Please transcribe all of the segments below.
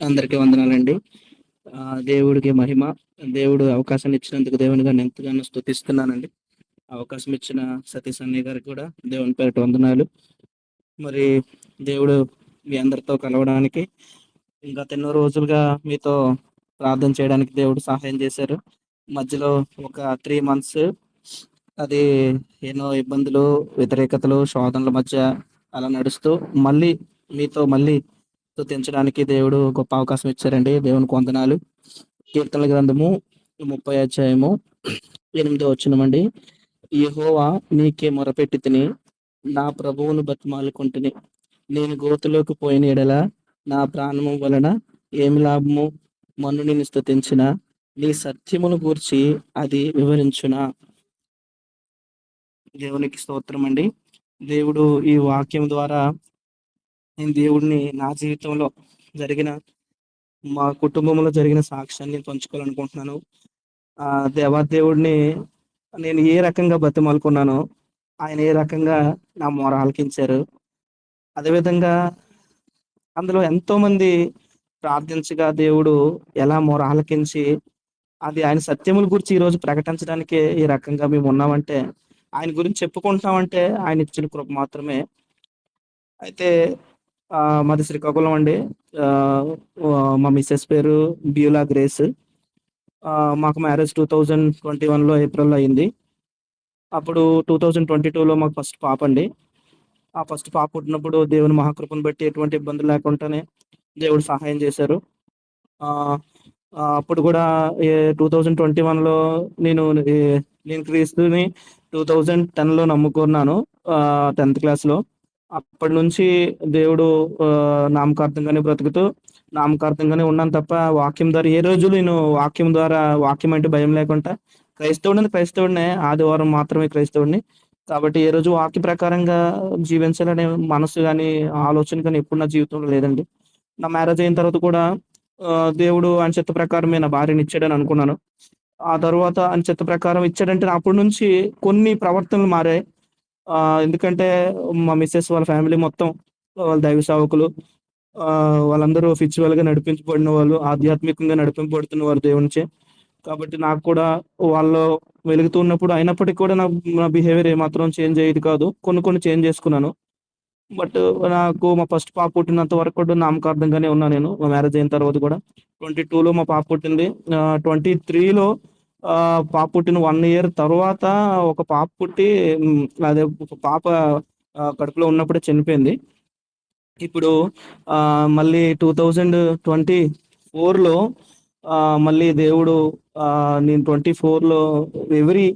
అందరికీ వందనాలండి. దేవుడికి మహిమ. దేవుడు అవకాశాన్ని ఇచ్చినందుకు దేవుని గారిని ఎంతగానో స్తుతిస్తున్నానండి. అవకాశం ఇచ్చిన సతీష్ అన్నయ్య గారికి కూడా దేవుని పేరిట వందనాలు. మరి దేవుడు మీ అందరితో కలవడానికి గత ఎన్నో రోజులుగా మీతో ప్రార్థన చేయడానికి దేవుడు సహాయం చేశారు. మధ్యలో ఒక 3 మంత్స్ అది ఎన్నో ఇబ్బందులు, వ్యతిరేకతలు, శోధనల మధ్య అలా నడుస్తూ మళ్ళీ మీతో స్తుతించడానికి దేవుడు గొప్ప అవకాశం ఇచ్చారండి. దేవునికి వందనాలు. కీర్తనల గ్రంథము 30 అధ్యాయము 8 వచనమండి. యెహోవా నీకే మొరపెట్టితిని, నా ప్రభువును బతిమాలుకొంటిని. నేను గోతిలోకి పోయిన యెడల నా ప్రాణము వలన ఏమి లాభము? మన్ను స్తుతించిన నీ సత్యమును గూర్చి అది వివరించునా? దేవునికి స్తోత్రమండి. దేవుడు ఈ వాక్యం ద్వారా నేను దేవుడిని నా జీవితంలో జరిగిన, మా కుటుంబంలో జరిగిన సాక్ష్యాన్ని పంచుకోవాలనుకుంటున్నాను. దేవాదేవుడిని నేను ఏ రకంగా బతిమాలుకున్నానో, ఆయన ఏ రకంగా నా మొర ఆలకించారు. అదేవిధంగా అందులో ఎంతోమంది ప్రార్థించగా దేవుడు ఎలా మొర ఆలకించి, అది ఆయన సత్యముల గురించి ఈరోజు ప్రకటించడానికే ఈ రకంగా మేమున్నామంటే, ఆయన గురించి చెప్పుకుంటున్నామంటే ఆయన ఇచ్చిన కృప మాత్రమే. అయితే మాది శ్రీకాకుళం అండి. మా మిసెస్ పేరు బ్యూలా గ్రేస్. మాకు మ్యారేజ్ 2021లో ఏప్రిల్‌లో అయింది. అప్పుడు 2022లో మాకు ఫస్ట్ పాపండి. ఆ ఫస్ట్ పాప పుట్టినప్పుడు దేవుని మహాకృపను బట్టి ఎటువంటి ఇబ్బందులు లేకుండానే దేవుడు సహాయం చేశారు. ఆహ్, అప్పుడు గూడా 2021లో నేను ఎ నేను క్రీస్తుని 2010లో నమ్ముకున్నాను. 10థ్ క్లాస్‌లో. అప్పటినుంచి దేవుడు నామకార్థంగానే బ్రతుకుతూ, నామకార్థంగానే ఉన్నాను తప్ప వాక్యం ద్వారా ఏ రోజు నేను వాక్యం అంటే భయం లేకుండా క్రైస్తవుడినే. ఆదివారం మాత్రమే క్రైస్తవుడిని. కాబట్టి ఏ రోజు వాక్య ప్రకారంగా జీవించాలనే మనసు గాని, ఆలోచన గాని ఎప్పుడు నా జీవితంలో లేదండి. నా మ్యారేజ్ అయిన తర్వాత కూడా దేవుడు ఆయన చిత్త ప్రకారమే నా భార్యనిచ్చాడని అనుకున్నాను. ఆ తరువాత ఆయన చిత్త ప్రకారం ఇచ్చాడంటే అప్పటి నుంచి కొన్ని ప్రవర్తనలు మారాయి. ఎందుకంటే మా మిసెస్ వాళ్ళ ఫ్యామిలీ మొత్తం వాళ్ళు దైవ సేవకులు. వాళ్ళందరూ స్పిరిచ్యువల్‌గా నడిపించబడిన వాళ్ళు, ఆధ్యాత్మికంగా నడిపింపబడుతున్నవారు దేవునిచే. కాబట్టి నాకు కూడా వాళ్ళు వెలుగుతూ ఉన్నప్పుడు అయినప్పటికి కూడా నా బిహేవియర్ ఏమాత్రం చేంజ్ అయ్యేది కాదు. కొన్ని కొన్ని చేంజ్ చేసుకున్నాను. బట్ నాకు మా ఫస్ట్ పాప పుట్టినంత వరకు కూడా నామకార్థంగానే ఉన్నా నేను. మా మ్యారేజ్ అయిన తర్వాత కూడా. 22లో మా పాప పుట్టింది. 23లో పాప పుట్టిన 1 ఇయర్ తర్వాత ఒక పాప పుట్టి అదే ఒక పాప కడుపులో ఉన్నప్పుడే చనిపోయింది. ఇప్పుడు మళ్ళీ 2024లో మళ్ళీ దేవుడు నేను 24లో ఎవ్రీ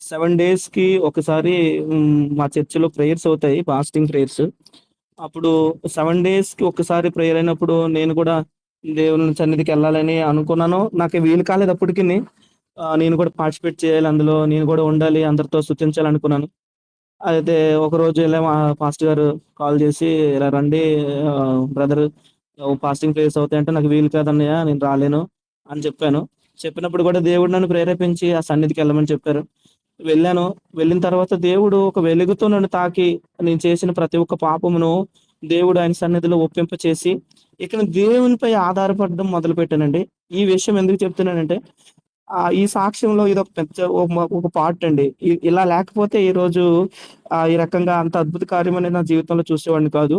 7 డేస్‌కి ఒకసారి మా చర్చిలో ప్రేయర్స్ అవుతాయి. Fasting prayers. అప్పుడు 7 డేస్‌కి ఒక్కసారి ప్రేయర్ అయినప్పుడు నేను కూడా దేవుని సన్నిధికెళ్ళాలని అనుకున్నాను. నాకు వీలు కాలేదు అప్పటికిని. నేను కూడా పార్టిసిపేట్ చేయాలి అందులో. నేను కూడా ఉండాలి. అందరితో స్తుతించాలనుకున్నాను. అయితే ఒకరోజు ఇలా మా పాస్టర్ గారు కాల్ చేసి, "ఇలా రండి బ్రదర్ ఫాస్టింగ్ ప్రేయర్స్ అవుతాయంటే" "నాకు వీలు కాదన్నయ్య నేను రాలేను" అని చెప్పాను. చెప్పినప్పుడు కూడా దేవుడు నన్ను ప్రేరేపించి ఆ సన్నిధికెళ్ళమని చెప్పారు. వెళ్ళాను. వెళ్ళిన తర్వాత దేవుడు ఒక వెలుగుతో నన్ను తాకి, నేను చేసిన ప్రతి ఒక్క పాపమును దేవుడు ఆయన సన్నిధిలో ఒప్పింపచేసి, ఇక నేను దేవునిపై ఆధారపడడం మొదలుపెట్టానండి. ఈ విషయం ఎందుకు చెప్తున్నానంటే, ఈ సాక్ష్యంలో ఇదొక పెద్ద ఒక పార్ట్ అండి. ఇలా లేకపోతే ఈరోజు ఈ రకంగా అంత అద్భుత కార్యం అనేది నా జీవితంలో చూసేవాడిని కాదు.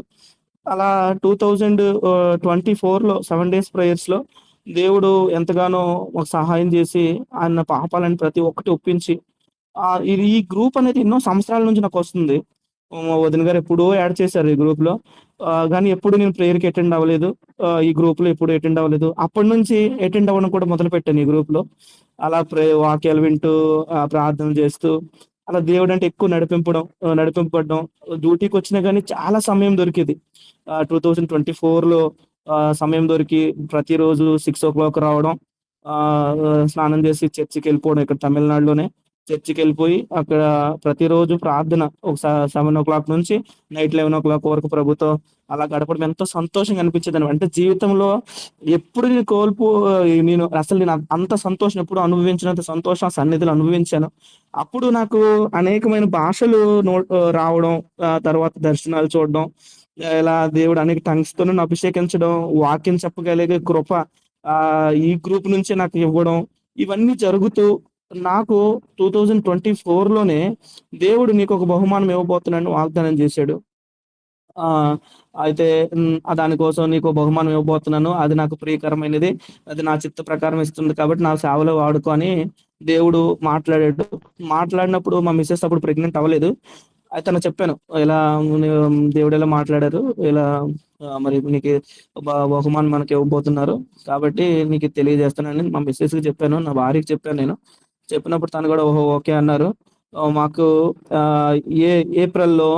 అలా 2024లో 7 డేస్ ప్రేయర్స్‌లో దేవుడు ఎంతగానో మాకు సహాయం చేసి, ఆయన నా పాపాలను ప్రతి ఒక్కటి ఒప్పించి, ఇది ఈ గ్రూప్ అనేది ఎన్నో సంవత్సరాల నుంచి నాకొస్తుంది. మా వదిన గారు ఎప్పుడో యాడ్ చేశారు ఈ గ్రూప్‌లో. గానీ ఎప్పుడు నేను ప్రేయర్‌కి అటెండ్ అవ్వలేదు. ఈ గ్రూప్‌లో ఎప్పుడు అటెండ్ అవ్వలేదు. అప్పటినుంచి అటెండ్ అవ్వడం కూడా మొదలుపెట్టాను ఈ గ్రూప్‌లో. అలా వాక్యాలు వింటూ, ప్రార్థనలు చేస్తూ, అలా దేవుడంటే ఎక్కువ నడిపింపబడడం. డ్యూటీకొచ్చినా గానీ చాలా సమయం దొరికేది. 2024లో సమయం దొరికి ప్రతిరోజు 6:00 రావడం. స్నానం చేసి చర్చికెళ్ళిపోవడం ఇక్కడ తమిళనాడులోనే. చర్చికెళ్ళిపోయి అక్కడ ప్రతిరోజు ప్రార్థన ఒక 7:00 నుంచి నైట్ 11:00 వరకు ప్రభుతో అలా గడపడం ఎంతో సంతోషంగా అనిపించేదండి. అంటే జీవితంలో ఎప్పుడు నేను అంత సంతోషం ఎప్పుడు అనుభవించినంత సంతోషం ఆ సన్నిధిలో అనుభవించాను. అప్పుడు నాకు అనేకమైన భాషలు రావడం, తర్వాత దర్శనాలు చూడడం, ఇలా దేవుడు అనేక టంగ్స్ తో నన్ను అభిషేకించడం, వాక్యం చెప్పగలిగే కృప ఈ గ్రూప్ నుంచి నాకు ఇవ్వడం, ఇవన్నీ జరుగుతూ నాకు 2024 లోనే దేవుడు నీకొక బహుమానం ఇవ్వబోతున్నాడని వాగ్దానం చేశాడు. ఆ! అయితే దానికోసం నీకో బహుమానం ఇవ్వబోతున్నాను. అది నాకు ప్రియకరమైనది. అది నా చిత్త ప్రకారం ఇస్తుంది కాబట్టి నా సేవలో వాడుకో అని దేవుడు మాట్లాడాడు. మాట్లాడినప్పుడు మా మిసెస్ అప్పుడు ప్రెగ్నెంట్ అవ్వలేదు. అయితే తనకు చెప్పాను. ఇలా దేవుడు ఇలా మాట్లాడారు. ఇలా మరి నీకు బహుమానం మనకి ఇవ్వబోతున్నారు. కాబట్టి నీకు తెలియజేస్తానని మా మిసెస్‌కి చెప్పాను. నా భార్యకి చెప్పాను నేను. చెప్పినప్పుడు తను కూడా ఓహో! ఓకే అన్నారు. మాకు ఆహ్, ఏ ఏప్రిల్‌లో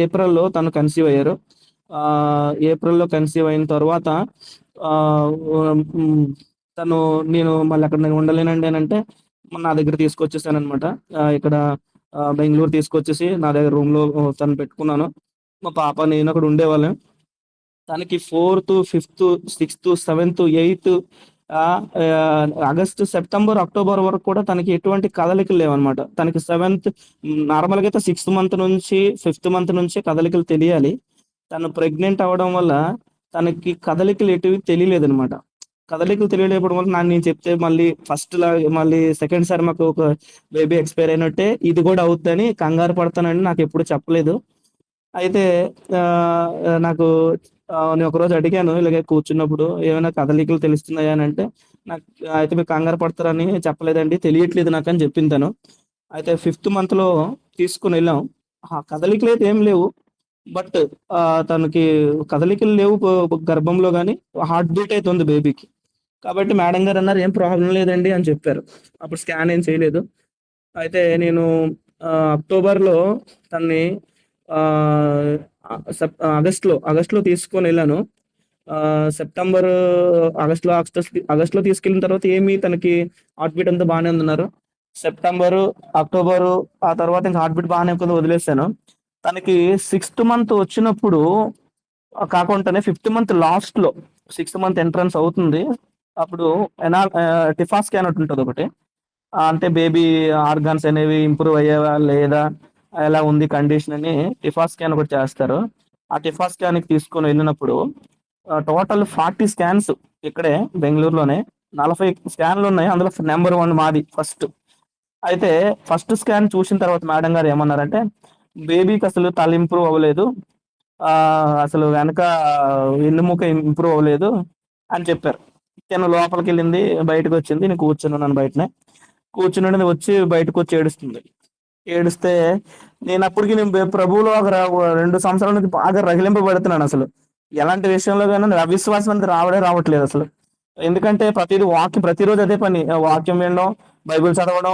ఏప్రిల్‌లో తను కన్సీవ్ అయ్యారు. ఏప్రిల్‌లో కన్సీవ్ అయిన తర్వాత ఆహ్, హ్మ్. తను నేను మళ్ళీ అక్కడ నేను ఉండలేనండి అనంటే నా దగ్గర తీసుకొచ్చేసాననమాట. ఇక్కడ బెంగుళూరు తీసుకొచ్చేసి నా దగ్గర రూమ్‌లో తనని పెట్టుకున్నాను. మా పాప నేను అక్కడ ఉండేవాళ్ళం. తనకి 4థ్, 5థ్, 6థ్, 7థ్, 8థ్ ఆగస్టు, సెప్టెంబర్, అక్టోబర్ వరకు కూడా తనకి ఎటువంటి కదలికలు లేవనమాట. తనకి నార్మల్‌గా అయితే 6థ్ మంత్ నుంచి, 5థ్ మంత్ నుంచే కదలికలు తెలియాలి. తను ప్రెగ్నెంట్ అవ్వడం వల్ల తనకి కదలికలు ఎటువి తెలియలేదనమాట. కదలికలు తెలియలేకపోవడం వల్ల నేను చెప్తే మళ్ళీ సెకండ్ సారి మాకు ఒక బేబీ ఎక్స్‌పైర్ అయినట్టే ఇది కూడా అవుద్దని కంగారు పడతానని నాకెప్పుడు చెప్పలేదు. అయితే ఆహ్, ఆహ్, నాకు నేను ఒకరోజు అడిగాను ఇలాగే కూర్చున్నప్పుడు, "ఏమైనా కదలికలు తెలుస్తున్నాయా?" అనంటే, నాకు అయితే "మీరు కంగారు పడతారని చెప్పలేదండి. తెలియట్లేదు నాకని" చెప్పింది తను. అయితే ఫిఫ్త్ మంత్‌లో తీసుకొనెళ్ళాం. కదలికలైతే ఏమి లేవు. బట్ తనకి కదలికలు లేవు గర్భంలో గాని, హార్ట్ బీట్ అయితే ఉంది బేబీకి. కాబట్టి మేడం గారన్నారు, "ఏం ప్రాబ్లమ్ లేదండి" అని చెప్పారు. అప్పుడు స్కాన్ ఏం చేయలేదు. అయితే నేను అక్టోబర్‌లో తనని ఆహ్, ఆగస్ట్‌లో తీసుకొనెళ్ళాను. సెప్టెంబర్, ఆగస్ట్‌లో తీసుకెళ్ళిన తర్వాత తనకి హార్ట్ బీట్ అంతా బానే ఉందన్నారు. సెప్టెంబరు, అక్టోబరు ఆ తర్వాత ఇంక హార్ట్ బీట్ బానే ఉంది వదిలేసాను. తనకి సిక్స్త్ మంత్ వచ్చినప్పుడు కాకుండానే ఫిఫ్త్ మంత్ లాస్ట్‌లో, సిక్స్త్ మంత్ ఎంట్రన్స్ అవుతుంది. అప్పుడు టిఫా స్కాన్ ఒకటి ఉంటదొకటి. అంటే బేబీ ఆర్గాన్స్ అనేవి ఇంప్రూవ్ అయ్యావా? లేదా? ఎలా ఉంది కండిషన్ అని టిఫా స్కాన్ ఒకటి చేస్తారు. ఆ టిఫా స్కాన్‌కి తీసుకొని వెళ్ళినప్పుడు టోటల్ 40 స్కాన్స్ ఇక్కడే బెంగుళూరులోనే 40 స్కాన్‌లున్నాయి. అందులో నంబర్ 1 మాది ఫస్ట్. అయితే ఫస్ట్ స్కాన్ చూసిన తర్వాత మేడం గారు ఏమన్నారంటే, "బేబీకి అసలు తల ఇంప్రూవ్ అవ్వలేదు. అసలు వెనక వెన్నెముక ఇంప్రూవ్ అవ్వలేదు" అని చెప్పారు. తిను లోపలికెళ్ళింది, బయటకొచ్చింది. నేను కూర్చునున్నాను బయటనే. కూర్చునుండి వచ్చి బయటకొచ్చి ఏడుస్తుంది. ఏడుస్తే నేనప్పటికి నేను ప్రభువులో ఒక 2 సంవత్సరాల నుంచి బాగా రగిలింపబడుతున్నానసలు. ఎలాంటి విషయంలో గాని అవిశ్వాసం అనేది రావట్లేదసలు. ఎందుకంటే ప్రతిరోజు అదే పని. వాక్యం వినడం, బైబిల్ చదవడం,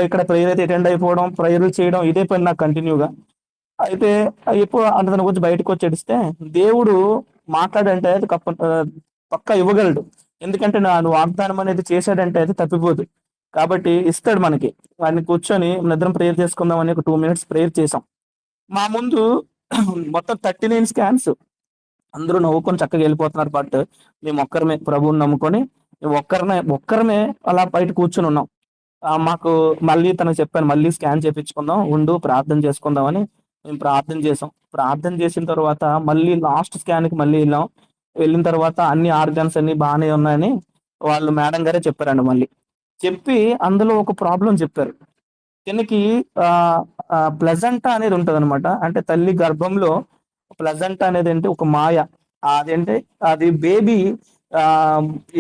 ఇక్కడ ప్రేయర్ అయితే అటెండ్ అయిపోవడం, ప్రేయర్‌లు చేయడం ఇదే పని నాకు కంటిన్యూ‌గా. అయితే ఎప్పుడు అంటే దాని గురించి బయటకొచ్చి ఏడిస్తే, దేవుడు మాట్లాడంటే అది పక్కా ఇవ్వగలడు. ఎందుకంటే వాగ్దానం అనేది చేశాడంటే అది తప్పిపోదు. కాబట్టి ఇస్తాడు మనకి. వాడిని కూర్చొని మనిద్దరం ప్రేయర్ చేసుకుందాం అని ఒక 2 మినిట్స్ ప్రేయర్ చేసాం. మా ముందు మొత్తం 39 స్కాన్స్. అందరూ నవ్వుకొని చక్కగా ఎళ్ళిపోతున్నారు. బట్ మేమొక్కరమే ప్రభువుని నమ్ముకొని ఒక్కరమే అలా బయట కూర్చొనున్నాం. మాకు మళ్ళీ తనకు చెప్పాను. "మళ్ళీ స్కాన్ చేపించుకుందాం. ఉండు ప్రార్థన చేసుకుందాం" అని మేము ప్రార్థన చేసాం. ప్రార్థన చేసిన తర్వాత మళ్ళీ లాస్ట్ స్కాన్‌కి మళ్ళీ ఎళ్ళాం. వెళ్ళిన తర్వాత అన్ని ఆర్గాన్స్ అన్నీ బానే ఉన్నాయని వాళ్ళు మేడం గారే చెప్పారండి మళ్ళీ. చెప్పి అందులో ఒక ప్రాబ్లమ్ చెప్పారు. తినకి ఆహ్, ప్లజంటా అనేది ఉంటదనమాట. అంటే తల్లి గర్భంలో ప్లజంటా అనేదేంటి ఒక మాయ. అదేంటే అది బేబీ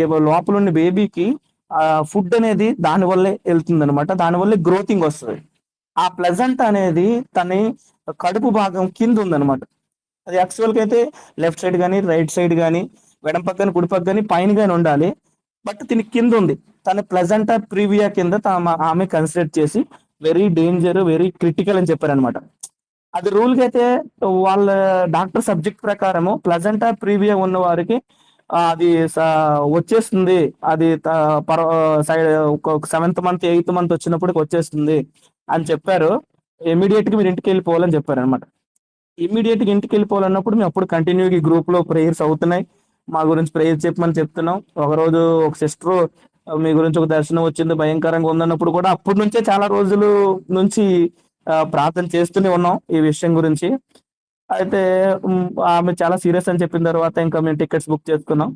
ఏవో లోపలున్న బేబీకి ఫుడ్ అనేది దాని వల్లే ఎళ్తుందనమాట. దాని వల్లే గ్రోతింగ్ వస్తది. ఆ ప్లజంటా అనేది తని కడుపు భాగం కిందుందనమాట. అది యాక్చువల్‌గా అయితే లెఫ్ట్ సైడ్ గాని, రైట్ సైడ్ గాని, ఎడమ పక్కన, కుడి పక్క గాని, పైన గాని ఉండాలి. బట్ దీని కిందుంది. తన ప్లజంటా ప్రివియా కింద ఆమె కన్సిడర్ చేసి వెరీ క్రిటికల్ అని చెప్పారనమాట. అది రూల్‌గా అయితే వాళ్ళ డాక్టర్ సబ్జెక్ట్ ప్రకారము ప్లజంటా ప్రివియా ఉన్న వారికి అది వచ్చేస్తుంది. అది త పర్ సైడ్ ఒక సెవెంత్ మంత్, ఎయిత్ మంత్ వచ్చినప్పటికి వచ్చేస్తుంది అని చెప్పారు. ఇమ్మీడియేట్‌గా మీరు ఇంటికెళ్ళిపోవాలని చెప్పారనమాట. ఇమ్మీడియేట్‌గా ఇంటికెళ్ళిపోవాలన్నప్పుడు మేము అప్పుడు కంటిన్యూ‌గా ఈ గ్రూప్‌లో ప్రేయర్స్ అవుతున్నాయి. మా గురించి ప్రేయర్ చెప్పమని చెప్తున్నాం. ఒకరోజు ఒక సిస్టరు మీ గురించి ఒక దర్శనం వచ్చింది భయంకరంగా ఉందన్నప్పుడు కూడా అప్పటి నుంచే చాలా రోజులు నుంచి ప్రార్థన చేస్తూనే ఉన్నాం ఈ విషయం గురించి. అయితే ఆమె చాలా సీరియస్ అని చెప్పిన తర్వాత ఇంకా మేము టికెట్స్ బుక్ చేసుకున్నాం.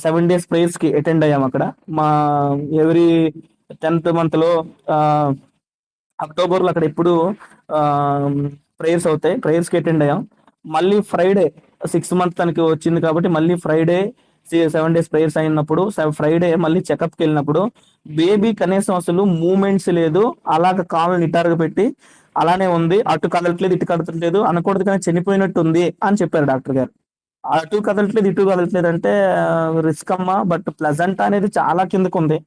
7 డేస్ ప్రేయర్స్ కి అటెండ్ అయ్యాం అక్కడ. మా ఎవ్రీ 10th మంత్ లో అక్టోబర్ లో అక్కడ ఎప్పుడు ప్రేయర్స్ అవుతాయి. ప్రేయర్స్ కి అటెండ్ అయ్యాం. మళ్ళీ ఫ్రైడే 6 మంత్ తనకి వచ్చింది కాబట్టి మళ్ళీ ఫ్రైడే 7 డేస్ ప్రేయర్స్ అయినప్పుడు ఫ్రైడే మళ్ళీ చెకప్ కి వెళ్ళినప్పుడు బేబీ కనీసం అసలు మూమెంట్స్ లేదు. అలాగ కాళ్ళు నిటారుగా పెట్టి అలానే ఉంది. అటు కదలట్లేదు, ఇటు కదలట్లేదు, అనకూడదు కానీ చనిపోయినట్టు ఉంది అని చెప్పారు డాక్టర్ గారు. అటు కదలట్లేదు, ఇటు కదలట్లేదు అంటే రిస్క్ అమ్మా, బట్ ప్లజంటా అనేది చాలా కిందకు ఉంది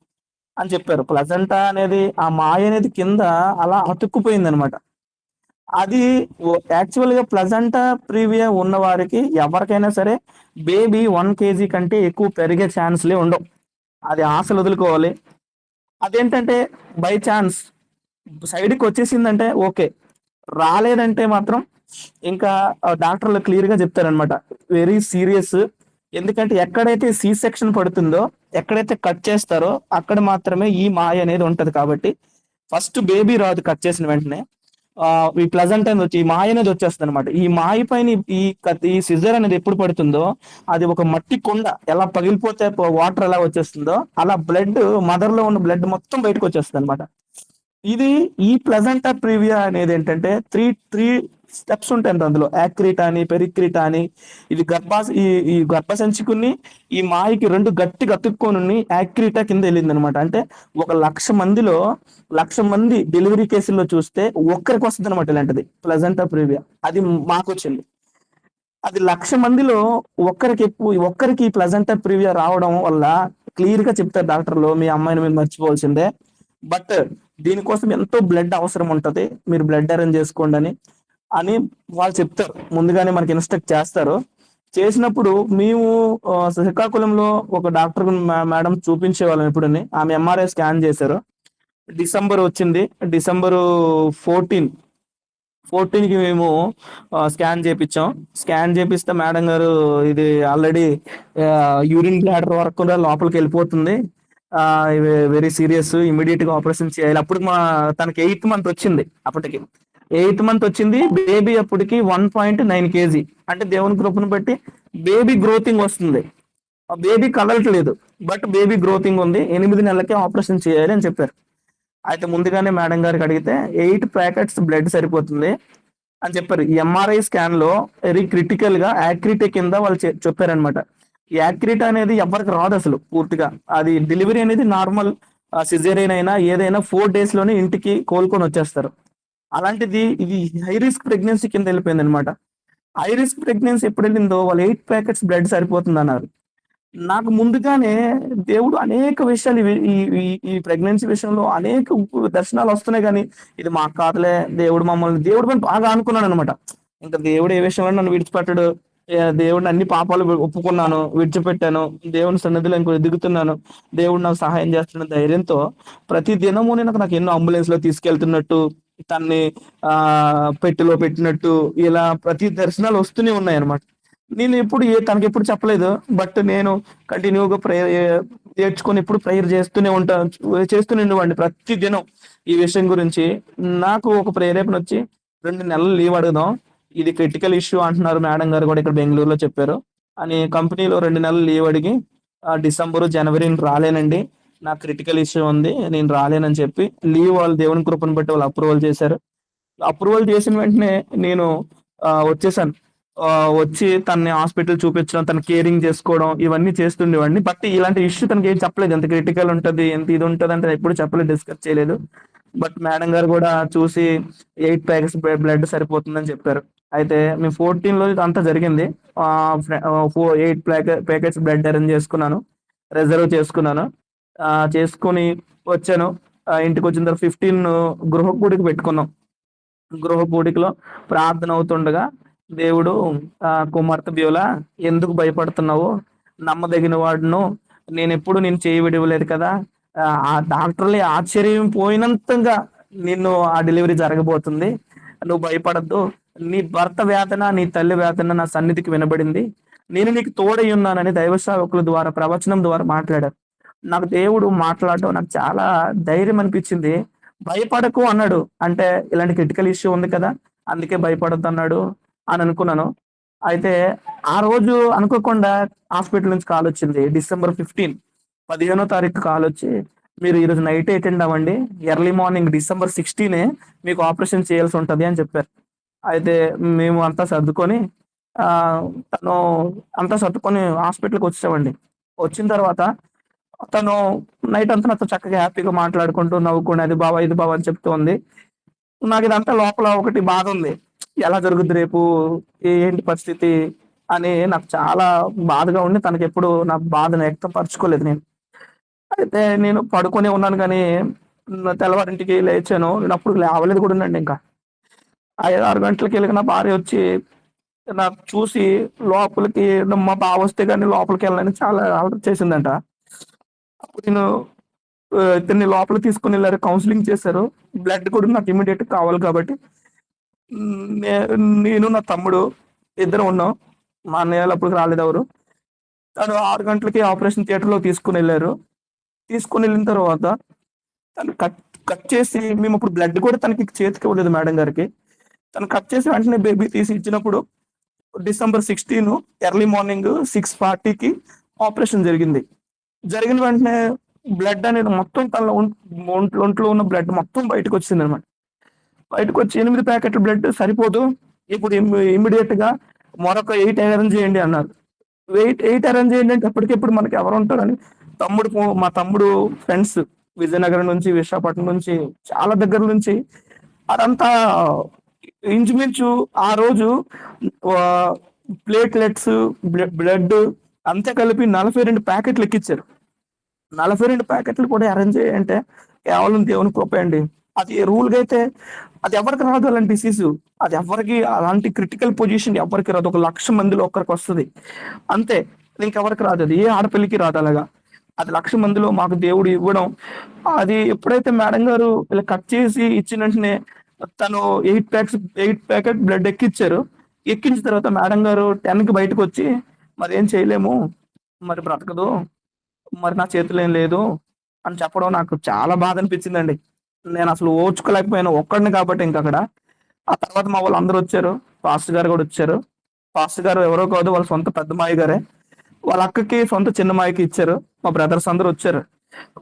అని చెప్పారు. ప్లజంటా అనేది ఆ మాయ అనేది కింద అలా అతుక్కుపోయింది అనమాట. అది యాక్చువల్ గా ప్లజంటా ప్రీవియా ఉన్న వారికి ఎవరికైనా సరే బేబీ 1 kg కంటే ఎక్కువ పెరిగే ఛాన్స్లే ఉండవు. అది ఆశలు వదులుకోవాలి. అదేంటంటే బై ఛాన్స్ సైడ్కి వచ్చేసిందంటే ఓకే, రాలేదంటే మాత్రం ఇంకా డాక్టర్లు క్లియర్ గా చెప్తారనమాట, వెరీ సీరియస్. ఎందుకంటే ఎక్కడైతే సి సెక్షన్ పడుతుందో, ఎక్కడైతే కట్ చేస్తారో అక్కడ మాత్రమే ఈ మాయ అనేది ఉంటది. కాబట్టి ఫస్ట్ బేబీ రాదు కట్ చేసిన వెంటనే. ఈ ప్లజెంట్ అనేది వచ్చి ఈ మాయ అనేది వచ్చేస్తుంది అనమాట. ఈ మాయ పైన ఈ సిజర్ అనేది ఎప్పుడు పడుతుందో అది ఒక మట్టి కొండ ఎలా పగిలిపోతే వాటర్ ఎలా వచ్చేస్తుందో అలా బ్లడ్, మదర్ లో ఉన్న బ్లడ్ మొత్తం బయటకు వచ్చేస్తుంది అనమాట. ఇది ఈ ప్లజంటా ప్రీవియా అనేది ఏంటంటే త్రీ త్రీ స్టెప్స్ ఉంటాయండి అందులో. యాక్రిట్ అని, పెరిక్రిట్ అని. ఇది ఈ గర్భసంచికుని ఈ మాయకి రెండు గట్టిగా అతుక్కొని యాక్రిటా కింద వెళ్ళింది అనమాట. అంటే 1,00,000 మందిలో 1,00,000 మంది డెలివరీ కేసుల్లో చూస్తే ఒక్కరికి వస్తుంది అనమాట ఇలాంటిది ప్లజంటా ప్రీవియా. అది మాకు వచ్చింది. అది 1,00,000 మందిలో ఒక్కరికి ప్లజంటా ప్రీవియా రావడం వల్ల క్లియర్ గా చెప్తారు డాక్టర్లు, మీ అమ్మాయిని మీరు మర్చిపోవాల్సిందే, బట్ దీనికోసం ఎంతో బ్లడ్ అవసరం ఉంటది, మీరు బ్లడ్ అరేంజ్ చేసుకోండి అని వాళ్ళు చెప్తారు. ముందుగానే మనకి ఇన్స్ట్రక్ట్ చేస్తారు. చేసినప్పుడు మేము శ్రీకాకుళంలో ఒక డాక్టర్ మేడం చూపించే వాళ్ళం ఎప్పుడని. ఆమె ఎంఆర్ఐ స్కాన్ చేశారు. డిసెంబర్ వచ్చింది. డిసెంబర్ 14కి మేము స్కాన్ చేపించాం. స్కాన్ చేపిస్తే మేడం గారు ఇది ఆల్రెడీ యూరిన్ బ్లాడర్ వరకు కూడా లోపలికి వెళ్ళిపోతుంది, వెరీ సీరియస్, ఇమీడియట్ గా ఆపరేషన్ చేయాలి. అప్పుడు తనకి 8th మంత్ వచ్చింది. అప్పటికి 8th మంత్ వచ్చింది. బేబీ అప్పటికి 1.9 kg. అంటే దేవుని కృపను బట్టి బేబీ గ్రోతింగ్ వస్తుంది. బేబీ కదలట్లేదు, బట్ బేబీ గ్రోతింగ్ ఉంది. 8 నెలలకే ఆపరేషన్ చేయాలి అని చెప్పారు. అయితే ముందుగానే మేడం గారికి అడిగితే 8 ప్యాకెట్స్ బ్లడ్ సరిపోతుంది అని చెప్పారు. ఈ ఎంఆర్ఐ స్కాన్ లో వెరీ క్రిటికల్ గా యాక్రిటీ కింద వాళ్ళు చెప్పారనమాట. ఈ యాక్రిటీ అనేది ఎవరికి రాదు అసలు పూర్తిగా. అది డెలివరీ అనేది నార్మల్ సిజేరియన్ అయినా ఏదైనా 4 days లోనే ఇంటికి కోలుకొని వచ్చేస్తారు. అలాంటిది ఇది హై రిస్క్ ప్రెగ్నెన్సీ కింద వెళ్ళిపోయింది అనమాట. హై రిస్క్ ప్రెగ్నెన్సీ ఎప్పుడు వెళ్ళిందో వాళ్ళు 8 ప్యాకెట్స్ బ్లడ్ సరిపోతుంది అన్నారు. నాకు ముందుగానే దేవుడు అనేక విషయాలు ఈ ప్రెగ్నెన్సీ విషయంలో అనేక దర్శనాలు వస్తున్నాయి, కానీ ఇది మాకు కాదులే, దేవుడు పని బాగా అనుకున్నాను అనమాట. ఇంకా దేవుడు ఏ విషయంలో నన్ను విడిచిపెట్టాడు, దేవుడిని అన్ని పాపాలు ఒప్పుకున్నాను, విడిచిపెట్టాను, దేవుని సన్నిధిలో ఇంకో ఎదుగుతున్నాను, దేవుడు నాకు సహాయం చేస్తున్న ధైర్యంతో ప్రతి దినము నాకు ఎన్నో అంబులెన్స్ లో తీసుకెళ్తున్నట్టు, తన్ని పెట్టెలో పెట్టినట్టు ఇలా ప్రతి దర్శనాలు వస్తూనే ఉన్నాయి అనమాట. నేను ఎప్పుడు తనకి ఎప్పుడు చెప్పలేదు, బట్ నేను కంటిన్యూగా నేర్చుకొని ఎప్పుడు ప్రేయర్ చేస్తూనే ఉండేవాడిని ప్రతి దినం ఈ విషయం గురించి. నాకు ఒక ప్రేరేపణ వచ్చి 2 నెలలు లీవ్ అడుగుదాం, ఇది క్రిటికల్ ఇష్యూ అంటున్నారు మేడం గారు కూడా ఇక్కడ బెంగళూరులో చెప్పారు అని. కంపెనీలో 2 నెలలు లీవ్ అడిగి డిసెంబరు జనవరి రాలేనండి, నాకు క్రిటికల్ ఇష్యూ ఉంది, నేను రాలేనని చెప్పి లీవ్ వాళ్ళు దేవుని కృపను బట్టి వాళ్ళు అప్రూవల్ చేశారు. అప్రూవల్ చేసిన వెంటనే నేను వచ్చేసాను. వచ్చి తనని హాస్పిటల్ చూపించడం, తన కేరింగ్ చేసుకోవడం ఇవన్నీ చేస్తుండేవాడిని. బట్ ఇలాంటి ఇష్యూ తనకి ఏం చెప్పలేదు, ఎంత క్రిటికల్ ఉంటది, ఎంత ఇది ఉంటది అంటే ఎప్పుడు చెప్పలేదు, డిస్కస్ చేయలేదు. బట్ మేడం గారు కూడా చూసి 8 ప్యాకెట్స్ బ్లడ్ సరిపోతుందని చెప్పారు. అయితే మేము 14లో అంతా జరిగింది. 8 ప్యాకెట్స్ బ్లడ్ అరేంజ్ చేసుకున్నాను, రిజర్వ్ చేసుకున్నాను. చేసుకుని వచ్చాను. ఇంటికి వచ్చిన తర్వాత 15 గృహ కూడిక పెట్టుకున్నాం. గృహ కూడికలో ప్రార్థన అవుతుండగా దేవుడు కుమార్తె బ్యూలా, ఎందుకు భయపడుతున్నావు, నమ్మదగిన వాడును, నేను ఎప్పుడు నేను చేయి విడవలేదు కదా, ఆ డాక్టర్లే ఆశ్చర్యం పోయినంతగా నిన్ను ఆ డెలివరీ జరగబోతుంది, నువ్వు భయపడద్దు, నీ భర్త వేదన నీ తల్లి వేదన నా సన్నిధికి వినబడింది, నేను నీకు తోడై ఉన్నానని దైవ సేవకుల ద్వారా ప్రవచనం ద్వారా మాట్లాడారు. నాకు దేవుడు మాట్లాడటం నాకు చాలా ధైర్యం అనిపించింది. భయపడకు అన్నాడు. అంటే ఇలాంటి క్రిటికల్ ఇష్యూ ఉంది కదా, అందుకే భయపడద్దు అన్నాడు. అని అనుకున్నాను. అయితే ఆ రోజు అనుకోకుండా హాస్పిటల్ నుంచి కాల్ వచ్చింది. డిసెంబర్ 15, 15వ తారీఖు కాల్ వచ్చి, మీరు ఈరోజు నైట్ అటెండ్ అవ్వండి, ఎర్లీ మార్నింగ్ డిసెంబర్ 16 మీకు ఆపరేషన్ చేయాల్సి ఉంటది అని చెప్పారు. అయితే మేము అంతా సర్దుకొని తను అంతా సర్దుకొని హాస్పిటల్కి వచ్చామండి. వచ్చిన తర్వాత తను నైట్ అంతా నాతో చక్కగా హ్యాపీగా మాట్లాడుకుంటూ నవ్వుకుని, అది బావ ఇది బావ అని చెప్తూ ఉంది. నాకు ఇదంతా లోపల ఒకటి బాధ ఉంది. ఎలా జరుగుద్ది రేపు, ఏంటి పరిస్థితి అని నాకు చాలా బాధగా ఉండి, తనకెప్పుడు నా బాధను వ్యక్తపరచుకోలేదు నేను. అయితే నేను పడుకొనే ఉన్నాను గానీ, తెల్లవారింటికి లేచాను. నేను అప్పుడు లేవలేదు కూడానండి ఇంకా. 5, 6 గంటలకెళ్ళిన నా భార్య వచ్చి నాకు చూసి లోపలికి, మా బావొస్తే గాని లోపలికెళ్ళనని చాలా అల్లరి చేసిందంట. అప్పుడు నేను ఇద్దరిని లోపలికి తీసుకొనెళ్లారు. కౌన్సెలింగ్ చేశారు. బ్లడ్ కూడా నాకు ఇమ్మీడియేట్‌గా కావాలి కాబట్టి హ్మ్. నేను, నా తమ్ముడు ఇద్దరం ఉన్నాం. మా అన్నయ్యోళ్ళు అప్పటికి రాలేదెవరు. తను 6 గంటలకి ఆపరేషన్ థియేటర్‌లోకి తీసుకొనెళ్లారు. తీసుకొనెళ్ళిన తర్వాత తను కట్ కట్ చేసి, మేమప్పుడు బ్లడ్ కూడా తనకి చేతికివ్వలేదు మేడం గారికి. తను కట్ చేసి వెంటనే బేబీ తీసి ఇచ్చినప్పుడు డిసెంబర్ 16 ఎర్లీ మార్నింగ్ 6:40కి ఆపరేషన్ జరిగింది. జరిగిన వెంటనే బ్లడ్ అనేది మొత్తం తనలో ఒంట్లో ఉన్న బ్లడ్ మొత్తం బయటకొచ్చేసిందనమాట. బయటకొచ్చి 8 ప్యాకెట్ల బ్లడ్ సరిపోదు. ఇప్పుడు ఇమ్మీడియేట్‌గా మరొక 8 అరేంజ్ చేయండి అన్నారు. 8 అరేంజ్ చేయండి అంటే అప్పటికిప్పుడు మనకి ఎవరుంటారని మా తమ్ముడు ఫ్రెండ్స్ విజయనగరం నుంచి, విశాఖపట్నం నుంచి, చాలా దగ్గర నుంచి అదంతా ఇంచుమించు ఆ రోజు ప్లేట్‌లెట్స్, బ్లడ్ అంతా కలిపి 42 ప్యాకెట్లు ఎక్కిచ్చారు. 42 ప్యాకెట్లు కూడా అరేంజ్ చేయంటే కేవలం దేవుని కృపే అండి. అది రూల్‌గా అయితే అది ఎవరికి రాదు అలాంటి డిసీజు. అది ఎవరికీ అలాంటి క్రిటికల్ పొజిషన్ ఎవరికీ రాదు. ఒక 1,00,000 మందిలో ఒక్కరికొస్తది. అంతే. ఇంకెవరికి రాదది. ఏ ఆడపిల్లకి రాదలాగా. అది 1,00,000 మందిలో మాకు దేవుడు ఇవ్వడం. అది ఎప్పుడైతే మేడం గారు ఇలా కట్ చేసి ఇచ్చిన వెంటనే తను 8 ప్యాకెట్ బ్లడ్ ఎక్కిచ్చారు. ఎక్కించిన తర్వాత మేడం గారు 10కి బయటకొచ్చి, "మరేం చేయలేము. మరి బ్రతకదు. మరి నా చేతిలో ఏం లేదు" అని చెప్పడం నాకు చాలా బాధ అనిపించిందండి. నేనసలు ఓర్చుకోలేకపోయాను. ఒక్కడిని కాబట్టి ఇంకక్కడ. ఆ తర్వాత మా వాళ్ళందరూ వచ్చారు. పాస్టర్ గారు గూడా వచ్చారు. పాస్టర్ గారు ఎవరో కాదు, వాళ్ళ సొంత పెద్ద మావయ్య గారే. వాళ్ళ అక్కకి సొంత చిన్న మావయ్యకి ఇచ్చారు. మా బ్రదర్స్ అందరూ వచ్చారు.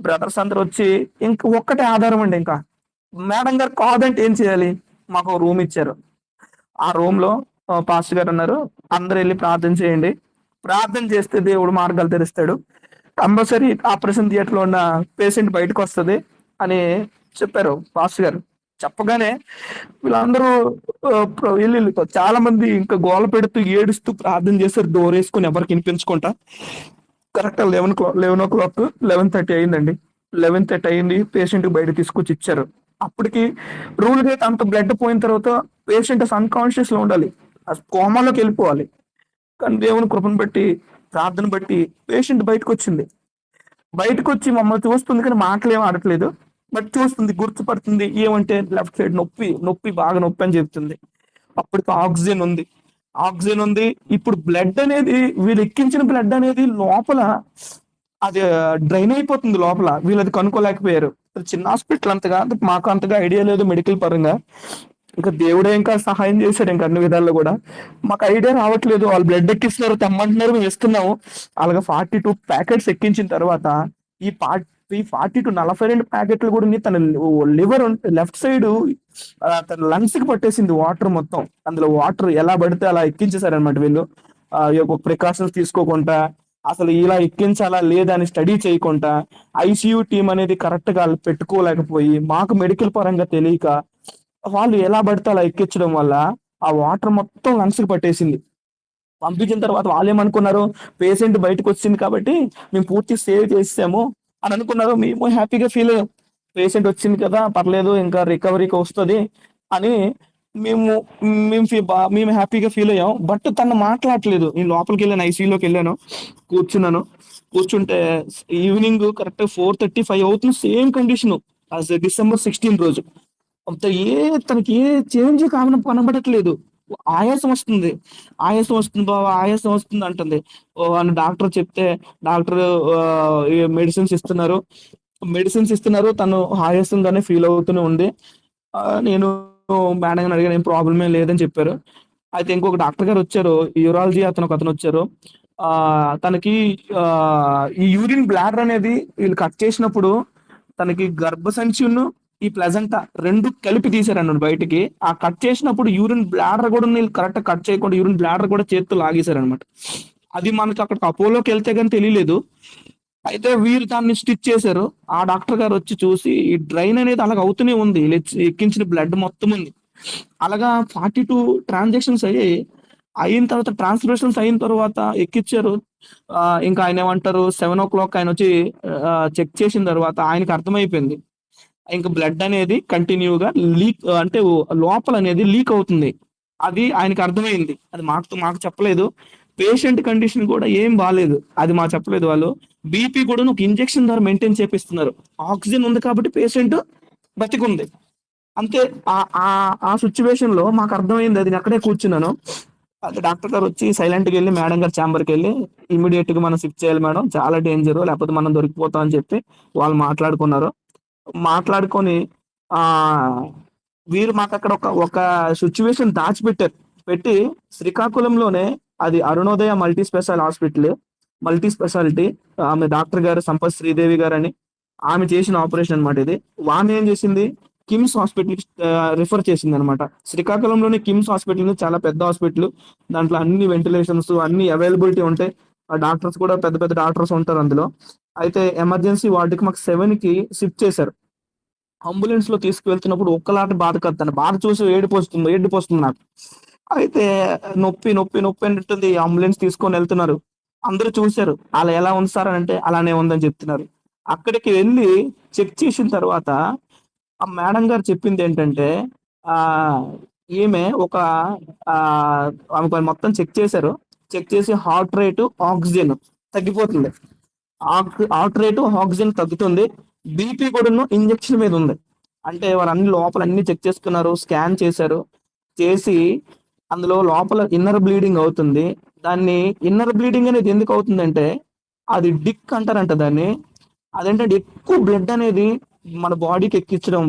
బ్రదర్స్ అందరూ వచ్చి ఇంక ఒక్కటే ఆధారం అండి ఇంకా. మేడం గారు కాదంటే ఏం చేయాలి? మాకో రూమ్ ఇచ్చారు. ఆ రూమ్‌లో పాస్టర్ గారన్నారు, "అందరూ ఎళ్లి ప్రార్థన చేయండి. ప్రార్థన చేస్తే దేవుడు మార్గాలు తెరుస్తాడు. కంపల్సరీ ఆపరేషన్ థియేటర్‌లో ఉన్న పేషెంట్ బయటకొస్తది" అని చెప్పారు పాస్టర్ గారు. చెప్పగానే వీళ్ళందరూ ఎళ్లి చాలా మంది ఇంకా గోల పెడుతూ, ఏడుస్తూ ప్రార్థన చేశారు. డోరేసుకొని ఎవరికీ ఇనిపించకుండా. కరెక్ట్‌గా 11:30 అయిందండి. 11:30 అయింది. పేషెంట్‌కి బయటకి తీసుకొచ్చి ఇచ్చారు. అప్పటికి రూల్‌గా అయితే అంత బ్లడ్ పోయిన తర్వాత పేషెంట్ అన్‌కాన్షియస్‌లో ఉండాలి. కోమాలోకెళ్ళిపోవాలి. కానీ దేవుని కృపను బట్టి, ప్రార్థన బట్టి పేషెంట్ బయటకొచ్చింది. బయటకొచ్చి మమ్మల్ని చూస్తుంది కానీ మాటలేమి ఆడట్లేదు. బట్ చూస్తుంది, గుర్తుపడుతుంది. ఏమంటే లెఫ్ట్ సైడ్ నొప్పి, నొప్పి బాగా నొప్పి అని చెప్తుంది. అప్పటికి ఆక్సిజన్ ఉంది. ఆక్సిజన్ ఉంది. ఇప్పుడు బ్లడ్ అనేది, వీళ్ళు ఎక్కించిన బ్లడ్ అనేది లోపల అది డ్రైన్ అయిపోతుంది లోపల. వీళ్ళది కనుక్కోలేకపోయారు. అది చిన్న హాస్పిటల్, అంతగా మాకు అంతగా ఐడియా లేదు మెడికల్ పరంగా. ఇంకా దేవుడే ఇంకా సహాయం చేశాడు ఇంకా అన్ని విధాల్లో కూడా. మాకు ఐడియా రావట్లేదు. వాళ్ళు బ్లడ్ ఎక్కిస్తున్నారు, తెమ్మంటున్నారు, మేము ఇస్తున్నాము. అలాగా 42 ప్యాకెట్స్ ఎక్కించిన తర్వాత ఈ పార్ట్ ఈ 42 42 ప్యాకెట్లు కూడా తన లివర్ లెఫ్ట్ సైడ్ తన లంగ్స్ కి పట్టేసింది వాటర్ మొత్తం. అందులో వాటర్ ఎలా పడితే అలా ఎక్కించేశారనమాట వీళ్ళు. ప్రికాషన్స్ తీసుకోకుండా, అసలు ఇలా ఎక్కించాలా లేదా అని స్టడీ చేయకుండా, ఐసీయూ టీం అనేది కరెక్ట్ గా పెట్టుకోలేకపోయి, మాకు మెడికల్ పరంగా తెలియక వాళ్ళు ఎలా పడితే అలా ఎక్కించడం వల్ల ఆ వాటర్ మొత్తం లంగ్స్ కి పట్టేసింది. పంపించిన తర్వాత వాళ్ళేమనుకున్నారు, పేషెంట్ బయటకు వచ్చింది కాబట్టి మేము పూర్తి సేవ్ చేసేసాము అని అనుకున్నారు. మేము హ్యాపీగా ఫీల్ అయ్యాం. పేషెంట్ వచ్చింది కదా, పర్లేదు, ఇంకా రికవరీకి వస్తది అని మేము మేము హ్యాపీగా ఫీల్ అయ్యాం. బట్ తను మాట్లాడట్లేదు. నేను లోపలికెళ్ళాను, ఐసీయూలోకి వెళ్ళాను, కూర్చున్నాను. కూర్చుంటే ఈవినింగ్ కరెక్ట్ 4:35 అవుతుంది. సేమ్ కండిషన్ డిసెంబర్ 16 రోజు. అంత తనకి ఏ చేంజ్ కనబడట్లేదు. ఆయాసం వస్తుంది. ఆయాసం వస్తుంది బావ, ఆయాసం వస్తుంది అంటుంది. అని డాక్టర్ చెప్తే డాక్టర్ మెడిసిన్స్ ఇస్తున్నారు. తను ఆయాసంగానే ఫీల్ అవుతూనే ఉంది. నేను మేడం గారిని అడిగాను, ఏం ప్రాబ్లమ్ ఏం లేదని చెప్పారు. అయితే ఇంకొక డాక్టర్ గారు వచ్చారు. యూరాలజీ ఒకతను వచ్చారు. తనకి ఈ యూరిన్ బ్లాడర్ అనేది వీళ్ళు కట్ చేసినప్పుడు తనకి గర్భసంచిను, ఈ ప్లజంటా 2 కలిపి తీశారన్నమాట బయటికి. ఆ కట్ చేసినప్పుడు యూరిన్ బ్లాడర్ కూడా వీళ్ళు కరెక్ట్ కట్ చేయకుండా యూరిన్ బ్లాడర్ కూడా చేత్తో లాగేశారన్నమాట. అది మనకి అక్కడ అపోలోకెళ్తే గాని తెలియలేదు. అయితే వీరు దాన్ని స్టిచ్ చేశారు. ఆ డాక్టర్ గారు వచ్చి చూసి ఈ డ్రైన్ అనేది అలాగ అవుతూనే ఉంది. ఎక్కించిన బ్లడ్ మొత్తం ఉంది. అలాగా 42 ట్రాన్సాక్షన్స్ అయ్యాయి. అయిన తర్వాత ట్రాన్స్‌లేషన్స్ అయిన తర్వాత ఎక్కిచ్చారు. ఇంకా ఆయన ఏమంటారు 7:00 ఆయనొచ్చి చెక్ చేసిన తర్వాత ఆయనకి అర్థమైపోయింది. ఇంక బ్లడ్ అనేది కంటిన్యూ‌గా లీక్ అంటే లోపలనేది లీక్ అవుతుంది. అది ఆయనకి అర్థమైంది. అది మాకు చెప్పలేదు. పేషెంట్ కండిషన్ కూడా ఏం బాలేదు. అది మాకు చెప్పలేదు వాళ్ళు. బీపీ కూడాను ఒక ఇంజెక్షన్ ద్వారా మెయింటైన్ చేపిస్తున్నారు. ఆక్సిజన్ ఉంది కాబట్టి పేషెంట్ బతికుంది. అంతే. ఆ సిట్యుయేషన్‌లో మాకర్థమైంది అది. నేను అక్కడే కూర్చున్నాను. అయితే డాక్టర్ గారు వచ్చి సైలెంట్‌గా ఎళ్లి మేడం గారి ఛాంబర్‌కెళ్ళి ఇమ్మీడియేట్‌గా మనం షిఫ్ట్ చేయాలి మేడం. చాలా డేంజరు. లేకపోతే మనం దొరికిపోతాం అని చెప్పి వాళ్ళు మాట్లాడుకున్నారు. మాట్లాడుకొని ఆహ్, వీరు మాకక్కడ ఒక సిట్యుయేషన్ దాచిపెట్టారు. పెట్టి శ్రీకాకుళంలోనే అది అరుణోదయ మల్టీ స్పెషాలిటీ ఆమె డాక్టర్ గారు సంపత్ శ్రీదేవి గారని ఆమె చేసిన ఆపరేషన్ అన్నమాట ఇది. ఆమె ఏం చేసింది కిమ్స్ హాస్పిటల్‌కి రిఫర్ చేసిందన్నమాట. శ్రీకాకుళంలోని కిమ్స్ హాస్పిటల్ చాలా పెద్ద హాస్పిటల్. దాంట్లో అన్ని వెంటిలేషన్స్ అన్ని అవైలబిలిటీ ఉంటాయి. ఆ డాక్టర్స్ కూడా పెద్ద పెద్ద డాక్టర్స్ ఉంటారు అందులో. అయితే ఎమర్జెన్సీ వార్డ్‌కి మాకు 7కి షిఫ్ట్ చేశారు. అంబులెన్స్‌లో తీసుకువెళ్తున్నప్పుడు ఒక్కలాంటి బాధ కాదు. తన బాధ చూసి ఏడుపొస్తుంది నాకు. అయితే నొప్పి అంటుంది. అంబులెన్స్ తీసుకొనెళ్తున్నారు. అందరూ చూసారు. "అలా ఎలా ఉంది సార్" అనంటే, "అలానే ఉందని" చెప్తున్నారు. అక్కడికి వెళ్లి చెక్ చేసిన తర్వాత ఆ మేడం గారు చెప్పిందేంటంటే ఆహ్, ఈమె ఒక ఆమెకు మొత్తం చెక్ చేశారు. చెక్ చేసి హార్ట్ రేటు, ఆక్సిజన్ తగ్గిపోతుంది. హార్ట్ రేటు, ఆక్సిజన్ తగ్గుతుంది. బీపీ కూడాను ఇంజెక్షన్ మీద ఉంది. అంటే వాళ్ళన్ని లోపల అన్ని చెక్ చేసుకున్నారు. స్కాన్ చేశారు. చేసి అందులో లోపల ఇన్నర్ బ్లీడింగ్ అవుతుంది. దాన్ని ఇన్నర్ బ్లీడింగ్ అనేది ఎందుకు అవుతుందంటే అది డిక్ అంటారంట దాన్ని. అదేంటంటే ఎక్కువ బ్లడ్ అనేది మన బాడీకి ఎక్కించడం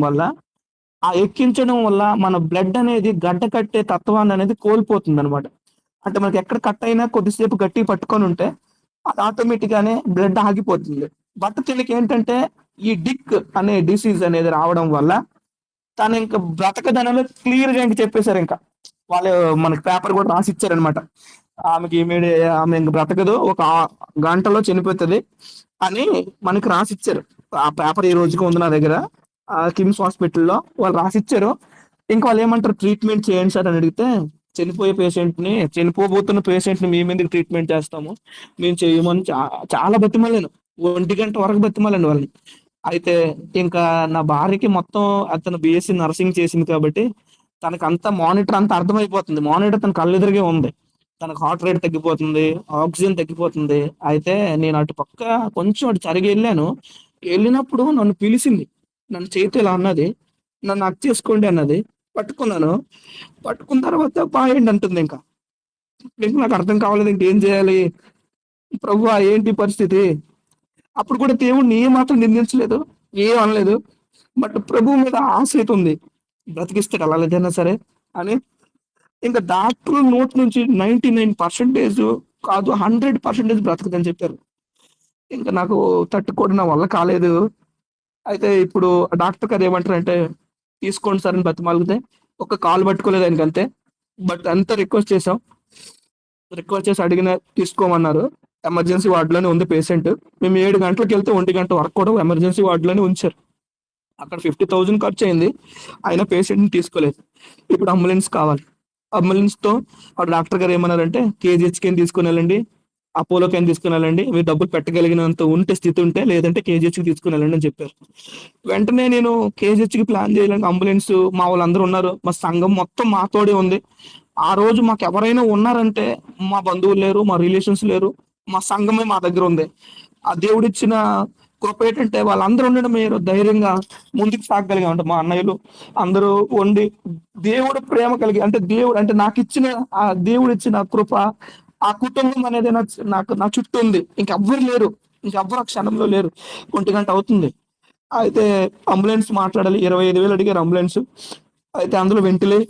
వల్ల, మన బ్లడ్ అనేది గడ్డ కట్టే తత్వాన్ని అనేది కోల్పోతుందనమాట. అంటే మనకి ఎక్కడ కట్ అయినా కొద్దిసేపు గట్టిగా పట్టుకొనుంటే, అది ఆటోమేటిక్ గానే బ్లడ్ ఆగిపోతుంది. బట్ దీనికేంటంటే, ఈ డిక్ అనే డిసీజ్ అనేది రావడం వల్ల, తనింక బ్రతకదనని క్లియర్‌గా ఇంక చెప్పేసారింక. వాళ్ళు మనకి పేపర్ కూడా రాసిచ్చారనమాట. ఆమె ఇంక బ్రతకదు. ఒక గంటలో చనిపోతది అని మనకి రాసిచ్చారు. ఆ పేపర్ ఈ రోజుకి ఉంది నా దగ్గర. కిమ్స్ హాస్పిటల్‌లో వాళ్ళు రాసిచ్చారు. ఇంక వాళ్ళేమంటారు ట్రీట్మెంట్ చేయండి సార్ అని అడిగితే, చనిపోబోతున్న పేషెంట్‌ని మేమెందుకు ట్రీట్మెంట్ చేస్తాము. మేము చెయ్యమని చాలా బతిమాలాను. ఒంటి గంట వరకు బతిమాలాను వాళ్ళని. అయితే ఇంకా నా భార్యకి మొత్తం అతను బీఎస్సీ నర్సింగ్ చేసింది కాబట్టి, తనకంతా మానిటర్ అంతా అర్థమైపోతుంది. మానిటర్ తన కళ్ళెదురుగే ఉంది. తనకు హార్ట్ రేట్ తగ్గిపోతుంది. ఆక్సిజన్ తగ్గిపోతుంది. అయితే నేను అటు పక్క కొంచెం అటు జరిగెళ్ళాను. ఎళ్ళినప్పుడు నన్ను పిలిసింది. నన్ను చేత్తో ఇలా అన్నది. నన్ను హగ్ చేసుకోండి అన్నది. పట్టుకున్నాను. పట్టుకున్న తర్వాత పాయండి అంటుందింక. ఇంక నాకు అర్థం కావలేదు ఇంకేం చేయాలి? ప్రభువా! ఏంటి పరిస్థితి? అప్పుడు కూడా దేవుడిని ఏమాత్రం నిందించలేదు. ఏం అనలేదు. బట్ ప్రభువు మీద ఆశ అయితే ఉంది. బ్రతికిస్తాడు అలా ఏదైనా సరే అని. ఇంక డాక్టర్ల నోటి నుంచి 99% కాదు 100% బ్రతకదని చెప్పారు. ఇంక నాకు తట్టుకోవడం నా వల్ల కాలేదు. అయితే ఇప్పుడు డాక్టర్ గారు ఏమంటారంటే, "తీసుకోండి సార్" అని బతిమాలితే, ఒక కాలు పట్టుకోలేదు ఆయనకంతే. బట్ అంతా రిక్వెస్ట్ చేసాం. రిక్వెస్ట్ చేసి అడిగిన తీసుకోమన్నారు. ఎమర్జెన్సీ వార్డ్‌లోనే ఉంది పేషెంట్. మేము 7 గంటలకెళ్తే 1 గంట వరకు కూడా ఎమర్జెన్సీ వార్డ్‌లోనే ఉంచారు. అక్కడ 50,000 ఖర్చయింది. అయినా పేషెంట్‌ని తీసుకోలేదు. ఇప్పుడు అంబులెన్స్ కావాలి. అంబులెన్స్‌తో డాక్టర్ గారు ఏమన్నారంటే, "కేజీహెచ్‌కేని తీసుకొనెళ్ళండి. అపోలోకైనా తీసుకొనెళ్ళండి. మీరు డబ్బులు పెట్టగలిగినంత స్థితి ఉంటే, లేదంటే కేజీహెచ్‌కి తీసుకొనెళ్ళండి" అని చెప్పారు. వెంటనే నేను కేజీహెచ్‌కి ప్లాన్ చేయాలని అంబులెన్స్ మా వాళ్ళందరూ ఉన్నారు. మా సంఘం మొత్తం మాతోడే ఉంది. ఆ రోజు మాకెవరైనా ఉన్నారంటే, మా బంధువులు లేరు, మా రిలేషన్స్ లేరు. మా సంఘమే మా దగ్గరుంది. ఆ దేవుడిచ్చిన కృప ఏంటంటే వాళ్ళందరూ ఉండడం మీరు ధైర్యంగా ముందుకు సాగగలిగామంట. మా అన్నయ్యలు అందరూ ఉండి దేవుడు ప్రేమ కలిగి అంటే దేవుడు అంటే నాకిచ్చిన ఆ దేవుడిచ్చిన కృప, ఆ కుటుంబం అనేది నాకు నా చుట్టూ ఉంది. ఇంకెవ్వరు లేరు. ఇంకెవ్వరు ఆ క్షణంలో లేరు. 1 గంట అవుతుంది. అయితే అంబులెన్స్ మాట్లాడాలి. 25,000 అడిగారు అంబులెన్స్. అయితే అందులో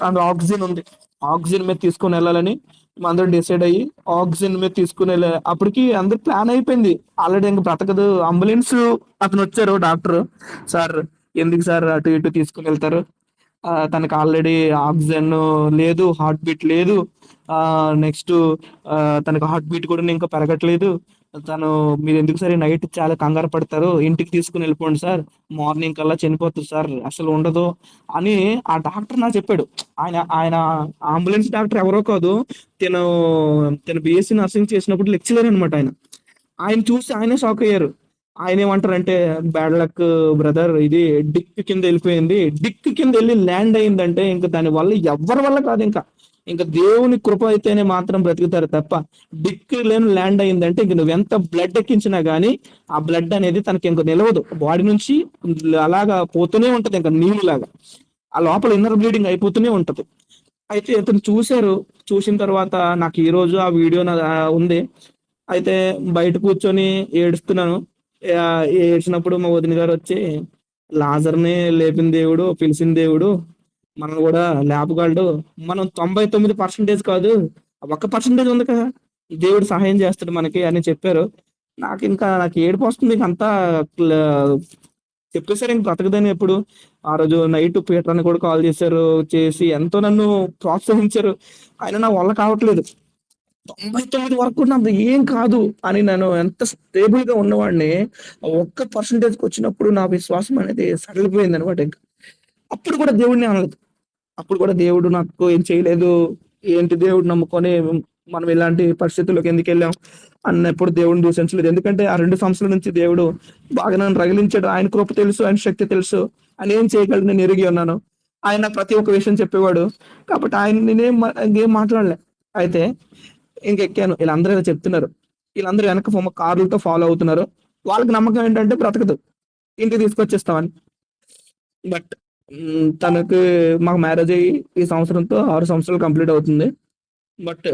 అందులో ఆక్సిజన్ ఉంది. ఆక్సిజన్ మీద తీసుకొని వెళ్ళాలని అందరూ డిసైడ్ అయ్యి ఆక్సిజన్ మీద తీసుకుని వెళ్ళే అప్పటికి అందరు ప్లాన్ అయిపోయింది. ఆల్రెడీ ఇంక బ్రతకదు. అంబులెన్స్ అతను వచ్చారు డాక్టర్. సార్, ఎందుకు సార్ అటు ఇటు తీసుకుని వెళ్తారు? తనకి ఆల్రెడీ ఆక్సిజన్ లేదు, హార్ట్ బీట్ లేదు. నెక్స్ట్ తనకి హార్ట్ బీట్ కూడా ఇంకా పెరగట్లేదు. తను మీరు ఎందుకు సార్ నైట్ చాలా కంగారు పడతారు, ఇంటికి తీసుకుని వెళ్ళిపోండి సార్, మార్నింగ్ కల్లా చనిపోతుంది సార్, అసలు ఉండదు అని ఆ డాక్టర్ నాకు చెప్పాడు. ఆయన ఆయన అంబులెన్స్ డాక్టర్ ఎవరో కాదు, తను తను బిఎస్సీ నర్సింగ్ చేసినప్పుడు లెక్చరర్ అనమాట ఆయన. ఆయన చూసి ఆయనే షాక్ అయ్యారు. ఆయన ఏమంటారంటే, బ్యాడ్ లక్ బ్రదర్, ఇది డిక్ కింద వెళ్ళిపోయింది. డిక్ కింద వెళ్ళి ల్యాండ్ అయిందంటే ఇంకా దాని వల్ల ఎవరి వల్ల కాదు, ఇంకా దేవుని కృప అయితేనే మాత్రం బ్రతుకుతారు తప్ప, డిక్ లేని ల్యాండ్ అయిందంటే ఇంక నువ్వు ఎంత బ్లడ్ ఎక్కించినా గానీ ఆ బ్లడ్ అనేది తనకి ఇంక నిలవదు. బాడీ నుంచి అలాగా పోతూనే ఉంటది, ఇంకా నీళ్ళలాగా ఆ లోపల ఇన్నర్ బ్లీడింగ్ అయిపోతూనే ఉంటది. అయితే ఇతను చూశారు. చూసిన తర్వాత నాకు ఈ రోజు ఆ వీడియో ఉంది. అయితే బయట కూర్చొని ఏడుస్తున్నాను. ఏడ్చినప్పుడు మా వదిన గారు వచ్చి, లాజర్ని లేపిన దేవుడు, పిలిచిన దేవుడు మనం కూడా లేపగలడు. మనం 99% కాదు, 1% ఉంది కదా, దేవుడు సహాయం చేస్తాడు మనకి అని చెప్పారు. నాకు ఏడుపు వస్తుంది. అంతా చెప్పేశారు ఇంక బ్రతకదని. ఎప్పుడు ఆ రోజు నైట్ పీటర్ అని కూడా కాల్ చేశారు. చేసి ఎంతో నన్ను ప్రోత్సహించారు. ఆయన నా వల్ల కావట్లేదు, 99 వరకు కూడా నాది ఏం కాదు అని నేను ఎంత స్టేబుల్ గా ఉన్నవాడిని, 1% వచ్చినప్పుడు నా విశ్వాసం అనేది సడలిపోయింది అనమాట. ఇంకా అప్పుడు కూడా దేవుడిని అనలేదు. అప్పుడు కూడా దేవుడు నాకు ఏం చేయలేదు, ఏంటి దేవుడు నమ్ముకొని మనం ఇలాంటి పరిస్థితుల్లోకి ఎందుకు వెళ్ళాం అన్నప్పుడు దేవుడిని దూషించలేదు. ఎందుకంటే ఆ 2 సంవత్సరాల నుంచి దేవుడు బాగా నన్ను రగిలించాడు. ఆయన కృప తెలుసు, ఆయన శక్తి తెలుసు, ఆయన ఏం చేయగలడు నేను ఎరిగి ఉన్నాను. ఆయన ప్రతి ఒక్క విషయం చెప్పేవాడు. కాబట్టి ఆయన ఇంకేం మాట్లాడలే. అయితే ఇంకెక్కాను. వీళ్ళందరూ ఏదో చెప్తున్నారు. వీళ్ళందరూ వెనక కార్లతో ఫాలో అవుతున్నారు. వాళ్ళకి నమ్మకం ఏంటంటే బ్రతకదు, ఇంటికి తీసుకొచ్చేస్తామని. బట్ తనకి మాకు మ్యారేజ్ అయ్యి ఈ సంవత్సరంతో 6 సంవత్సరాలు కంప్లీట్ అవుతుంది. బట్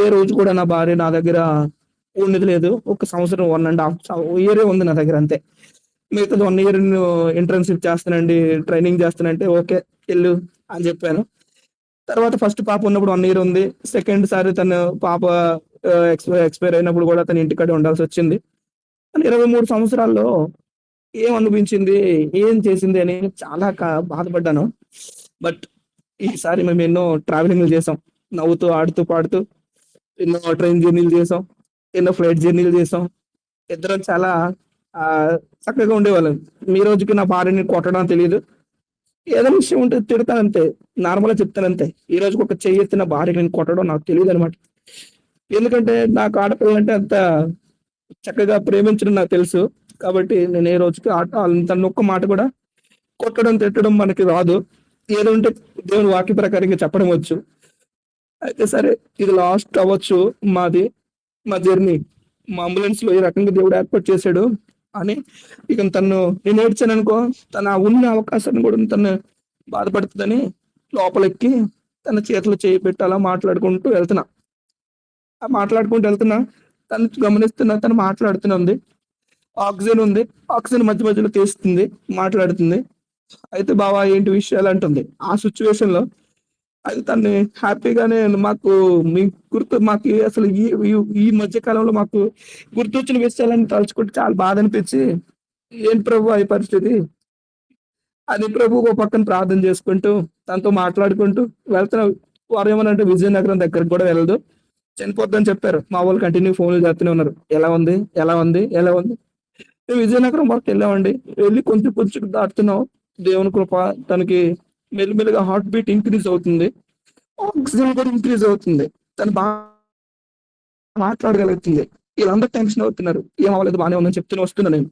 ఏ రోజు కూడా నా భార్య నా దగ్గర ఉండేది లేదు. ఒక సంవత్సరం 1.5 ఇయర్ ఉంది నా దగ్గర, అంతే. మిగతాది 1 ఇయర్ ఇంటర్న్షిప్ చేస్తానండి, ట్రైనింగ్ చేస్తానంటే ఓకే వెళ్ళు అని చెప్పాను. తర్వాత ఫస్ట్ పాప ఉన్నప్పుడు 1 ఇయర్ ఉంది. సెకండ్ సారి తను పాప ఎక్స్పైర్ అయినప్పుడు కూడా తన ఇంటికాడే ఉండాల్సి వచ్చింది. 23 సంవత్సరాల్లో ఏం అనిపించింది, ఏం చేసింది అని చాలా బాధపడ్డాను. బట్ ఈసారి మేము ఎన్నో ట్రావెలింగ్లు చేసాం, నవ్వుతూ ఆడుతూ పాడుతూ. ఎన్నో ట్రైన్ జర్నీలు చేసాం, ఎన్నో ఫ్లైట్ జర్నీలు చేసాం. ఇద్దరం చాలా ఆ చక్కగా ఉండేవాళ్ళం. ఈ రోజుకి నా భార్యని కొట్టడం తెలియదు, ఏదైనా విషయం ఉంటే తిడతానంతే, నార్మల్గా చెప్తానంతే. ఈ రోజుకి ఒక చెయ్యి ఎత్తిన భార్యకి నేను కొట్టడం నాకు తెలియదు అనమాట. ఎందుకంటే నాకు ఆడపిల్లంటే అంత చక్కగా ప్రేమించడం నాకు తెలుసు. కాబట్టి నేను ఏ రోజుకి తన ఒక్క మాట కూడా కొట్టడం తిట్టడం మనకి రాదు. ఏదో ఉంటే దేవుని వాక్య ప్రకారంగా చెప్పడం వచ్చు. అయితే సరే, ఇది లాస్ట్ అవ్వచ్చు మా జర్నీ. మా అంబులెన్స్ లో ఈ రకంగా దేవుడు ఏర్పాటు చేశాడు అని ఇక నేను ఏడ్చాను అనుకో, తన ఉన్న అవకాశాన్ని కూడా తను బాధపడుతుందని లోపలెక్కి తన చేతిలో చేయి పెట్టి అలా మాట్లాడుకుంటూ వెళ్తున్నా. తను గమనిస్తున్నా, తను మాట్లాడుతుంది. ఆక్సిజన్ ఉంది, ఆక్సిజన్ మధ్య మధ్యలో తీస్తుంది, మాట్లాడుతుంది. అయితే బావా ఏంటి విషయాలు అంటుంది. ఆ సిచ్యువేషన్ లో అది తన్ని హ్యాపీగానే మాకు అసలు ఈ మధ్య కాలంలో మాకు గుర్తొచ్చిన విషయాలని తలుచుకుంటే చాలా బాధ అనిపించి, ఏంటి ప్రభు ఈ పరిస్థితి అని ప్రభు ఒక పక్కన ప్రార్థన చేసుకుంటూ తనతో మాట్లాడుకుంటూ వెళ్తున్నా. వారు ఏమనంటే విజయనగరం దగ్గరకు కూడా వెళ్ళదు, చనిపోద్దని చెప్పారు. మా వాళ్ళు కంటిన్యూ ఫోన్లు చేస్తూనే ఉన్నారు, ఎలా ఉంది ఎలా ఉంది ఎలా ఉంది. మేము విజయనగరం వరకు వెళ్ళామండి. వెళ్ళి కొంచెం కొంచెం దాటుతున్నాం. దేవుని కృప, తనకి మెల్లిమెల్లిగా హార్ట్ బీట్ ఇంక్రీజ్ అవుతుంది, ఆక్సిజన్ కూడా ఇంక్రీజ్ అవుతుంది, తను బాగా మాట్లాడగలుగుతుంది. వీళ్ళందరూ టెన్షన్ అవుతున్నారు, ఏం అవ్వలేదు బాగానే ఉందని చెప్తూనే వస్తున్నా. నేను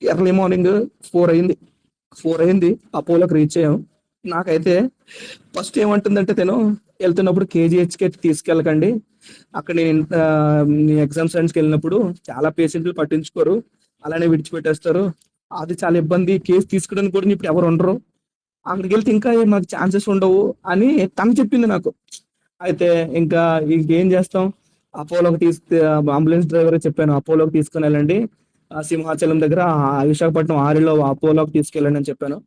ఎర్లీ మార్నింగ్ 4 అయింది అపోలోకి రీచ్ అయ్యాం. నాకైతే ఫస్ట్ ఏమంటుందంటే, తను వెళ్తున్నప్పుడు కేజీహెచ్కి తీసుకెళ్ళకండి, అక్కడ నేను ఎగ్జామ్ సెంటర్స్కి వెళ్ళినప్పుడు చాలా పేషెంట్లు పట్టించుకోరు, అలానే విడిచిపెట్టేస్తారు, అది చాలా ఇబ్బంది, కేసు తీసుకోవడానికి కూడా ఇప్పుడు ఎవరు ఉండరు, అక్కడికి వెళ్తే ఇంకా మాకు ఛాన్సెస్ ఉండవు అని తను చెప్పింది నాకు. అయితే ఇంకా ఇంకేం చేస్తాం, అపోలోకి అంబులెన్స్ డ్రైవర్ చెప్పాను, అపోలోకి తీసుకుని వెళ్ళండి, సింహాచలం దగ్గర విశాఖపట్నం ఆరిలో అపోలోకి తీసుకెళ్ళండి అని చెప్పాను.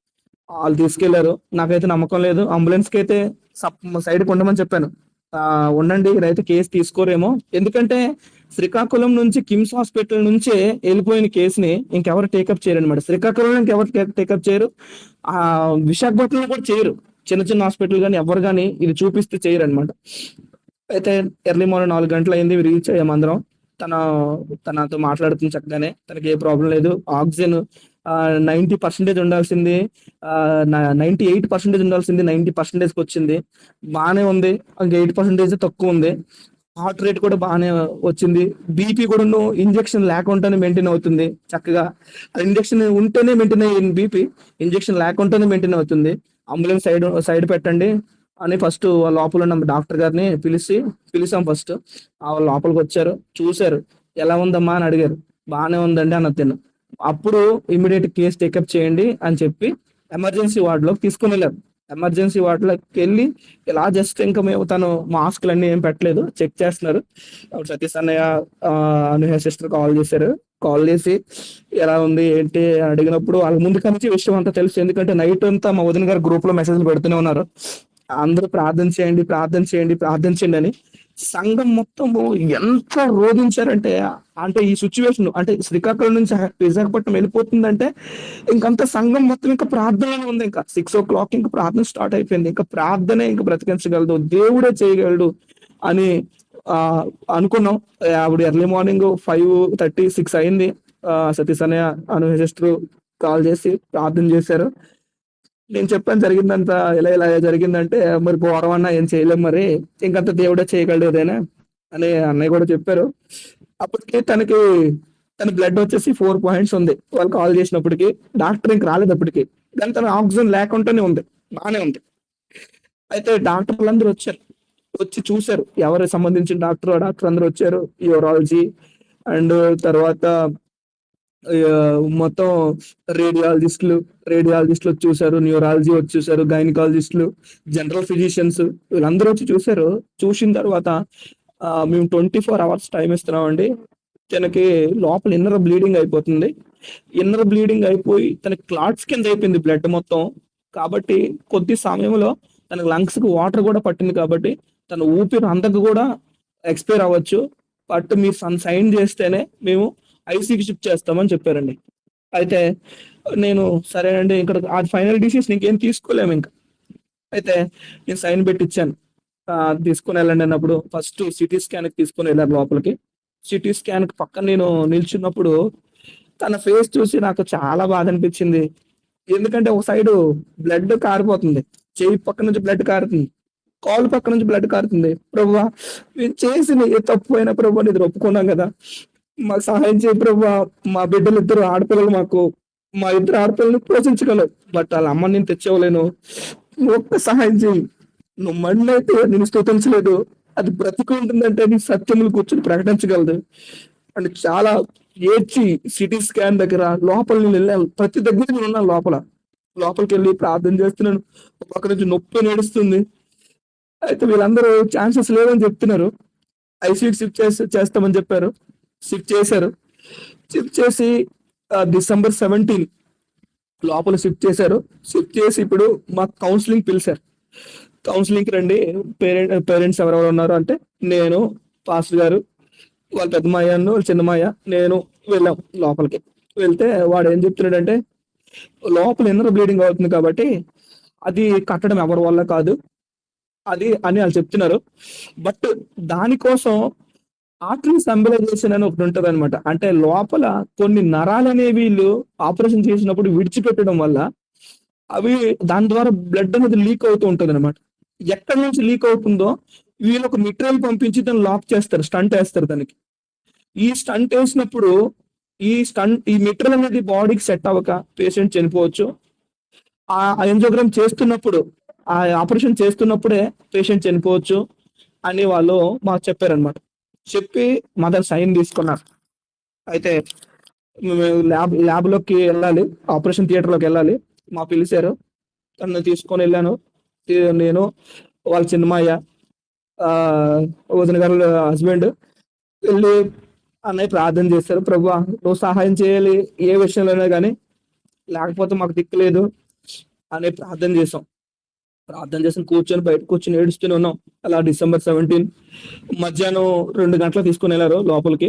వాళ్ళు తీసుకెళ్లారు. నాకైతే నమ్మకం లేదు. అంబులెన్స్ కి అయితే సైడ్ ఉండమని చెప్పాను. ఉండండి, ఇదైతే కేసు తీసుకోరేమో, ఎందుకంటే శ్రీకాకుళం నుంచి కిమ్స్ హాస్పిటల్ నుంచే వెళ్ళిపోయిన కేసుని ఇంకెవరు టేకప్ చేయరు అనమాట. శ్రీకాకుళంలో ఇంకెవరు టేకప్ చేయరు, ఆ విశాఖపట్నంలో కూడా చేయరు. చిన్న చిన్న హాస్పిటల్ కానీ ఎవరు కానీ ఇది చూపిస్తే చేయరు అనమాట. అయితే ఎర్లీ మార్నింగ్ 4 గంటలు అయింది, రీచ్ అయ్యాం అందరం. తన తనతో మాట్లాడుతుంది చక్కగానే, తనకి ఏ ప్రాబ్లం లేదు. ఆక్సిజన్ 90% ఉండాల్సింది, 98% ఉండాల్సింది 90% వచ్చింది, బాగానే ఉంది. ఇంకా 8% తక్కువ ఉంది. హార్ట్ రేట్ కూడా బాగానే వచ్చింది. బీపీ కూడా ఇంజెక్షన్ లేకుండానే మెయింటైన్ అవుతుంది చక్కగా. ఇంజెక్షన్ ఉంటేనే మెయింటైన్ అయ్యింది బీపీ, ఇంజెక్షన్ లేకుండానే మెయింటైన్ అవుతుంది. అంబులెన్స్ సైడ్ పెట్టండి అని ఫస్ట్ లోపల ఉన్న డాక్టర్ గారిని పిలిచాం ఫస్ట్. వాళ్ళు లోపలికి వచ్చారు, చూశారు, ఎలా ఉందమ్మా అని అడిగారు. బాగానే ఉందండి అన్న తిను. అప్పుడు ఇమీడియట్ కేసు టేకప్ చేయండి అని చెప్పి ఎమర్జెన్సీ వార్డులోకి తీసుకుని వెళ్ళారు. ఎమర్జెన్సీ వార్డులోకి వెళ్ళి ఇలా జస్ట్ ఇంకా మేము తను మాస్క్లు అన్ని ఏం పెట్టలేదు, చెక్ చేస్తున్నారు. అప్పుడు సతీష్ అన్నయ్య అను సిస్టర్ కాల్ చేశారు. కాల్ చేసి ఎలా ఉంది ఏంటి అడిగినప్పుడు వాళ్ళ ముందు నుంచి విషయం అంతా తెలుసు. ఎందుకంటే నైట్ అంతా మా వదిన గారు గ్రూప్ లో మెసేజ్లు పెడుతూనే ఉన్నారు, అందరూ ప్రార్థన చేయండి ప్రార్థన చేయండి ప్రార్థన చేయండి అని. సంఘం మొత్తము ఎంత రోధించారంటే, అంటే ఈ సిచ్యువేషన్ అంటే శ్రీకాకుళం నుంచి విశాఖపట్నం వెళ్ళిపోతుందంటే ఇంకంత సంఘం మొత్తం ఇంకా ప్రార్థనలో ఉంది. ఇంకా 6 o'clock ఇంకా ప్రార్థన స్టార్ట్ అయిపోయింది. ఇంకా ప్రార్థనే ఇంకా బ్రతికించగలదు, దేవుడే చేయగలడు అని అనుకున్నాం. ఆవిడ ఎర్లీ మార్నింగ్ 5:30, 6 అయింది. సతీష్ అన్నయ్య అను సిస్టర్ కాల్ చేసి ప్రార్థన చేశారు. నేను చెప్పాను జరిగిందంతా ఇలా జరిగిందంటే, మరి ఘోరం అన్నా ఏం చేయలేం, మరి ఇంకంత దేవుడే చేయగలడు ఏదైనా అని అన్నయ్య కూడా చెప్పారు. అప్పటికి తన బ్లడ్ వచ్చేసి 4 points ఉంది. వాళ్ళు కాల్ చేసినప్పటికి డాక్టర్ ఇంక రాలేదు అప్పటికి, కానీ తన ఆక్సిజన్ లేకుండానే ఉంది, బాగానే ఉంది. అయితే డాక్టర్లు అందరూ వచ్చి చూశారు. ఎవరికి సంబంధించిన డాక్టర్ అందరూ వచ్చారు. యూరాలజీ అండ్ తర్వాత మొత్తం రేడియాలజిస్టులు వచ్చి చూసారు, న్యూరాలజీ వచ్చి చూసారు, గైనకాలజిస్టులు, జనరల్ ఫిజిషియన్స్ వీళ్ళందరూ వచ్చి చూసారు. చూసిన తర్వాత మేము 24 hours టైం ఇస్తున్నామండి, తనకి లోపల ఇన్నర్ బ్లీడింగ్ అయిపోతుంది, ఇన్నర్ బ్లీడింగ్ అయిపోయి తనకి క్లాట్స్ కింద అయిపోయింది బ్లడ్ మొత్తం. కాబట్టి కొద్ది సమయంలో తనకు లంగ్స్ కి వాటర్ కూడా పట్టింది, కాబట్టి తన ఊపిరి అందక కూడా ఎక్స్పైర్ అవ్వచ్చు. బట్ మీరు సైన్ చేస్తేనే మేము ఐసీకి షిఫ్ట్ చేస్తామని చెప్పారండి. అయితే నేను సరేనండి, ఇక్కడ అది ఫైనల్ డిసిషన్ ఇంకేం తీసుకోలేము ఇంకా. అయితే నేను సైన్ పెట్టి ఇచ్చాను, తీసుకుని వెళ్ళండి అన్నప్పుడు ఫస్ట్ సిటీ స్కాన్ తీసుకుని వెళ్ళారు లోపలికి. సిటీ స్కాన్ పక్కన నేను నిల్చున్నప్పుడు తన ఫేస్ చూసి నాకు చాలా బాధ అనిపించింది. ఎందుకంటే ఒక సైడ్ బ్లడ్ కారిపోతుంది, చెయ్యి పక్క నుంచి బ్లడ్ కారుతుంది, కాలు పక్క నుంచి బ్లడ్ కారుతుంది. ప్రభువా, మేము చేసిన ఏ తప్పు అయినా ప్రభు ఇది ఒప్పుకున్నాం కదా, మాకు సహాయం చేయ ప్రభా. మా బిడ్డలు 2 ఆడపిల్లలు, మా 2 ఆడపిల్లలు పోషించగలవు, బట్ వాళ్ళ అమ్మని నేను తెచ్చేవలేను, ఒక్క సహాయం చేయి. నువ్వు మళ్ళీ అయితే నేను స్తుతించలేదు, అది బ్రతికి ఉంటుందంటే నీ సత్యములు కూర్చొని ప్రకటించగలదు అని చాలా ఏడ్చి సిటీ స్కాన్ దగ్గర లోపల నేను వెళ్ళాను. ప్రతి దగ్గర నేను ఉన్నాను లోపలికి వెళ్ళి ప్రార్థన చేస్తున్నాను. పక్క నుంచి నొప్పి నడుస్తుంది. అయితే వీళ్ళందరూ ఛాన్సెస్ లేవని చెప్తున్నారు, ఐసీయూకి షిఫ్ట్ చేస్తామని చెప్పారు. షిఫ్ట్ చేసి December 17 లోపల షిఫ్ట్ చేసి ఇప్పుడు మాకు కౌన్సిలింగ్ పిలిచారు. కౌన్సిలింగ్కి రండి, పేరెంట్స్ ఎవరెవరు ఉన్నారు అంటే నేను, పాస్టర్ గారు, వాళ్ళ పెద్దమాయ, వాళ్ళ చిన్నమాయ, నేను వెళ్ళాం. లోపలికి వెళ్తే వాడు ఏం చెప్తున్నాడంటే, లోపల ఇన్నర్ బ్లీడింగ్ అవుతుంది కాబట్టి అది కట్టడం ఎవరి వల్ల కాదు అది అని వాళ్ళు చెప్తున్నారు. బట్ దానికోసం ఆర్టరీ సంబలైజేషన్ అని ఒకటి ఉంటది అనమాట. అంటే లోపల కొన్ని నరాలు అనేవి వీళ్ళు ఆపరేషన్ చేసినప్పుడు విడిచిపెట్టడం వల్ల అవి దాని ద్వారా బ్లడ్ అనేది లీక్ అవుతూ ఉంటది అనమాట. ఎక్కడి నుంచి లీక్ అవుతుందో వీళ్ళు ఒక మెటీరియల్ పంపించి దాన్ని లాక్ చేస్తారు, స్టంట్ వేస్తారు దానికి. ఈ స్టంట్ వేసినప్పుడు ఈ మెటీరియల్ అనేది బాడీకి సెట్ అవ్వక పేషెంట్ చనిపోవచ్చు. ఆ యాంజియోగ్రామ్ చేస్తున్నప్పుడు, ఆ ఆపరేషన్ చేస్తున్నప్పుడే పేషెంట్ చనిపోవచ్చు అని వాళ్ళు మాకు చెప్పారనమాట. చెప్పి మా దగ్గర సైన్ తీసుకున్నారు. అయితే ల్యాబ్లోకి వెళ్ళాలి, ఆపరేషన్ థియేటర్లోకి వెళ్ళాలి. మా పిలిచారు, తను తీసుకొని వెళ్ళాను. నేను, వాళ్ళ చిన్నమాయ, వదిన గారు హస్బెండ్ వెళ్ళి అన్నయ్య ప్రార్థన చేశారు. ప్రభువా, నువ్వు సహాయం చేయాలి ఏ విషయంలోనే కానీ, లేకపోతే మాకు దిక్కు లేదు. అనే ప్రార్థన చేసాం. ప్రార్థన చేసి కూర్చొని బయట కూర్చొని ఏడుస్తూనే ఉన్నాం. అలా December 17 మధ్యాహ్నం 2 గంటలకు తీసుకొని వెళ్ళారు లోపలికి.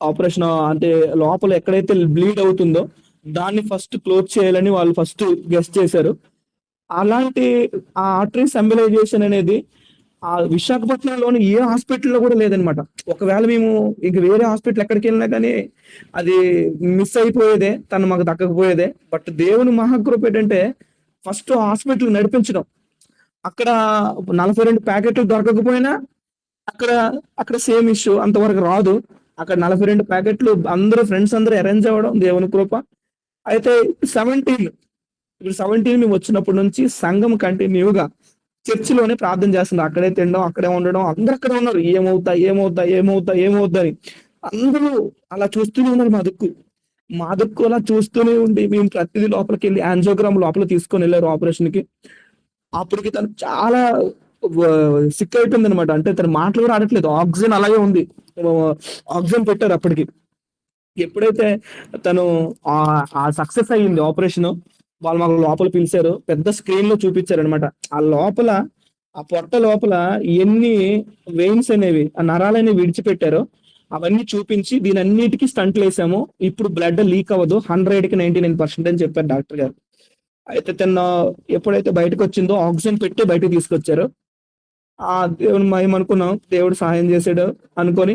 ఆపరేషన్ అంటే లోపల ఎక్కడైతే బ్లీడ్ అవుతుందో దాన్ని ఫస్ట్ క్లోజ్ చేయాలని వాళ్ళు ఫస్ట్ గెస్ చేశారు. అలాంటి ఆ ఆర్టరీస్ ఎంబలైజేషన్ అనేది ఆ విశాఖపట్నంలోని ఏ హాస్పిటల్‌లో కూడా లేదనమాట. ఒకవేళ మేము ఇంక వేరే హాస్పిటల్ ఎక్కడికెళ్ళినా గానీ అది మిస్ అయిపోయేదే. తను మాకు దక్కకపోయేదే. బట్ దేవుని మహాకృప ఏంటంటే ఫస్ట్ హాస్పిటల్‌కి నడిపించడం. అక్కడ 42 ప్యాకెట్లు దొరకకపోయినా అక్కడ అక్కడ సేమ్ ఇష్యూ అంతవరకు రాదు. అక్కడ 42 ప్యాకెట్లు అందరూ ఫ్రెండ్స్ అందరూ అరేంజ్ అవ్వడం దేవుని కృప. అయితే 17 ఇప్పుడు 17 మేము వచ్చినప్పటి నుంచి సంఘం కంటిన్యూగా చర్చిలోనే ప్రార్థన చేస్తుంది. అక్కడే తినడం, అక్కడే ఉండడం, అందరూ అక్కడే ఉన్నారు. ఏమవుతా, ఏమవుతా, ఏమవుతా, ఏమవుద్దా అని. అందరూ అలా చూస్తూనే ఉన్నారు మా దిక్కు. మా దిక్కు అలా చూస్తూనే ఉండి మేము ప్రతిదీ లోపలికెళ్ళి యాంజియోగ్రామ్ లోపల తీసుకొని వెళ్లారు ఆపరేషన్‌కి. అప్పటికి తను చాలా సిక్ అయిపోయిందనమాట. అంటే తను మాటలు కూడా ఆడట్లేదు. ఆక్సిజన్ అలాగే ఉంది. ఆక్సిజన్ పెట్టారు అప్పటికి. ఎప్పుడైతే తను ఆ సక్సెస్ అయ్యింది ఆపరేషన్, వాళ్ళు మాకు లోపల పిలిచారు. పెద్ద స్క్రీన్ లో చూపించారనమాట. ఆ లోపల ఆ పొట్ట లోపల ఎన్ని వెయిన్స్ అనేవి ఆ నరాలనేవి విడిచిపెట్టారో అవన్నీ చూపించి దీనన్నిటికీ స్టంట్లు వేసాము. ఇప్పుడు బ్లడ్ లీక్ అవ్వదు. 100కి 99% అని చెప్పారు డాక్టర్ గారు. అయితే తను ఎప్పుడైతే బయటకు వచ్చిందో ఆక్సిజన్ పెట్టి బయటకు తీసుకొచ్చారు. ఆ దేవుని మహిమ అనుకున్నాం. దేవుడు సహాయం చేశాడు అనుకొని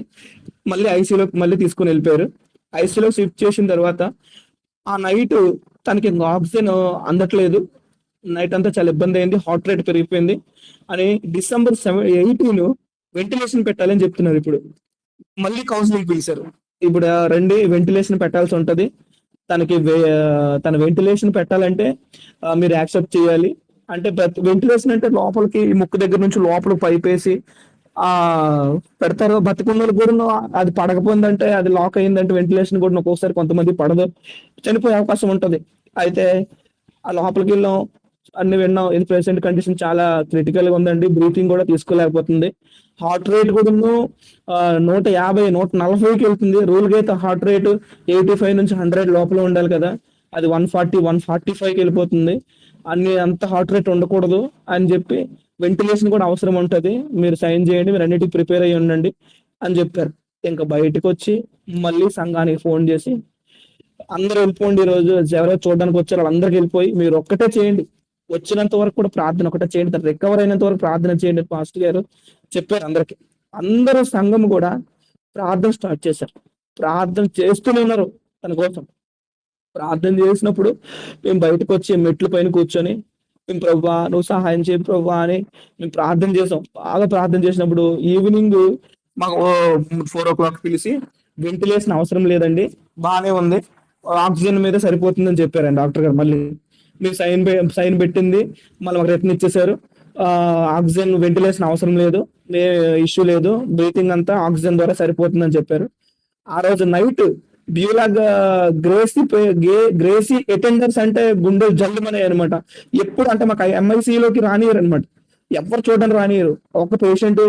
మళ్ళీ ఐసీయూలోకి మళ్ళీ తీసుకొని వెళ్ళిపోయారు. ఐసీయూలో షిఫ్ట్ చేసిన తర్వాత ఆ నైట్ తనకి ఇంకా ఆక్సిజన్ అందట్లేదు. నైట్ అంతా చాలా ఇబ్బంది అయింది. హార్ట్ రేట్ పెరిగిపోయింది అని December 18 వెంటిలేషన్ పెట్టాలని చెప్తున్నారు ఇప్పుడు. మళ్ళీ కౌన్సిలింగ్ పిలిచారు. ఇప్పుడు రండి వెంటిలేషన్ పెట్టాల్సి ఉంటది. తనకి తన వెంటిలేషన్ పెట్టాలంటే మీరు యాక్సెప్ట్ చేయాలి. అంటే వెంటిలేషన్ అంటే లోపలికి ముక్కు దగ్గర నుంచి లోపలికి పైపేసి ఆ పెడతారు. బతికున్నోళ్ళకి కూడా అది పడకపోయిందంటే అది లాక్ అయిందంటే వెంటిలేషన్ కూడా ఒక్కొక్కసారి కొంతమంది పడదు. చనిపోయే అవకాశం ఉంటది. అయితే ఆ లోపలికి వెళ్ళాం. అన్ని విన్నాం. ఇది ప్రెసెంట్ కండిషన్ చాలా క్రిటికల్ గా ఉందండి. బ్రీతింగ్ కూడా తీసుకోలేకపోతుంది. హార్ట్ రేట్ కూడా 150, 140కి వెళ్తుంది. రూల్ గా అయితే హార్ట్ రేట్ 85 నుంచి 100 లోపల ఉండాలి కదా. అది 140, 145కి వెళ్ళిపోతుంది. అంత హార్ట్ రేట్ ఉండకూడదు అని చెప్పి వెంటిలేషన్ కూడా అవసరం ఉంటది. మీరు సైన్ చేయండి. మీరు అన్నిటికి ప్రిపేర్ అయ్యి ఉండండి అని చెప్పారు. ఇంకా బయటకు వచ్చి మళ్ళీ సంఘానికి ఫోన్ చేసి అందరూ వెళ్ళిపోండి. ఈ రోజు ఎవరో చూడడానికి వచ్చారు వాళ్ళందరికి వెళ్ళిపోయి మీరు ఒక్కటే చేయండి. వచ్చినంత వరకు కూడా ప్రార్థన ఒకటే చేయండి. తను రికవర్ అయినంత వరకు ప్రార్థన చేయండి పాస్టర్ గారు చెప్పారు అందరికి. అందరూ సంఘం కూడా ప్రార్థన స్టార్ట్ చేశారు. ప్రార్థన చేస్తూనే ఉన్నారు తన కోసం. ప్రార్థన చేసినప్పుడు మేము బయటకు వచ్చి మెట్ల పైన కూర్చొని మేము ప్రభువా నువ్వు సహాయం చేయి ప్రభువా అని మేము ప్రార్థన చేసాం. బాగా ప్రార్థన చేసినప్పుడు ఈవినింగ్ మాకు 4 o'clock పిలిచి వెంటిలేషన్ అవసరం లేదండి, బాగానే ఉంది, ఆక్సిజన్ మీద సరిపోతుందని చెప్పారండి డాక్టర్ గారు. మళ్ళీ మీరు సైన్ పెట్టింది మళ్ళీ మాకు రిటర్న్ ఇచ్చేసారు. ఆక్సిజన్ వెంటిలేషన్ అవసరం లేదు, ఇష్యూ లేదు, బ్రీతింగ్ అంతా ఆక్సిజన్ ద్వారా సరిపోతుందని చెప్పారు. ఆ రోజు నైట్ బ్యూలాగా గ్రేసీ అటెండర్స్ అంటే గుండె జల్లుమనే అనమాట. ఎప్పుడు అంటే మాకు ఎంఐసీలోకి రానియరు అనమాట. ఎవరు చూడడానికి రానియరు. ఒక పేషెంట్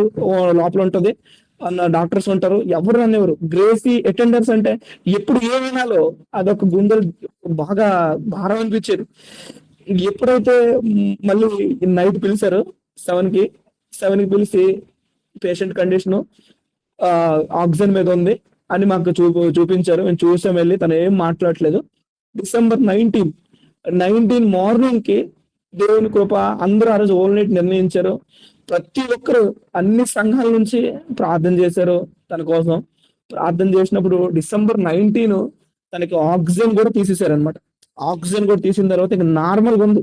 లోపల ఉంటది, అన్న డాక్టర్స్ ఉంటారు, ఎవరు రానివ్వరు. గ్రేసీ అటెండర్స్ అంటే ఎప్పుడు ఏమైనాలో అదొక గుండెలు బాగా భారం అనిపించేది. ఎప్పుడైతే మళ్ళీ నైట్ పిలిచారు 7కి పిలిచి పేషెంట్ కండిషన్ ఆక్సిజన్ మీద ఉంది అని మాకు చూపించారు. మేము చూసాం వెళ్ళి. తను ఏం మాట్లాడలేదు. December 19 మార్నింగ్ కి దేవుని కృప అందరూ ఆ రోజు ఓల్ నైట్ నిర్ణయించారు. ప్రతి ఒక్కరు అన్ని సంఘాల నుంచి ప్రార్థన చేశారు తన కోసం. ప్రార్థన చేసినప్పుడు December 19 తనకి ఆక్సిజన్ కూడా తీసేశారు అనమాట. ఆక్సిజన్ కూడా తీసిన తర్వాత ఇక నార్మల్గా ఉంది,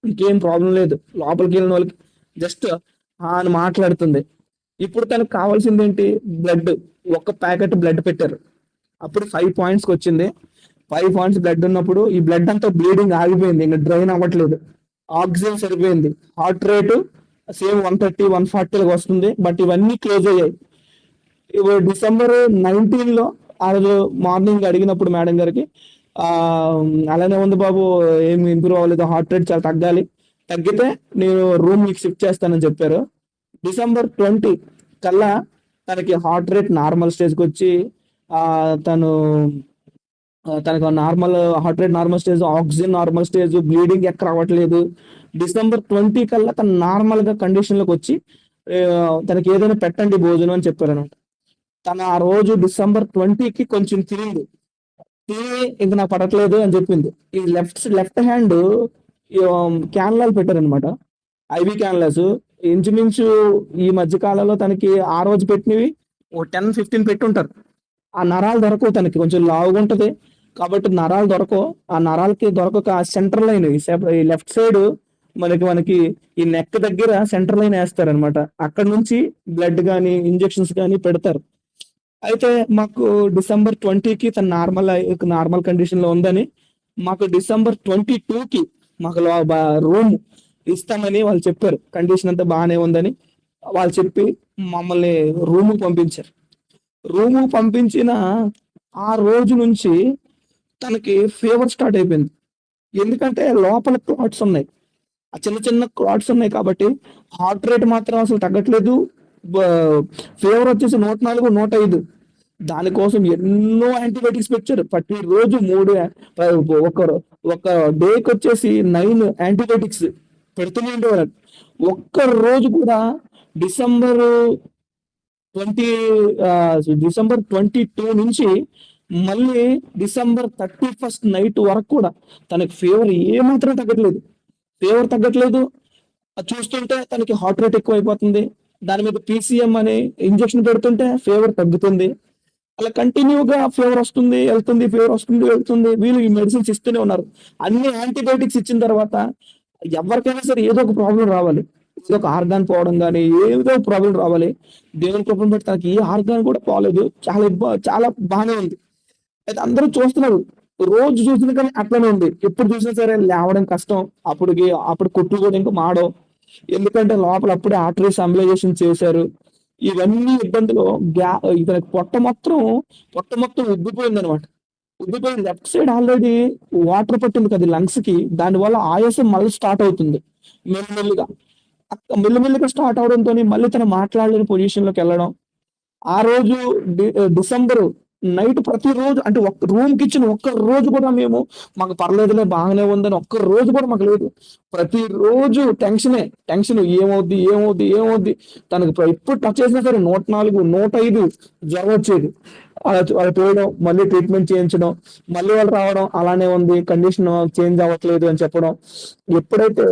ఇంకేం ప్రాబ్లం లేదు. లోపలికి వెళ్ళిన వాళ్ళకి జస్ట్ అని మాట్లాడుతుంది. ఇప్పుడు తనకు కావాల్సింది ఏంటి? బ్లడ్. ఒక్క ప్యాకెట్ బ్లడ్ పెట్టారు. అప్పుడు 5 పాయింట్స్కి వచ్చింది. 5 పాయింట్స్ బ్లడ్ ఉన్నప్పుడు ఈ బ్లడ్ అంతా బ్లీడింగ్ ఆగిపోయింది, ఇంకా డ్రైన్ అవ్వట్లేదు. ఆక్సిజన్ సరిపోయింది. హార్ట్ రేటు సేమ్ 130, 140 వస్తుంది. బట్ ఇవన్నీ క్లోజ్ అయ్యాయి. ఇప్పుడు December 19 ఆ రోజు మార్నింగ్ అడిగినప్పుడు మేడం గారికి అలానే ఉంది బాబు, ఏమి ఇంప్రూవ్ అవ్వలేదు, హార్ట్ రేట్ చాలా తగ్గాలి, తగ్గితే నేను రూమ్ మీకు షిఫ్ట్ చేస్తానని చెప్పారు. December 20 కల్లా తనకి హార్ట్ రేట్ నార్మల్ స్టేజ్కి వచ్చి తను తనకు normal heart rate normal stage, oxygen normal stage, bleeding ఎక్కడ అవ్వట్లేదు. డిసెంబర్ 20 కల్లా తను నార్మల్ గా కండిషన్ లోకి వచ్చి తనకి ఏదైనా పెట్టండి భోజనం అని చెప్పారనమాట. తను ఆ రోజు డిసెంబర్ 20కి కొంచెం తినింది. తిని ఇంక నాకు పడట్లేదు అని చెప్పింది. ఈ లెఫ్ట్ హ్యాండ్ క్యాన్లాలు పెట్టారనమాట, ఐవి క్యాన్లాస్. ఇంచుమించు ఈ మధ్య కాలంలో తనకి ఆ రోజు పెట్టినవి ఓ 10-15 పెట్టుంటారు. ఆ నరాలు దొరకవు, తనకి కొంచెం లావుగా ఉంటది కాబట్టి నరాలు దొరకవు. ఆ నరాలకి దొరకక సెంటర్ లైన్ ఈ లెఫ్ట్ సైడ్ మనకి ఈ నెక్ దగ్గర సెంటర్ లైన్ వేస్తారనమాట. అక్కడ నుంచి బ్లడ్ కానీ ఇంజెక్షన్స్ కానీ పెడతారు. అయితే మాకు డిసెంబర్ 20కి తన నార్మల్ కండిషన్ లో ఉందని, మాకు డిసెంబర్ 22కి మాకు రూమ్ ఇస్తామని వాళ్ళు చెప్పారు. కండిషన్ అంతా బాగానే ఉందని వాళ్ళు చెప్పి మమ్మల్ని రూమ్ పంపించారు. రూము పంపించిన ఆ రోజు నుంచి తనకి ఫీవర్ స్టార్ట్ అయిపోయింది. ఎందుకంటే లోపల క్లాట్స్ ఉన్నాయి, ఆ చిన్న చిన్న క్లాట్స్ ఉన్నాయి కాబట్టి హార్ట్ రేట్ మాత్రం అసలు తగ్గట్లేదు. ఫీవర్ వచ్చేసి 104, 105. దానికోసం ఎన్నో యాంటీబయాటిక్స్ పెట్టారు. ప్రతి రోజు ఒక ఒక డేకి వచ్చేసి 9 యాంటీబయాటిక్స్ పెడుతూనే ఉండేవారు. ఒక్క రోజు కూడా డిసెంబర్ 20 డిసెంబర్ 22 నుంచి మళ్ళీ డిసెంబర్ 31 నైట్ వరకు కూడా తనకి ఫీవర్ ఏమాత్రం తగ్గట్లేదు. ఫీవర్ తగ్గట్లేదు. అది చూస్తుంటే తనకి హార్ట్ రేట్ ఎక్కువ అయిపోతుంది. దాని మీద పీసీఎం అనే ఇంజెక్షన్ పెడుతుంటే ఫీవర్ తగ్గుతుంది. అలా కంటిన్యూగా ఫీవర్ వస్తుంది వెళ్తుంది, ఫీవర్ వస్తుంది వెళ్తుంది. వీళ్ళు ఈ మెడిసిన్స్ ఇస్తూనే ఉన్నారు. అన్ని యాంటీబయాటిక్స్ ఇచ్చిన తర్వాత ఎవరికైనా సరే ఏదో ఒక ప్రాబ్లం రావాలి, ఏదో ఒక ఆర్గాన్ పోవడం కానీ ఏదో ఒక ప్రాబ్లం రావాలి. దేవుని కృపను బట్టి తనకి ఏ ఆర్గాన్ కూడా పోలేదు. చాలా బాగానే ఉంది. అయితే అందరూ చూస్తున్నారు, రోజు చూసిన కానీ అట్లనే ఉంది. ఎప్పుడు చూసినా సరే లేవడం కష్టం. అప్పుడు కొట్టు కూడా ఇంకా మాడో, ఎందుకంటే లోపల అప్పుడే ఆర్టరీస్ అంబులైజేషన్ చేశారు. ఇవన్నీ ఇబ్బందులు ఇతనికి పొట్ట మొత్తం ఉబ్బిపోయింది అనమాట. ఉబ్బిపోయింది. లెఫ్ట్ సైడ్ ఆల్రెడీ వాటర్ పట్టింది కదా లంగ్స్ కి, దానివల్ల ఆయాసం మళ్ళీ స్టార్ట్ అవుతుంది మెల్లిమెల్లిగా. మెల్లిమెల్లిగా స్టార్ట్ అవడంతో మళ్ళీ తను మాట్లాడలేని పొజిషన్ లోకి వెళ్ళడం. ఆ రోజు డిసెంబర్ నైట్ ప్రతిరోజు అంటే ఒక్క రూమ్ కి ఇచ్చిన ఒక్క రోజు కూడా మేము మాకు పర్లేదులే బాగానే ఉందని ఒక్క రోజు కూడా మాకు లేదు. ప్రతిరోజు టెన్షన్ ఏమవుద్ది. తనకు ఎప్పుడు టచ్ చేసినా సరే 104, 105 జ్వరం వచ్చేది. వాళ్ళు పోయడం, మళ్ళీ ట్రీట్మెంట్ చేయించడం, మళ్ళీ వాళ్ళు రావడం, అలానే ఉంది, కండిషన్ చేంజ్ అవ్వట్లేదు అని చెప్పడం. ఎప్పుడైతే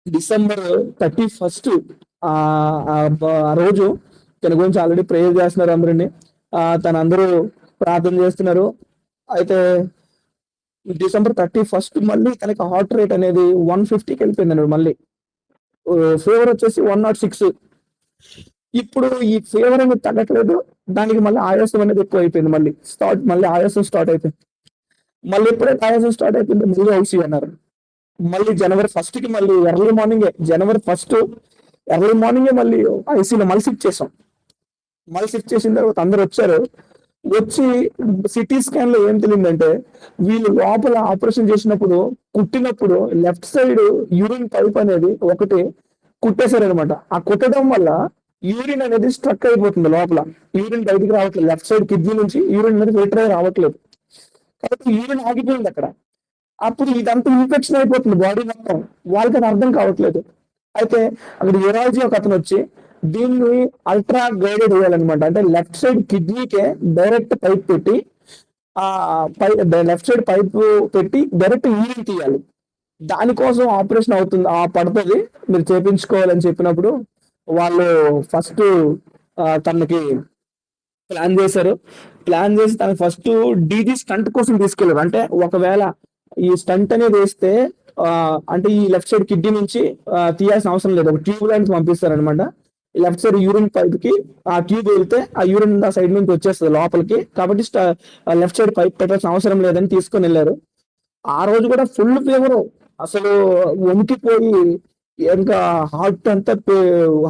డిసెంబర్ 31 ఆ రోజు తన గురించి ఆల్రెడీ ప్రేయర్ చేస్తున్నారు అందరండి. అందరూ ప్రార్థన చేస్తున్నారు. అయితే డిసెంబర్ 31 మళ్ళీ తనకి హార్ట్ రేట్ అనేది 150కి వెళ్ళిపోయింది. మళ్ళీ ఫీవర్ వచ్చేసి 106. ఇప్పుడు ఈ ఫీవర్ అనేది తగ్గట్లేదు. దానికి మళ్ళీ ఆయాసం అనేది ఎక్కువ అయిపోయింది. మళ్ళీ ఆయాసం స్టార్ట్ అయిపోయింది. మళ్ళీ ఎప్పుడైతే ఆయాసం స్టార్ట్ అయిపోయింది మళ్ళీ ఐసీ అన్నారు. మళ్ళీ జనవరి 1కి మళ్ళీ ఎర్లీ మార్నింగే మళ్ళీ ఐసీలో మళ్ళీ షిఫ్ట్ చేసాం. మళ్ళీ షిఫ్ట్ చేసిన తర్వాత అందరు వచ్చి సిటీ స్కాన్ లో ఏం తెలియదంటే, వీళ్ళు లోపల ఆపరేషన్ చేసినప్పుడు కుట్టినప్పుడు లెఫ్ట్ సైడ్ యూరిన్ పైప్ అనేది ఒకటి కుట్టేశారనమాట. ఆ కుట్టడం వల్ల యూరిన్ అనేది స్ట్రక్ అయిపోతుంది లోపల. యూరిన్ బయటికి రావట్లేదు. లెఫ్ట్ సైడ్ కిడ్నీ నుంచి యూరిన్ అనేది ఫిల్టర్ అయ్యి రావట్లేదు. కాబట్టి యూరిన్ ఆగిపోయింది అక్కడ. అప్పుడు ఇదంతా ఇన్ఫెక్షన్ అయిపోతుంది బాడీ మొత్తం. వాళ్ళకి అది అర్థం కావట్లేదు. అయితే అక్కడ యూరాలజీ ఒక అతను వచ్చి దీన్ని అల్ట్రా గైడెడ్ వేయాలన్నమాట. అంటే లెఫ్ట్ సైడ్ కిడ్నీకే డైరెక్ట్ పైప్ పెట్టి లెఫ్ట్ సైడ్ పైప్ పెట్టి డైరెక్ట్ యూరిన్ తీయాలి. దానికోసం ఆపరేషన్ పడుతుంది, మీరు చేపించుకోవాలని చెప్పినప్పుడు వాళ్ళు ఫస్ట్ తనకి ప్లాన్ చేసి తనకి ఫస్ట్ డీజీ స్టంట్ కోసం తీసుకెళ్లారు. అంటే ఒకవేళ ఈ స్టంట్ అనేది వేస్తే అంటే ఈ లెఫ్ట్ సైడ్ కిడ్నీ నుంచి తీయాల్సిన అవసరం లేదు, ఒక ట్యూబ్ లైన్ పంపిస్తారనమాట. లెఫ్ట్ సైడ్ యూరిన్ పైప్ కి ఆ ట్యూబ్ వెళ్తే ఆ యూరిన్ ఆ సైడ్ నుంచి వచ్చేస్తుంది లోపలికి. కాబట్టి లెఫ్ట్ సైడ్ పైప్ పెట్టాల్సిన అవసరం లేదని తీసుకొని వెళ్ళారు. ఆ రోజు కూడా ఫుల్ ఫీవర్, అసలు వణికిపోయి ఇంకా హార్ట్ అంతా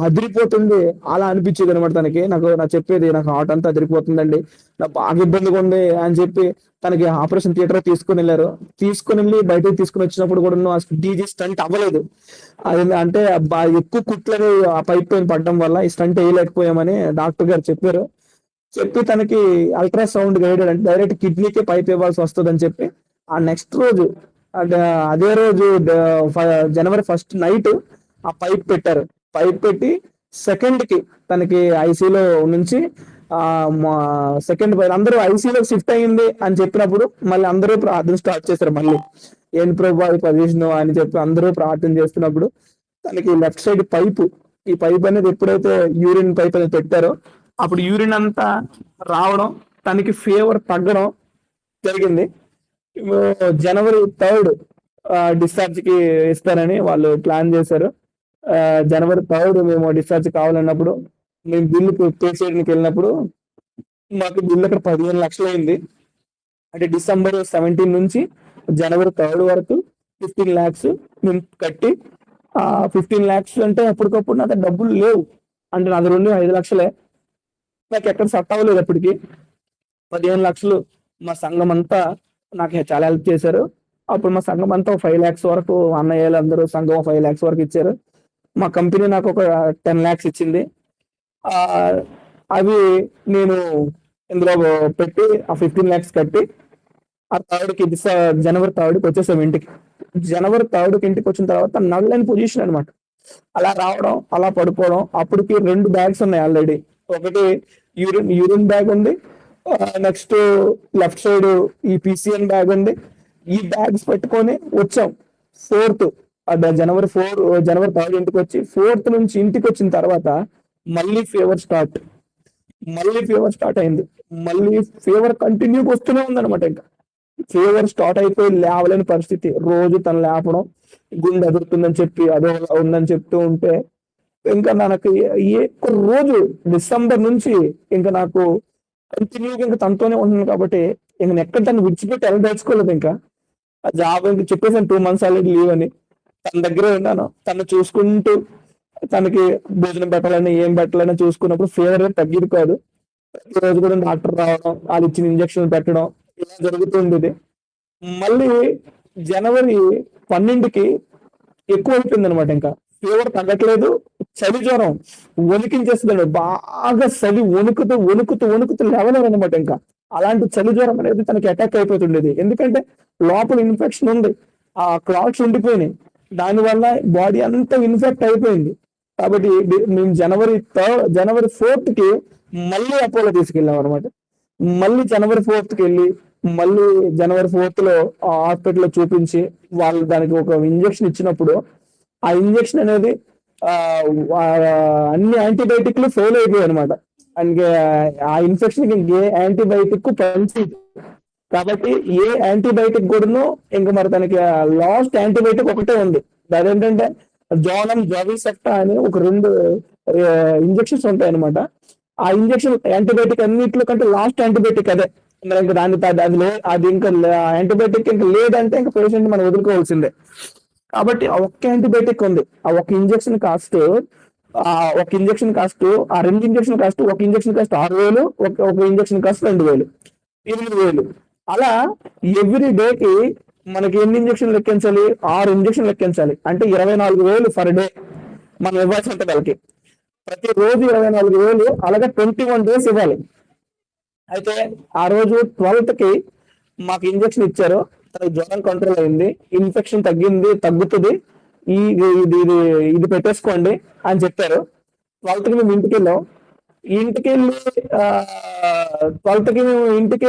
అదిరిపోతుంది అలా అనిపించేది అనమాట తనకి. నాకు చెప్పేది, నాకు హార్ట్ అంతా అదిరిపోతుందండి, నాకు బాగా ఇబ్బందిగా ఉంది అని చెప్పి తనకి ఆపరేషన్ థియేటర్ తీసుకుని వెళ్ళి బయటకు తీసుకుని వచ్చినప్పుడు కూడా డీజీ స్టంట్ అవ్వలేదు. అది అంటే ఎక్కువ కుట్లని ఆ పైప్ పైన పడడం వల్ల ఈ స్టంట్ వేయలేకపోయామని డాక్టర్ గారు చెప్పారు. చెప్పి తనకి అల్ట్రాసౌండ్ గైడెడ్ అంటే డైరెక్ట్ కిడ్నీకి పైప్ ఇవ్వాల్సి వస్తుంది అని చెప్పి ఆ నెక్స్ట్ రోజు అదే రోజు జనవరి 1 నైట్ ఆ పైప్ పెట్టారు. పైప్ పెట్టి సెకండ్ కి తనకి ఐసీలో నుంచి ఆ సెకండ్ అందరూ ఐసీలో షిఫ్ట్ అయ్యింది అని చెప్పినప్పుడు మళ్ళీ అందరూ ప్రార్థన స్టార్ట్ చేశారు. మళ్ళీ ఏం ప్రభు పొజిషన్ అని చెప్పి అందరూ ప్రార్థన చేస్తున్నప్పుడు తనకి లెఫ్ట్ సైడ్ పైపు, ఈ పైప్ అనేది ఎప్పుడైతే యూరిన్ పైప్ అనేది పెట్టారో అప్పుడు యూరిన్ అంతా రావడం, తనకి ఫీవర్ తగ్గడం జరిగింది. జనవరి 3 డిశ్చార్జ్ కి ఇస్తారని వాళ్ళు ప్లాన్ చేశారు. జనవరి 3 మేము డిశ్చార్జ్ కావాలన్నప్పుడు మేము బిల్లు పే చేయడానికి వెళ్ళినప్పుడు మాకు బిల్లు అక్కడ 15 లక్షలు అయింది. అంటే డిసెంబర్ 17 నుంచి జనవరి 3 వరకు 15 lakhs మేము కట్టి 15 lakhs అంటే అప్పటికప్పుడు నా డబ్బులు లేవు. అంటే నాది 5 లక్షలే, నాకు ఎక్కడ సెట్ అవ్వలేదు. అప్పటికి 15 లక్షలు మా సంఘం అంతా నాకు చాలా హెల్ప్ చేశారు. అప్పుడు మా సంఘం అంతా 5 lakhs వరకు, అన్నయ్యలు అందరూ సంఘం 5 lakhs వరకు ఇచ్చారు. మా కంపెనీ నాకు ఒక 10 lakhs ఇచ్చింది. అవి నేను ఇందులో పెట్టి ఆ 15 lakhs కట్టి ఆ థర్డ్కి జనవరి 3కి వచ్చేసాం ఇంటికి. జనవరి 3కి ఇంటికి వచ్చిన తర్వాత నల్లని పొజిషన్ అనమాట. అలా రావడం, అలా పడిపోవడం. అప్పటికి 2 బ్యాగ్స్ ఉన్నాయి ఆల్రెడీ. ఒకటి యూరిన్ బ్యాగ్ ఉంది, నెక్స్ట్ లెఫ్ట్ సైడ్ ఈ పిసిఎన్ బ్యాగ్ ఉంది. ఈ బ్యాగ్స్ పెట్టుకొని వచ్చాం. 4th జనవరి 3 ఇంటికి వచ్చి 4th నుంచి ఇంటికి వచ్చిన తర్వాత మళ్ళీ ఫీవర్ స్టార్ట్ అయింది. మళ్ళీ ఫీవర్ కంటిన్యూగా వస్తూనే ఉందన్నమాట. ఇంకా ఫీవర్ స్టార్ట్ అయిపోయి లేవలేని పరిస్థితి. రోజు తను లేపడం, గుండె ఎదురుతుందని చెప్పి అదే ఉందని చెప్తూ ఉంటే ఇంకా నాకు రోజు డిసెంబర్ నుంచి ఇంకా నాకు కంటిన్యూగా ఇంకా తనతోనే ఉంటున్నాను. కాబట్టి ఇంక ఎక్కడ తను విడిచిపెట్టి వెళ్ళదలుచుకోలేదు. ఇంకా ఆ జాబ్ ఇంక చెప్పేసాను 2 months ఆల్రెడీ లీవ్ అని. తన దగ్గరే ఉన్నాను. తను చూసుకుంటూ తనకి భోజనం పెట్టాలని ఏం పెట్టాలని చూసుకున్నప్పుడు ఫీవర్ తగ్గేది కాదు. ప్రతిరోజు కూడా డాక్టర్ రావడం, వాళ్ళు ఇచ్చిన ఇంజక్షన్ పెట్టడం ఇలా జరుగుతుండేది. మళ్ళీ జనవరి 12కి ఎక్కువ అయిపోయింది అనమాట. ఇంకా ఫీవర్ తగ్గట్లేదు, చలి జ్వరం వణికించేస్తుంది. బాగా చలి వణుకుతూ లేవలేరు అనమాట. ఇంకా అలాంటి చలి జ్వరం అనేది తనకి అటాక్ అయిపోతుండేది. ఎందుకంటే లోపల ఇన్ఫెక్షన్ ఉంది, ఆ క్లాట్స్ ఉండిపోయినాయి, దానివల్ల బాడీ అంతా ఇన్ఫెక్ట్ అయిపోయింది. కాబట్టి మేము జనవరి 4కి మళ్ళీ అపోలో తీసుకెళ్ళాం అనమాట. మళ్ళీ జనవరి 4కి వెళ్ళి మళ్ళీ జనవరి 4లో ఆ హాస్పిటల్లో చూపించి వాళ్ళు దానికి ఒక ఇంజక్షన్ ఇచ్చినప్పుడు ఆ ఇంజక్షన్ అనేది అన్ని యాంటీబయాటిక్లు ఫెయిల్ అయిపోయాయి అనమాట. అండ్ ఆ ఇన్ఫెక్షన్ ఏ యాంటీబయాటిక్ పనిచేయదు. కాబట్టి ఏ యాంటీబయాటిక్ కూడాను ఇంకా మరి తనకి లాస్ట్ యాంటీబయాటిక్ ఒకటే ఉంది. అదేంటంటే జోవిసెప్టా అని ఒక 2 ఇంజక్షన్స్ ఉంటాయి అనమాట. ఆ ఇంజక్షన్ యాంటీబయాటిక్ అన్నింటిలో కంటే లాస్ట్ యాంటీబయాటిక్ అదే. ఇంకా అది ఇంకా యాంటీబయాటిక్ ఇంకా లేదంటే ఇంకా పేషెంట్ మనం వదులుకోవాల్సిందే. కాబట్టి ఆ ఒక్క యాంటీబయాటిక్ ఉంది. ఆ ఒక్క ఇంజక్షన్ కాస్ట్ ఆ 2 ఇంజక్షన్ కాస్ట్, ఒక ఇంజక్షన్ కాస్ట్ 6,000, ఒక ఇంజక్షన్ కాస్ట్ 2,000, 8,000. అలా ఎవ్రీ డేకి మనకి ఎన్ని ఇంజక్షన్ లెక్కించాలి? 6 ఇంజక్షన్ లెక్కించాలి. అంటే 24,000 పర్ డే మనం ఇవ్వాల్సిన వాళ్ళకి. ప్రతిరోజు 24,000, అలాగే 21 days ఇవ్వాలి. అయితే ఆ రోజు 12కి మాకు ఇంజక్షన్ ఇచ్చారు. తనకి జ్వరం కంట్రోల్ అయింది, ఇన్ఫెక్షన్ తగ్గుతుంది, ఇది పెట్టేసుకోండి అని చెప్పారు. 12కి మేము ఇంటికి వెళ్ళాం. ఇంటికి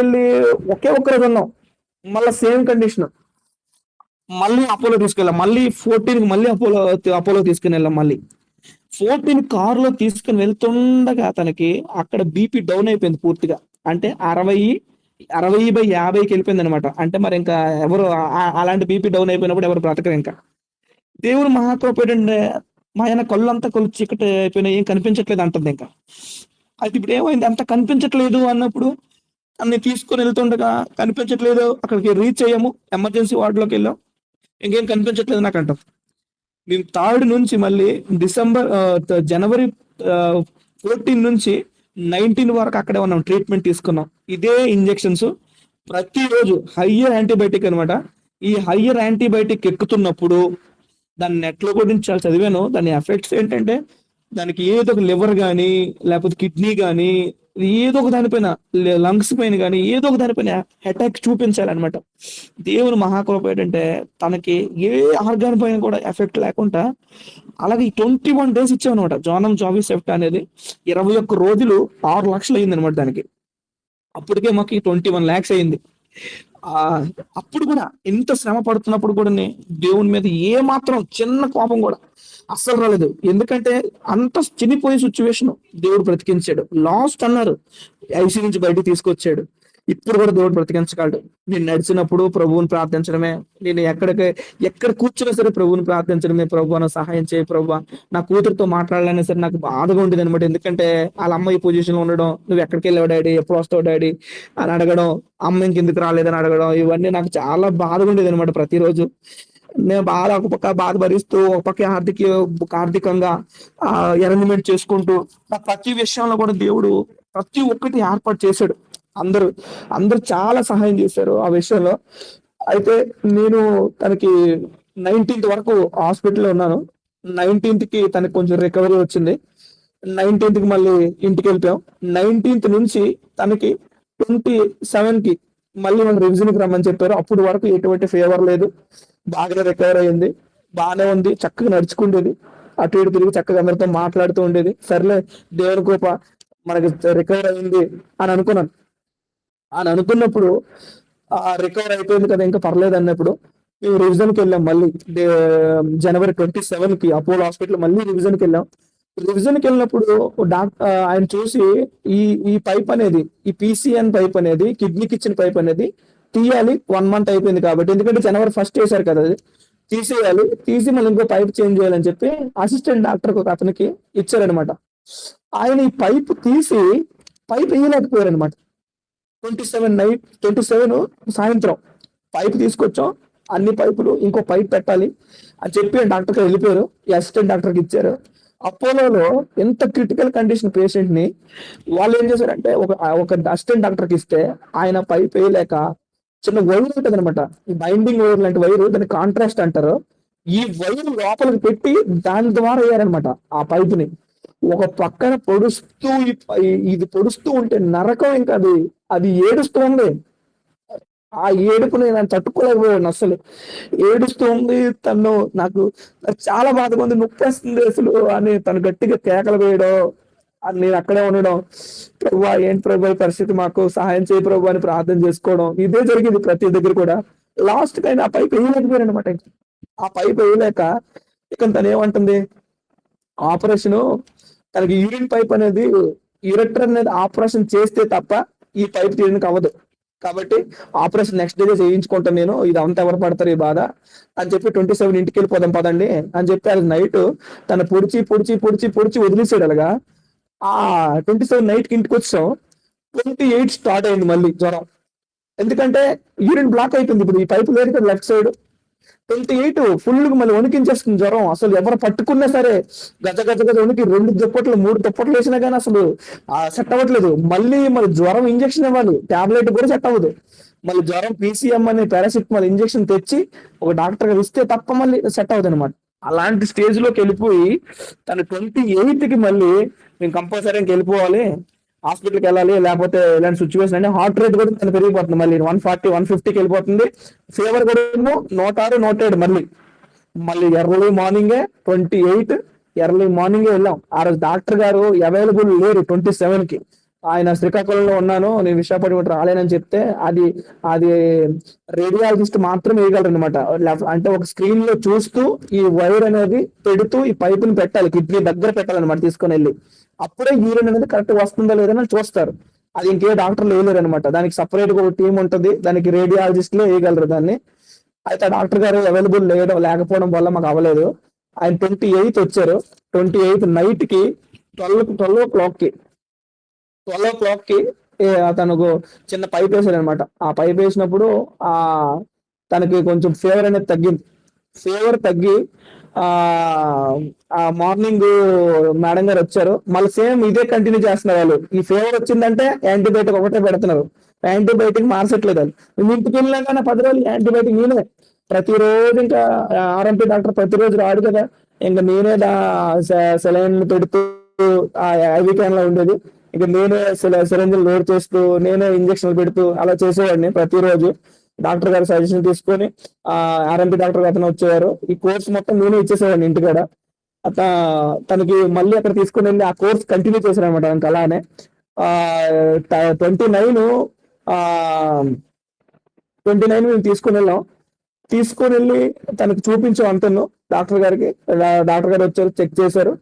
వెళ్ళి ఒకే ఒక్కరోజు ఉన్నాం. మళ్ళీ సేమ్ కండిషన్. మళ్ళీ అపోలో తీసుకెళ్ళాం. మళ్ళీ 14కి మళ్ళీ అపోలో తీసుకుని వెళ్ళాం. మళ్ళీ 14 కారులో తీసుకుని వెళ్తుండగా తనకి అక్కడ బీపీ డౌన్ అయిపోయింది పూర్తిగా. అంటే 60/50కి వెళ్ళిపోయింది అనమాట. అంటే మరి ఇంకా ఎవరు అలాంటి బీపీ డౌన్ అయిపోయినప్పుడు ఎవరు బ్రతకరు. ఇంకా దేవుడు మహాకృపేటంటే మా ఆయన కళ్ళు అంతా చీకటి అయిపోయినాయి, ఏం కనిపించట్లేదు అంటుంది. ఇంకా అయితే ఇప్పుడు ఏమైంది, అంత కనిపించట్లేదు అన్నప్పుడు అన్ని తీసుకొని వెళ్తుండగా కనిపించట్లేదు, అక్కడికి రీచ్ అయ్యాము, ఎమర్జెన్సీ వార్డులోకి వెళ్ళాం, ఇంకేం కనిపించట్లేదు నాకు అంటాం. మేము 3rd నుంచి మళ్ళీ జనవరి 14 నుంచి 19 వరకు అక్కడే ఉన్నాం, ట్రీట్మెంట్ తీసుకున్నాం. ఇదే ఇంజెక్షన్స్ ప్రతిరోజు. హయ్యర్ యాంటీబయాటిక్ అనమాట. ఈ హయ్యర్ యాంటీబయాటిక్ ఎక్కుతున్నప్పుడు దాన్ని నెట్లో కూడా చాలా చదివాను. దాని ఎఫెక్ట్స్ ఏంటంటే దానికి ఏదో ఒక లివర్ కానీ, లేకపోతే కిడ్నీ కానీ, ఏదో ఒక దానిపైన, లంగ్స్ పైన కానీ ఏదో ఒక దానిపైన అటాక్ చూపించాలన్నమాట. దేవుని మహాకృప ఏంటంటే తనకి ఏ ఆర్గాన్ పైన కూడా ఎఫెక్ట్ లేకుండా అలాగే 21 days ఇచ్చామనమాట. జోనం జాబీ సెఫ్ట్ అనేది 21 రోజులు 6 లక్షలు అయింది అనమాట దానికి. అప్పటికే మాకు 21 lakhs అయింది. ఆ అప్పుడు కూడా ఎంత శ్రమ పడుతున్నప్పుడు కూడా దేవుని మీద ఏ మాత్రం చిన్న కోపం కూడా అస్సలు రాలేదు. ఎందుకంటే అంత చనిపోయే సిచ్యువేషన్ దేవుడు బ్రతికించాడు. లాస్ట్ అన్నారు, ఐసీ నుంచి బయటికి తీసుకొచ్చాడు. ఇప్పుడు కూడా దేవుడు బ్రతికించగలడు. నేను నడిచినప్పుడు ప్రభువుని ప్రార్థించడమే, నేను ఎక్కడ కూర్చున్నా సరే ప్రభువుని ప్రార్థించడమే. ప్రభు నాకు సహాయం చేయి ప్రభు. నా కూతురుతో మాట్లాడాలన్నా సరే నాకు బాధగా ఉండేది అనమాట. ఎందుకంటే వాళ్ళ అమ్మ ఈ పొజిషన్ లో ఉండడం, నువ్వు ఎక్కడికి వెళ్ళావు డాడీ, ఎప్పుడు వస్తావు డాడీ అని అడగడం, అమ్మ ఇంకెందుకు రాలేదని అడగడం, ఇవన్నీ నాకు చాలా బాధగా ఉండేది అనమాట. ప్రతిరోజు నేను బాధ, ఒక పక్క బాధ భరిస్తూ, ఒక పక్క ఆర్థికంగా అరేంజ్మెంట్ చేసుకుంటూ, ప్రతి విషయంలో కూడా దేవుడు ప్రతి ఒక్కటి ఏర్పాటు చేశాడు. అందరూ అందరూ చాలా సహాయం చేశారు ఆ విషయంలో. అయితే నేను తనకి 19th వరకు హాస్పిటల్లో ఉన్నాను. 19th కి తనకి కొంచెం రికవరీ వచ్చింది. 19th కి మళ్ళీ ఇంటికి వెళ్ళిపోయాం. 19th నుంచి తనకి 27 కి మళ్ళీ మనం రివిజన్ కి రమ్మని చెప్పారు. అప్పుడు వరకు ఎటువంటి ఫీవర్ లేదు, బాగానే రికవర్ అయ్యింది, బాగానే ఉంది, చక్కగా నడుచుకుండేది, అటు ఇటు తిరిగి చక్కగా అందరితో మాట్లాడుతూ ఉండేది. సర్లే దేవుని కృప మనకి రికవర్ అయింది అని అనుకున్నాను. అని అనుకున్నప్పుడు రికవర్ అయిపోయింది కదా ఇంకా పర్లేదు అన్నప్పుడు మేము రివిజన్కి వెళ్ళాం. మళ్ళీ January 27 కి అపోలో హాస్పిటల్ మళ్ళీ రివిజన్కి వెళ్ళాం. రివిజన్కి వెళ్ళినప్పుడు ఆయన చూసి ఈ పైప్ అనేది, ఈ PCN పైప్ అనేది, కిడ్నీకి ఇచ్చిన పైప్ అనేది తీయాలి, 1 month అయిపోయింది కాబట్టి, ఎందుకంటే January 1st వేశారు కదా, అది తీసేయాలి, తీసి మళ్ళీ ఇంకో పైప్ చేంజ్ చేయాలని చెప్పి అసిస్టెంట్ డాక్టర్ ఒక అతనికి ఇచ్చారనమాట. ఆయన ఈ పైప్ తీసి పైప్ వేయలేకపోయారు అనమాట. 27 సాయంత్రం పైప్ తీసుకొచ్చాం, అన్ని పైపులు ఇంకో పైప్ పెట్టాలి అని చెప్పి డాక్టర్కి వెళ్ళిపోయారు. ఈ అసిస్టెంట్ డాక్టర్కి ఇచ్చారు. అపోలోలో ఎంత క్రిటికల్ కండిషన్ పేషెంట్ ని వాళ్ళు ఏం చేశారంటే, ఒక అసిస్టెంట్ డాక్టర్కి ఇస్తే ఆయన పైప్ వేయలేక చిన్న వైర్ ఉంటుంది అనమాట, బైండింగ్ వైర్ లాంటి వైరు, దాన్ని కాంట్రాస్ట్ అంటారు. ఈ వైర్ లోపలికి పెట్టి దాని ద్వారా వేయారనమాట ఆ పైప్ ని. ఒక పక్కన పొడుస్తూ ఇది పొడుస్తూ ఉంటే నరకం, ఇంకా అది ఏడుస్తూ ఉంది. ఆ ఏడుపుని నేను తట్టుకోలేకపోయాను అసలు. ఏడుస్తూ ఉంది తను, నాకు చాలా బాధగా ఉంది, నొప్పేస్తుంది అసలు అని తను గట్టిగా కేకలు వేయడం, అని నేను అక్కడే ఉండడం, ప్రభా ఏంటి ప్రభు పరిస్థితి, మాకు సహాయం చేయ ప్రభు అని ప్రార్థన చేసుకోవడం, ఇదే జరిగింది ప్రతి దగ్గర కూడా. లాస్ట్ కైనా ఆ పైప్ వేయలేకపోయారు అనమాట. ఆ పైప్ వేయలేక ఇక తను ఏమంటుంది, ఆపరేషన్, తనకి యూరిన్ పైప్ అనేది, యూరెటర్ అనేది ఆపరేషన్ చేస్తే తప్ప ఈ పైప్ తీయడానికి అవ్వదు, కాబట్టి ఆపరేషన్ నెక్స్ట్ డే చేయించుకుంటాను నేను, ఇది అంతా ఎవరు పడతారు ఈ బాధ అని చెప్పి 27 ఇంటికి వెళ్ళిపోదాం పదండి అని చెప్పి అది నైట్ తను పొడిచి వదిలేసాడు. అలాగా ఆ 27 నైట్ కి ఇంటికి వచ్చాం. 28 స్టార్ట్ అయింది మళ్ళీ జ్వరం, ఎందుకంటే యూరిన్ బ్లాక్ అయిపోయింది. ఇప్పుడు ఈ పైపు లేదు కదా లెఫ్ట్ సైడ్. 28 ఫుల్ మళ్ళీ వణికించేస్తుంది జ్వరం. అసలు ఎవరు పట్టుకున్నా సరే గజ వణికి 2 దుప్పట్లు 3 దుప్పట్లు వేసినా కానీ అసలు సెట్ అవ్వట్లేదు. మళ్ళీ జ్వరం ఇంజక్షన్ ఇవ్వాలి, టాబ్లెట్ కూడా సెట్ అవ్వదు. మళ్ళీ జ్వరం PCM అనే పారాసిటమాల్ ఇంజక్షన్ తెచ్చి ఒక డాక్టర్ ఇస్తే తప్ప మళ్ళీ సెట్ అవుతుంది అనమాట. అలాంటి స్టేజ్ లోకి వెళ్ళిపోయి తను 28 కి మళ్ళీ మేము కంపల్సరీ వెళ్ళిపోవాలి, హాస్పిటల్కి వెళ్ళాలి, లేకపోతే ఇలాంటి సిచ్యువేషన్ అంటే హార్ట్ రేట్ కూడా తను పెరిగిపోతుంది, మళ్ళీ 140 150కి వెళ్ళిపోతుంది. ఫీవర్ కూడా 106 107. మళ్ళీ ఎర్లీ మార్నింగే 28 ఎర్లీ మార్నింగే వెళ్ళాం. ఆ రోజు డాక్టర్ గారు అవైలబుల్ లేరు 27 కి. ఆయన శ్రీకాకుళంలో ఉన్నాను, నేను విశాఖపట్నం రాలేనని చెప్తే అది రేడియాలజిస్ట్ మాత్రమే వేయగలరు అనమాట. అంటే ఒక స్క్రీన్ లో చూస్తూ ఈ వైర్ అనేది పెడుతూ ఈ పైపుని పెట్టాలి, కిడ్నీ దగ్గర పెట్టాలన్నమాట తీసుకొని వెళ్ళి. అప్పుడే యూరిన్ అనేది కరెక్ట్ వస్తుందా లేదని చూస్తారు. అది ఇంకే డాక్టర్లు వేయలేరు అనమాట, దానికి సపరేట్ గా ఒక టీం ఉంటుంది, దానికి రేడియాలజిస్టులే వేయగలరు దాన్ని. అయితే డాక్టర్ గారు అవైలబుల్ లేకపోవడం వల్ల మాకు అవ్వలేదు. ఆయన 28 వచ్చారు. 28 నైట్ కి 12 o'clock కి తనకు చిన్న పైప్ వేసాడు అనమాట. ఆ పైప్ వేసినప్పుడు తనకి కొంచెం ఫీవర్ అనేది తగ్గింది. ఫీవర్ తగ్గి మార్నింగ్ మేడం గారు వచ్చారు. మళ్ళీ సేమ్ ఇదే కంటిన్యూ చేస్తున్నారు వాళ్ళు. ఈ ఫీవర్ వచ్చిందంటే యాంటీబయాటిక్ ఒకటే పెడుతున్నారు, యాంటీబయాటిక్ మార్చట్లేదు వాళ్ళు. ఇంటికి వెళ్ళినా కానీ 10 రోజులు యాంటీబయాటిక్ నేనే ప్రతిరోజు. ఇంకా RMP డాక్టర్ ప్రతిరోజు రాడు కదా, ఇంకా నేనే సెలైన్ పెడుతూ IV క్యాన్ లో ఉండేది. ఇక నేనే సిరంజిల్ లోడ్ చేస్తూ నేనే ఇంజక్షన్లు పెడుతూ అలా చేసేవాడిని ప్రతిరోజు. డాక్టర్ గారి సజెషన్ తీసుకొని ఆర్ఎంపీ డాక్టర్ అతను వచ్చేవారు. ఈ కోర్స్ మొత్తం నేనే ఇచ్చేసేవాడిని ఇంటికాడ. అత తనకి మళ్ళీ అక్కడ తీసుకుని వెళ్ళి ఆ కోర్స్ కంటిన్యూ చేశారు అనమాట. ఇంకా అలానే 29 మేము తీసుకుని వెళ్ళాం. తీసుకుని వెళ్ళి తనకి చూపించాం అంతను డాక్టర్ గారికి. డాక్టర్ గారు వచ్చారు, చెక్ చేశారు.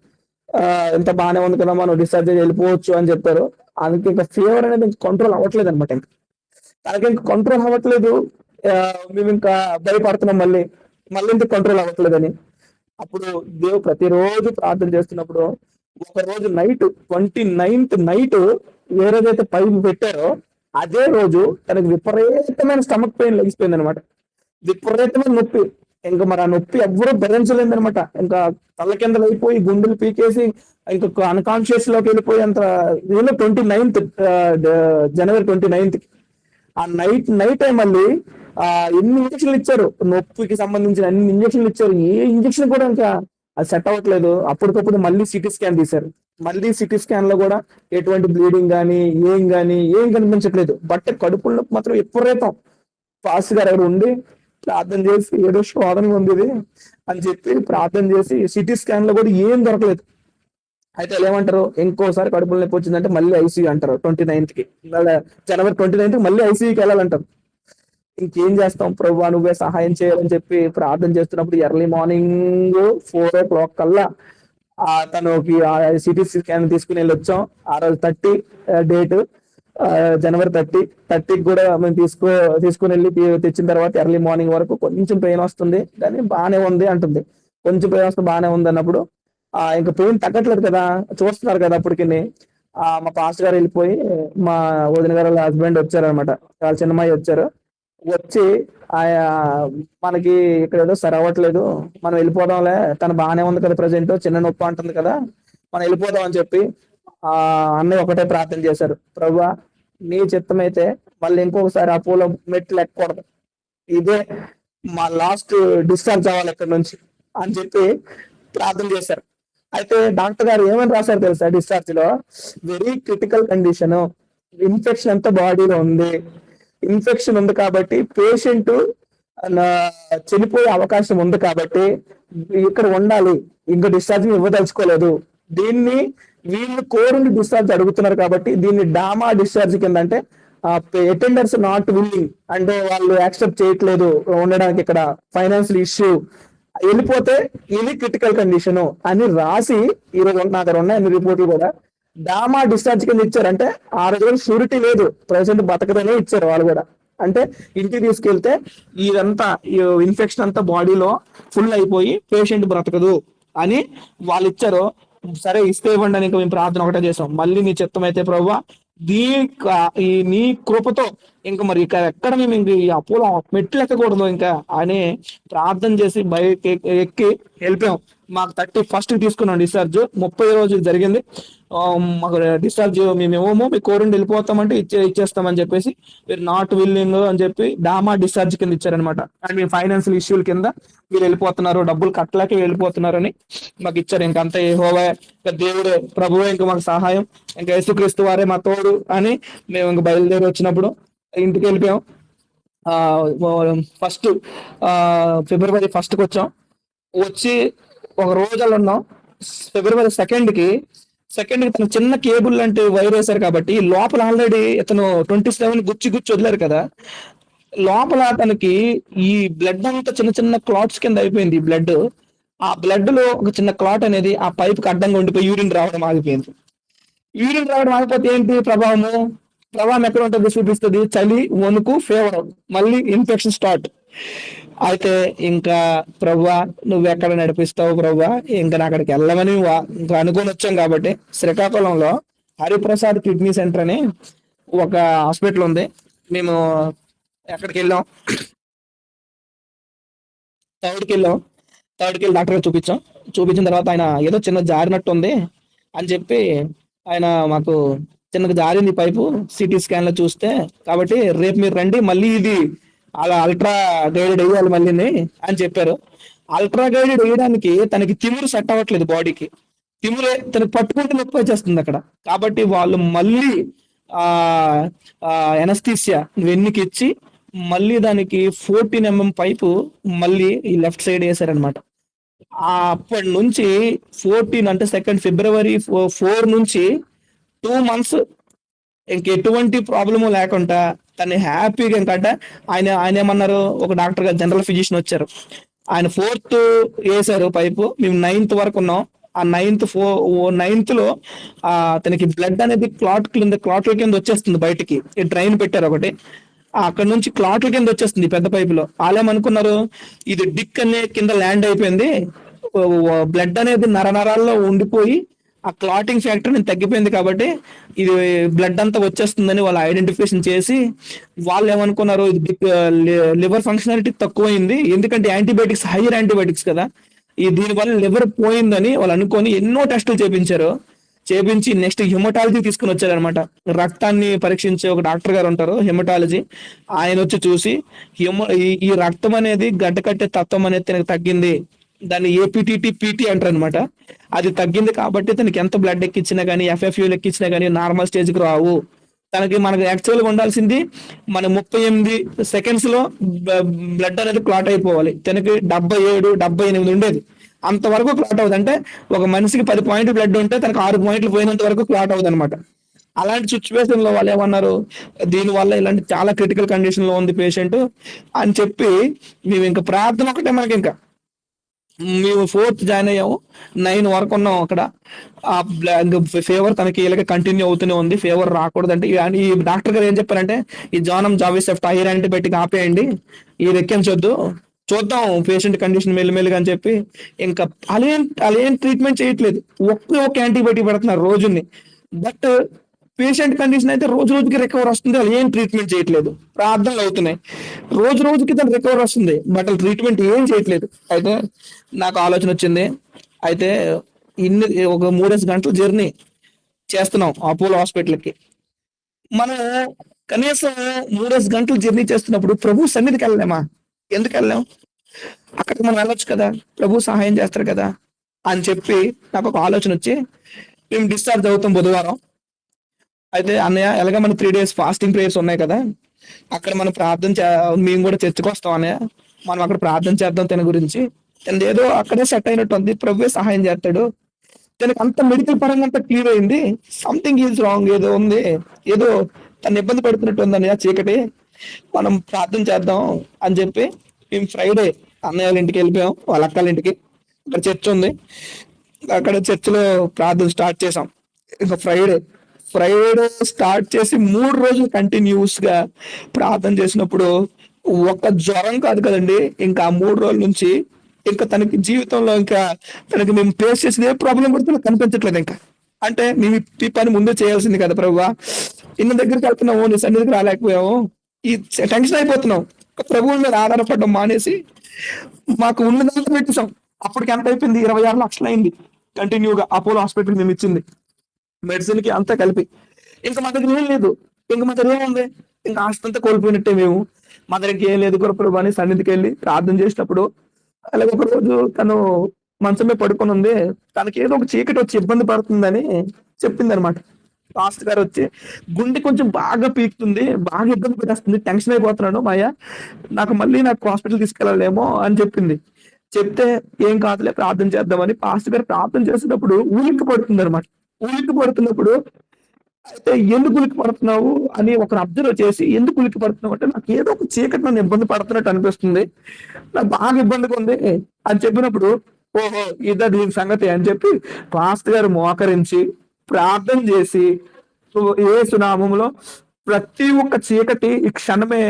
ఎంత బాగానే ఉంది కదా, మనం డిశ్చార్జ్ వెళ్ళిపోవచ్చు అని చెప్పారు. అందుకే ఇంకా ఫీవర్ అనేది కంట్రోల్ అవ్వట్లేదు అనమాట. ఇంకా తనకి ఇంకా కంట్రోల్ అవ్వట్లేదు. మేము ఇంకా భయపడుతున్నాం మళ్ళీ ఇంకా కంట్రోల్ అవ్వట్లేదని. అప్పుడు దేవుడు ప్రతిరోజు ప్రార్థన చేస్తున్నప్పుడు ఒక రోజు నైట్ 29th నైట్ ఏ రోజైతే పైపు పెట్టారో అదే రోజు తనకి విపరీతమైన స్టమక్ పెయిన్ లెగిసిపోయింది అనమాట. విపరీతమైన నొప్పి. ఇంకా మరి ఆ నొప్పి ఎవ్వరూ భరించలేదనమాట. ఇంకా తల కిందలు అయిపోయి గుండెలు పీకేసి ఇంకా అన్కాన్షియస్ లోకి వెళ్ళిపోయి అంత 29th జనవరి 29th ఆ నైట్ టైం మళ్ళీ ఎన్ని ఇంజక్షన్లు ఇచ్చారు, నొప్పికి సంబంధించిన అన్ని ఇంజక్షన్లు ఇచ్చారు. ఏ ఇంజక్షన్ కూడా ఇంకా అది సెట్ అవ్వట్లేదు. అప్పటికప్పుడు మళ్ళీ సిటీ స్కాన్ తీశారు. మళ్ళీ సిటీ స్కాన్ లో కూడా ఎటువంటి బ్లీడింగ్ కానీ ఏం కనిపించట్లేదు. బట్ కడుపులో నొప్పి మాత్రం విపరీతం. ఫాస్ట్ గారు ఎవరు ఉండి ప్రార్థన చేసి ఏదో శోధనగా ఉంది ఇది అని చెప్పి ప్రార్థన చేసి సిటీ స్కాన్ లో కూడా ఏం దొరకలేదు. అయితే ఏమంటారు, ఇంకోసారి కడుపులో నొప్పి వచ్చిందంటే మళ్ళీ ఐసీయూ అంటారు. 29th జనవరి 29th మళ్ళీ ఐసీయూకి వెళ్ళాలంటారు. ఇంకేం చేస్తాం ప్రభువా, నువ్వే సహాయం చేయాలని చెప్పి ప్రార్థన చేస్తున్నప్పుడు ఎర్లీ మార్నింగ్ 4 o'clock కల్లా తనకి సిటీ స్కాన్ తీసుకుని వెళ్ళి వచ్చాం. ఆ రోజు 30 డేట్ జనవరి 30 కూడా మేము తీసుకుని వెళ్ళి తెచ్చిన తర్వాత ఎర్లీ మార్నింగ్ వరకు కొంచెం పెయిన్ వస్తుంది కానీ బాగానే ఉంది అంటుంది. కొంచెం పెయిన్ వస్తుంది బాగానే ఉంది అన్నప్పుడు ఇంకా పెయిన్ తగ్గట్లేదు కదా, చూస్తున్నారు కదా. అప్పటికి మా పాస్టర్ గారు వెళ్ళిపోయి మా వదిన గారు వాళ్ళ హస్బెండ్ వచ్చారనమాట. వాళ్ళ చిన్నమ్మాయి వచ్చి మనకి ఇక్కడ ఏదో సరి అవ్వట్లేదు, మనం వెళ్ళిపోదాంలే, తను బాగానే ఉంది కదా, ప్రజెంట్ చిన్న నొప్పి అంటుంది కదా, మనం వెళ్ళిపోదాం అని చెప్పి అన్నయ్య ఒకటే ప్రార్థన చేశారు. ప్రభువా నీ చిత్తం అయితే మళ్ళీ ఇంకొకసారి అపోలో మెట్లు ఎక్కకూడదు, ఇదే మా లాస్ట్ డిశ్చార్జ్ అవ్వాలి ఇక్కడ నుంచి అని చెప్పి ప్రార్థన చేశారు. అయితే డాక్టర్ గారు ఏమని రాశారు తెలుసా, డిశ్చార్జ్ లో వెరీ క్రిటికల్ కండిషన్, ఇన్ఫెక్షన్ అంతా బాడీలో ఉంది, ఇన్ఫెక్షన్ ఉంది కాబట్టి పేషెంట్ చనిపోయే అవకాశం ఉంది కాబట్టి ఇక్కడ ఉండాలి, ఇంకా డిశ్చార్జ్ ఇవ్వదలుచుకోలేదు, దీన్ని వీళ్ళు కోరుండి డిశ్చార్జ్ అడుగుతున్నారు కాబట్టి దీన్ని డామా డిశ్చార్జ్ కింద, అంటే అటెండర్స్ నాట్ విల్లింగ్ అంటే వాళ్ళు యాక్సెప్ట్ చేయట్లేదు ఉండడానికి, ఇక్కడ ఫైనాన్షియల్ ఇష్యూ, వెళ్ళిపోతే ఇది క్రిటికల్ కండిషన్ అని రాసి ఈరోజు నా దగ్గర ఉన్నాయి అన్ని రిపోర్ట్లు కూడా డామా డిశ్చార్జ్ కింద ఇచ్చారు. అంటే ఆ రోజు షూరిటీ లేదు, ప్రెసెంట్ బతకదనే ఇచ్చారు వాళ్ళు కూడా. అంటే ఇంటికి తీసుకెళ్తే ఇదంతా ఇన్ఫెక్షన్ అంతా బాడీలో ఫుల్ అయిపోయి పేషెంట్ బ్రతకదు అని వాళ్ళు ఇచ్చారు. సరే ఇస్తే ఇవ్వండి అని మేము ప్రార్థన ఒకటే చేసాం. మళ్ళీ నీ చిత్తం అయితే ప్రభువా నీ కృపతో ఇంకా మరి ఇక్కడ ఎక్కడ మేము ఇంక ఈ అపోలో మెట్లు ఎక్కకూడదు ఇంకా అని ప్రార్థన చేసి బయట ఎక్కి వెళ్ళిపోయాం. మాకు 31st తీసుకున్నాం డిశ్చార్జ్. 30 రోజులు జరిగింది. మాకు డిశ్చార్జ్ మేమేమో మీ కోరుండి వెళ్ళిపోతామంటే ఇచ్చేస్తామని చెప్పేసి మీరు నాట్ విల్లింగ్ అని చెప్పి డామా డిశ్చార్జ్ కింద ఇచ్చారనమాట. అండ్ మీ ఫైనాన్షియల్ ఇష్యూల కింద వీళ్ళు వెళ్ళిపోతున్నారు, డబ్బులు కట్టలేక వెళ్ళిపోతున్నారు అని మాకు ఇచ్చారు. ఇంకంతా యెహోవా దేవుడు ప్రభువే ఇంకా మాకు సహాయం, ఇంకా యేసుక్రీస్తు వారే మా తోడు అని మేము ఇంక బయలుదేరి వచ్చినప్పుడు ఇంటికి వెళ్ళిపోయాం. ఫిబ్రవరి 1st వచ్చాం. వచ్చి ఒక రోజులు ఉన్నాం. ఫిబ్రవరి 2nd తను చిన్న కేబుల్ లాంటి వైర్ వేశారు కాబట్టి లోపల ఆల్రెడీ ఇతను 27 గుచ్చి వదిలేరు కదా, లోపల తనకి ఈ బ్లడ్ అంతా చిన్న చిన్న క్లాట్స్ కింద అయిపోయింది. బ్లడ్ ఆ బ్లడ్ లో ఒక చిన్న క్లాట్ అనేది ఆ పైప్ అడ్డంగా ఉండిపోయి యూరిన్ రావడం ఆగిపోయింది. యూరిన్ రావడం ఆగిపోతే ఏంటి ప్రభావం ఎక్కడ ఉంటుంది చూపిస్తుంది, చలి, వణుకు, ఫీవర్, మళ్ళీ ఇన్ఫెక్షన్ స్టార్ట్. అయితే ఇంకా ప్రభువా నువ్వు ఎక్కడ నడిపిస్తావు ప్రభువా, ఇంకా అక్కడికి వెళ్ళమని ఇంకా అనుకొని వచ్చాం. కాబట్టి శ్రీకాకుళంలో హరిప్రసాద్ కిడ్నీ సెంటర్ అని ఒక హాస్పిటల్ ఉంది. మేము ఎక్కడికి వెళ్ళాం, థర్డ్కి వెళ్ళి డాక్టర్ చూపించిన తర్వాత ఆయన ఏదో చిన్న జారినట్టు ఉంది అని చెప్పి ఆయన మాకు చిన్నగా జారింది పైపు, సిటీ స్కాన్ లో చూస్తే, కాబట్టి రేపు మీరు రండి మళ్ళీ ఇది అలా అల్ట్రా గైడెడ్ వేయాలి మళ్ళీ అని చెప్పారు. అల్ట్రా గైడెడ్ వేయడానికి తనకి తిమ్మురు సెట్ అవ్వట్లేదు బాడీకి. తనకు పట్టుకుంటే నొప్పి వచ్చేస్తుంది అక్కడ. కాబట్టి వాళ్ళు మళ్ళీ ఆ ఎనస్థీసియా వెన్నుకి ఇచ్చి మళ్ళీ దానికి 14 mm పైపు మళ్ళీ ఈ లెఫ్ట్ సైడ్ వేసారనమాట. అప్పటి నుంచి 14 అంటే February 4 నుంచి 2 months ఇంకెటువంటి ప్రాబ్లము లేకుండా తను హ్యాపీగా, ఎందుకంటే ఆయన ఏమన్నారు, ఒక డాక్టర్ గారు జనరల్ ఫిజిషియన్ వచ్చారు, ఆయన 4th వేసారు పైపు, మేము 9th వరకు ఉన్నాం. ఆ 9th లో తనకి బ్లడ్ అనేది క్లాట్ల కింద వచ్చేస్తుంది బయటికి. డ్రైన్ పెట్టారు ఒకటి, అక్కడ నుంచి క్లాట్ల కింద వచ్చేస్తుంది పెద్ద పైపులో. వాళ్ళేమనుకున్నారు ఇది డిక్ అనే కింద ల్యాండ్ అయిపోయింది, బ్లడ్ అనేది నరాల్లో ఉండిపోయి ఆ క్లాటింగ్ ఫ్యాక్టర్ నేను తగ్గిపోయింది కాబట్టి ఇది బ్లడ్ అంతా వచ్చేస్తుందని వాళ్ళు ఐడెంటిఫికేషన్ చేసి వాళ్ళు ఏమనుకున్నారు ఇది లివర్ ఫంక్షనాలిటీ తక్కువైంది, ఎందుకంటే యాంటీబయాటిక్స్ హైయర్ యాంటీబయాటిక్స్ కదా, దీనివల్ల లివర్ పోయిందని వాళ్ళు అనుకొని ఎన్నో టెస్టులు చేపించి నెక్స్ట్ హిమటాలజీ తీసుకుని వచ్చారనమాట. రక్తాన్ని పరీక్షించే ఒక డాక్టర్ గారు ఉంటారు హిమటాలజీ, ఆయన వచ్చి చూసి ఈ రక్తం అనేది గడ్డ కట్టే తత్వం అనేది తనకు తగ్గింది, దాన్ని APTT అంటారు అనమాట. అది తగ్గింది కాబట్టి తనకి ఎంత బ్లడ్ ఎక్కించినా కానీ FFU ఎక్కించినా కానీ నార్మల్ స్టేజ్కి రావు. మనకు యాక్చువల్గా ఉండాల్సింది మన 38 seconds లో బ్లడ్ అనేది క్లాట్ అయిపోవాలి, తనకి 77, 78 ఉండేది, అంతవరకు క్లాట్ అవుతుంది. అంటే ఒక మనిషికి 10 పాయింట్లు బ్లడ్ ఉంటే తనకు 6 పాయింట్లు పోయినంత వరకు క్లాట్ అవుతుంది అనమాట. అలాంటి సిచ్యువేషన్ లో వాళ్ళు ఏమన్నారు, దీనివల్ల ఇలాంటి చాలా క్రిటికల్ కండిషన్ లో ఉంది పేషెంట్ అని చెప్పి మేము ఇంకా ప్రార్థన ఒకటే మనకి, ఇంకా మేము 4th జాయిన్ అయ్యాము, 9 వరకు ఉన్నాం అక్కడ. ఫీవర్ తనకి ఇలాగ కంటిన్యూ అవుతూనే ఉంది, ఫీవర్ రాకూడదంటే ఈ డాక్టర్ గారు ఏం చెప్పారంటే ఈ జానం జావిసెఫ్ట్ హైయర్ యాంటీబయాటిక్ ఆపేయండి, ఈ రెక్కించొద్దు, చూద్దాం పేషెంట్ కండిషన్ మెల్లిమెల్లిగా అని చెప్పి ఇంకా అలేం ట్రీట్మెంట్ చేయట్లేదు, ఒక యాంటీబయాటిక్ పెడుతున్నారు రోజుని. బట్ పేషెంట్ కండిషన్ అయితే రోజుకి రికవర్ వస్తుంది, వాళ్ళు ఏం ట్రీట్మెంట్ చేయట్లేదు, ప్రార్థనలు అవుతున్నాయి, రోజుకి తను రికవర్ వస్తుంది, బట్ వాళ్ళు ట్రీట్మెంట్ ఏం చేయట్లేదు. అయితే నాకు ఆలోచన వచ్చింది, అయితే ఒక 3 గంటల జర్నీ చేస్తున్నాం అపోలో హాస్పిటల్కి, మనం కనీసం 3 గంటలు జర్నీ చేస్తున్నప్పుడు ప్రభు సన్నిధికి వెళ్ళలేమా? ఎందుకు వెళ్ళాం? అక్కడికి మనం వెళ్ళొచ్చు కదా, ప్రభు సహాయం చేస్తారు కదా అని చెప్పి నాకు ఒక ఆలోచన వచ్చి మేము డిశ్చార్జ్ అవుతాం బుధవారం. అయితే అన్నయ్య ఎలాగ మన 3 days ఫాస్టింగ్ ప్రేయర్స్ ఉన్నాయి కదా, అక్కడ మనం మేము కూడా చర్చకు వస్తాం అన్నయ్య, మనం అక్కడ ప్రార్థన చేద్దాం తన గురించి, తనది ఏదో అక్కడే సెట్ అయినట్టు ఉంది, ప్రభువే సహాయం చేస్తాడు, తనకి అంత మెడికల్ పరంగా అంతా క్లియర్ అయింది, సంథింగ్ ఈజ్ రాంగ్, ఏదో ఉంది, ఏదో తను ఇబ్బంది పడుతున్నట్టు ఉంది అన్నయ్య, చీకటి, మనం ప్రార్థన చేద్దాం అని చెప్పి మేము ఫ్రైడే అన్నయ్య వాళ్ళ ఇంటికి వెళ్ళిపోయాం, వాళ్ళ అక్కల ఇంటికి. అక్కడ చర్చ్ ఉంది, అక్కడ చర్చిలో ప్రార్థన స్టార్ట్ చేసాం. ఇంకా ఫ్రైడే స్టార్ట్ చేసి 3 రోజులు కంటిన్యూస్ గా ప్రార్థన చేసినప్పుడు ఒక జ్వరం కాదు కదండి, ఇంకా 3 రోజుల నుంచి ఇంకా తనకి జీవితంలో ఇంకా తనకి మేము ఫేస్ చేసిన ఏ ప్రాబ్లం కూడా తనకు కనిపించట్లేదు. ఇంకా అంటే మేము ఈ పని ముందే చేయాల్సింది కదా ప్రభువా, ఇన్న దగ్గరికి వెళ్తున్నాము, నీ సన్నిధికి రాలేకపోయాము, ఈ టెన్షన్ అయిపోతున్నాం, ప్రభువు మీద ఆధారపడడం మానేసి మాకు ఉన్నదంతా పెట్టేసాం. అప్పటికి ఎంత అయిపోయింది, 26 లక్షలు అయింది కంటిన్యూగా అపోలో హాస్పిటల్ మేము ఇచ్చింది మెడిసిన్ కి అంతా కలిపి. ఇంకా మా దగ్గర ఏం లేదు, ఇంకా మా దగ్గర ఏముంది, ఇంకా ఆస్తి అంతా కోల్పోయినట్టే మేము, మా దగ్గరికి ఏం లేదు ప్రభు అని సన్నిధికి వెళ్ళి ప్రార్థన చేసినప్పుడు అలాగే ఒక రోజు తను మంచమే పడుకొని ఉంది, తనకి ఏదో ఒక చీకటి వచ్చి ఇబ్బంది పడుతుందని చెప్పింది అనమాట. పాస్టర్ గారు వచ్చి గుండె కొంచెం బాగా పీకుతుంది, బాగా ఇబ్బంది పెట్టేస్తుంది, టెన్షన్ అయిపోతున్నాను మాయా, నాకు హాస్పిటల్ తీసుకెళ్ళాలేమో అని చెప్తే ఏం కాదులే ప్రార్థన చేద్దామని పాస్టర్ గారు ప్రార్థన చేసినప్పుడు ఉలిక్కి పడుతుంది అనమాట. ఉలిక్కి పడుతున్నప్పుడు అయితే ఎందుకు ఉలిక్కి పడుతున్నావు అని ఒకరు అబ్జర్వ్ చేసి, ఎందుకు ఉలిక్కి పడుతున్నావు అంటే నాకు ఏదో ఒక చీకటి నన్ను ఇబ్బంది పడుతున్నట్టు అనిపిస్తుంది, నాకు బాగా ఇబ్బందిగా ఉంది అని చెప్పినప్పుడు ఓహో ఇదా దీని సంగతి అని చెప్పి పాస్టర్ గారు మోకరించి ప్రార్థన చేసి యేసు నామములో ప్రతి ఒక్క చీకటి ఈ క్షణమే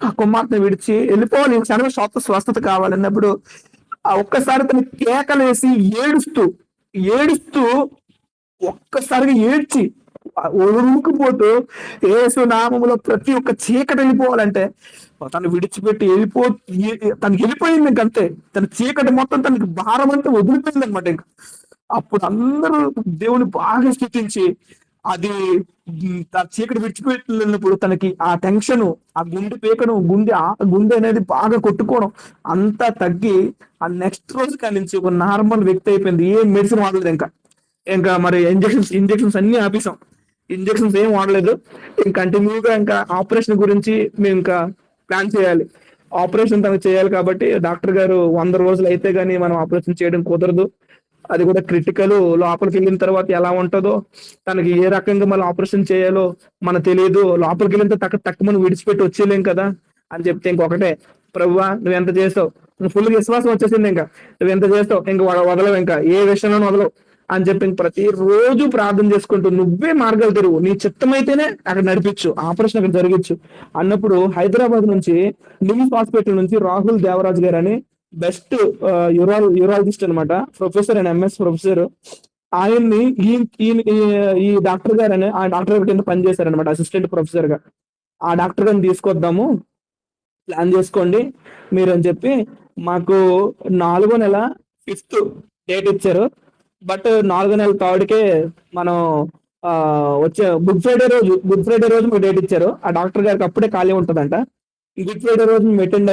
ఆ కుమార్తెను విడిచి వెళ్ళిపోవాలి, ఈ క్షణమే స్వస్థత కావాలన్నప్పుడు ఆ ఒక్కసారి తను కేకలేసి ఏడుస్తూ ఒక్కసారిగా ఏడ్చి ఉరుముకుపోతూ యేసు నామములో ప్రతి ఒక్క చీకటి వెళ్ళిపోవాలంటే తను విడిచిపెట్టి తనకి వెళ్ళిపోయింది. ఇంకంతే, తన చీకటి మొత్తం తనకి భారం అంతా వదిలిపోయింది అనమాట. ఇంకా అప్పుడు అందరూ దేవుని బాగా స్థుతించి అది చీకటి విడిచిపెట్టినప్పుడు తనకి ఆ టెన్షన్, ఆ గుండె పీకడం, గుండె అనేది బాగా కొట్టుకోవడం అంతా తగ్గి ఆ నెక్స్ట్ రోజు కాడి నుంచి ఒక నార్మల్ వ్యక్తి అయిపోయింది, ఏం మెడిసిన్ వాడలేదు ఇంకా. ఇంకా మరి ఇంజెక్షన్స్ అన్ని ఆపేసాం. ఇంజెక్షన్స్ ఏం వాడలేదు. ఇంకా కంటిన్యూగా ఇంకా ఆపరేషన్ గురించి మేము ఇంకా ప్లాన్ చేయాలి. ఆపరేషన్ తనకు చేయాలి కాబట్టి డాక్టర్ గారు 100 రోజులు అయితే గానీ మనం ఆపరేషన్ చేయడం కుదరదు. అది కూడా క్రిటికల్. లోపలికి వెళ్ళిన తర్వాత ఎలా ఉంటుందో, తనకి ఏ రకంగా మళ్ళీ ఆపరేషన్ చేయాలో మనకు తెలియదు. లోపలికి వెళ్ళిన తక్కువ తక్కువ మనం విడిచిపెట్టి వచ్చేలేం కదా అని చెప్తే ఇంకొకటే, ప్రభువా నువ్వు ఎంత చేస్తావు, నువ్వు ఫుల్ విశ్వాసం వచ్చేసింది. ఇంకా నువ్వు ఎంత చేస్తావు, ఇంకా వదలవు, ఇంకా ఏ విషయంలోనూ వదలవు అని చెప్పి ప్రతి రోజు ప్రార్థన చేసుకుంటూ నువ్వే మార్గాలు తెరువు, నీ చిత్తమైతేనే అక్కడ నడిపించు, ఆపరేషన్ అక్కడ జరిగించు అన్నప్పుడు హైదరాబాద్ నుంచి నిమ్స్ హాస్పిటల్ నుంచి రాహుల్ దేవరాజ్ గారు అని బెస్ట్ యూరాలజిస్ట్ అనమాట, ప్రొఫెసర్ అండ్ ఎంఎస్ ప్రొఫెసర్. ఆయన్ని ఈ డాక్టర్ గారు అని ఆ డాక్టర్ గారి కింద పనిచేశారనమాట, అసిస్టెంట్ ప్రొఫెసర్ గా. ఆ డాక్టర్ గారిని తీసుకొద్దాము, ప్లాన్ చేసుకోండి మీరు అని చెప్పి మాకు 4వ నెల 5th డేట్ ఇచ్చారు. బట్ 4వ నెల 3కే మనం వచ్చే గుడ్ ఫ్రైడే రోజు మీకు డేట్ ఇచ్చారు. ఆ డాక్టర్ గారికి అప్పుడే ఖాళీ ఉంటుందంట. గుడ్ ఫ్రైడే రోజు మేము అటెండ్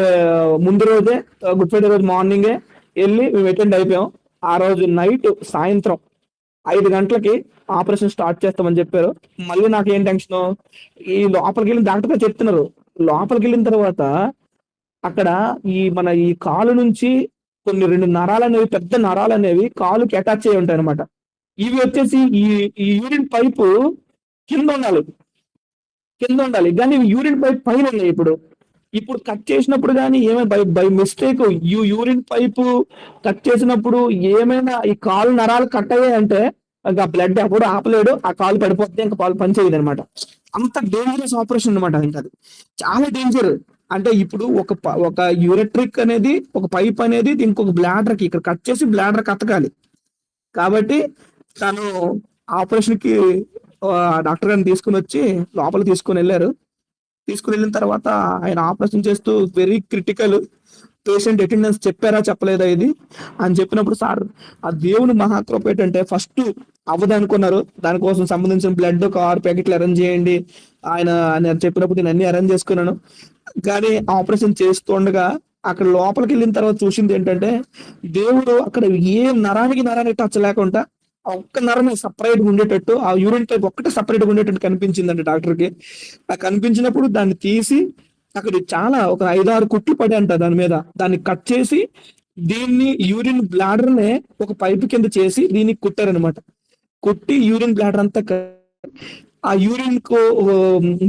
ముందు రోజే, గుడ్ ఫ్రైడే రోజు మార్నింగే వెళ్ళి మేము అటెండ్ అయిపోయాం. ఆ రోజు నైట్ సాయంత్రం 5 గంటలకి ఆపరేషన్ స్టార్ట్ చేస్తామని చెప్పారు. మళ్ళీ నాకేం టెన్షన్, ఈ లోపలికి వెళ్ళిన డాక్టర్ గారు చెప్తున్నారు, లోపలికి వెళ్ళిన తర్వాత అక్కడ ఈ కాలు నుంచి కొన్ని 2 నరాలు అనేవి, పెద్ద నరాలు అనేవి కాలుకి అటాచ్ అయ్యి ఉంటాయి అనమాట. ఇవి వచ్చేసి ఈ యూరిన్ పైపు కింద ఉండాలి కానీ యూరిన్ పైప్ పైన ఉన్నాయి. ఇప్పుడు కట్ చేసినప్పుడు కానీ ఏమైనా by mistake urine pipe cut చేసినప్పుడు ఏమైనా ఈ కాలు నరాలు కట్ అయ్యాయంటే ఇంకా బ్లడ్ అప్పుడు ఆపలేడు, ఆ కాలు పడిపోతే ఇంకా కాలు పనిచేయదు అనమాట. అంత డేంజరస్ ఆపరేషన్ అనమాట. ఇంకా అది చాలా డేంజర్. అంటే ఇప్పుడు ఒక యూరెట్రిక్ అనేది, ఒక పైప్ అనేది ఇంకొక బ్లాడర్ కి ఇక్కడ కట్ చేసి బ్లాడర్ కి అతకాలి. కాబట్టి తను ఆపరేషన్ కి డాక్టర్ గారిని తీసుకుని వచ్చి లోపలికి తీసుకుని వెళ్ళిన తర్వాత ఆయన ఆపరేషన్ చేస్తూ వెరీ క్రిటికల్, పేషెంట్ అటెండెన్స్ చెప్పారా చెప్పలేదా ఇది అని చెప్పినప్పుడు, సార్ ఆ దేవుని మహాకృప ఏంటంటే ఫస్ట్ అవ్వదు అనుకున్నారు, దానికోసం సంబంధించిన బ్లడ్ ఒక 6 ప్యాకెట్లు అరేంజ్ చేయండి ఆయన చెప్పినప్పుడు నేను అన్ని అరేంజ్ చేసుకున్నాను. కానీ ఆపరేషన్ చేస్తుండగా అక్కడ లోపలికి వెళ్ళిన తర్వాత చూసింది ఏంటంటే, దేవుడు అక్కడ ఏ నరానికి టచ్ లేకుండా ఒక్క నరమే సపరేట్ ఉండేటట్టు, ఆ యూరిన్ పైప్ ఒక్కటే సపరేట్ ఉండేటట్టు కనిపించిందండి డాక్టర్కి. ఆ కనిపించినప్పుడు దాన్ని తీసి అక్కడ చాలా ఒక 5-6 కుట్లు పడి అంట దాని మీద, దాన్ని కట్ చేసి దీన్ని యూరిన్ బ్లాడర్ నే ఒక పైపు కింద చేసి దీనికి కుట్టారనమాట. కుట్టి యూరిన్ బ్లాడర్ అంతా ఆ యూరిన్ కు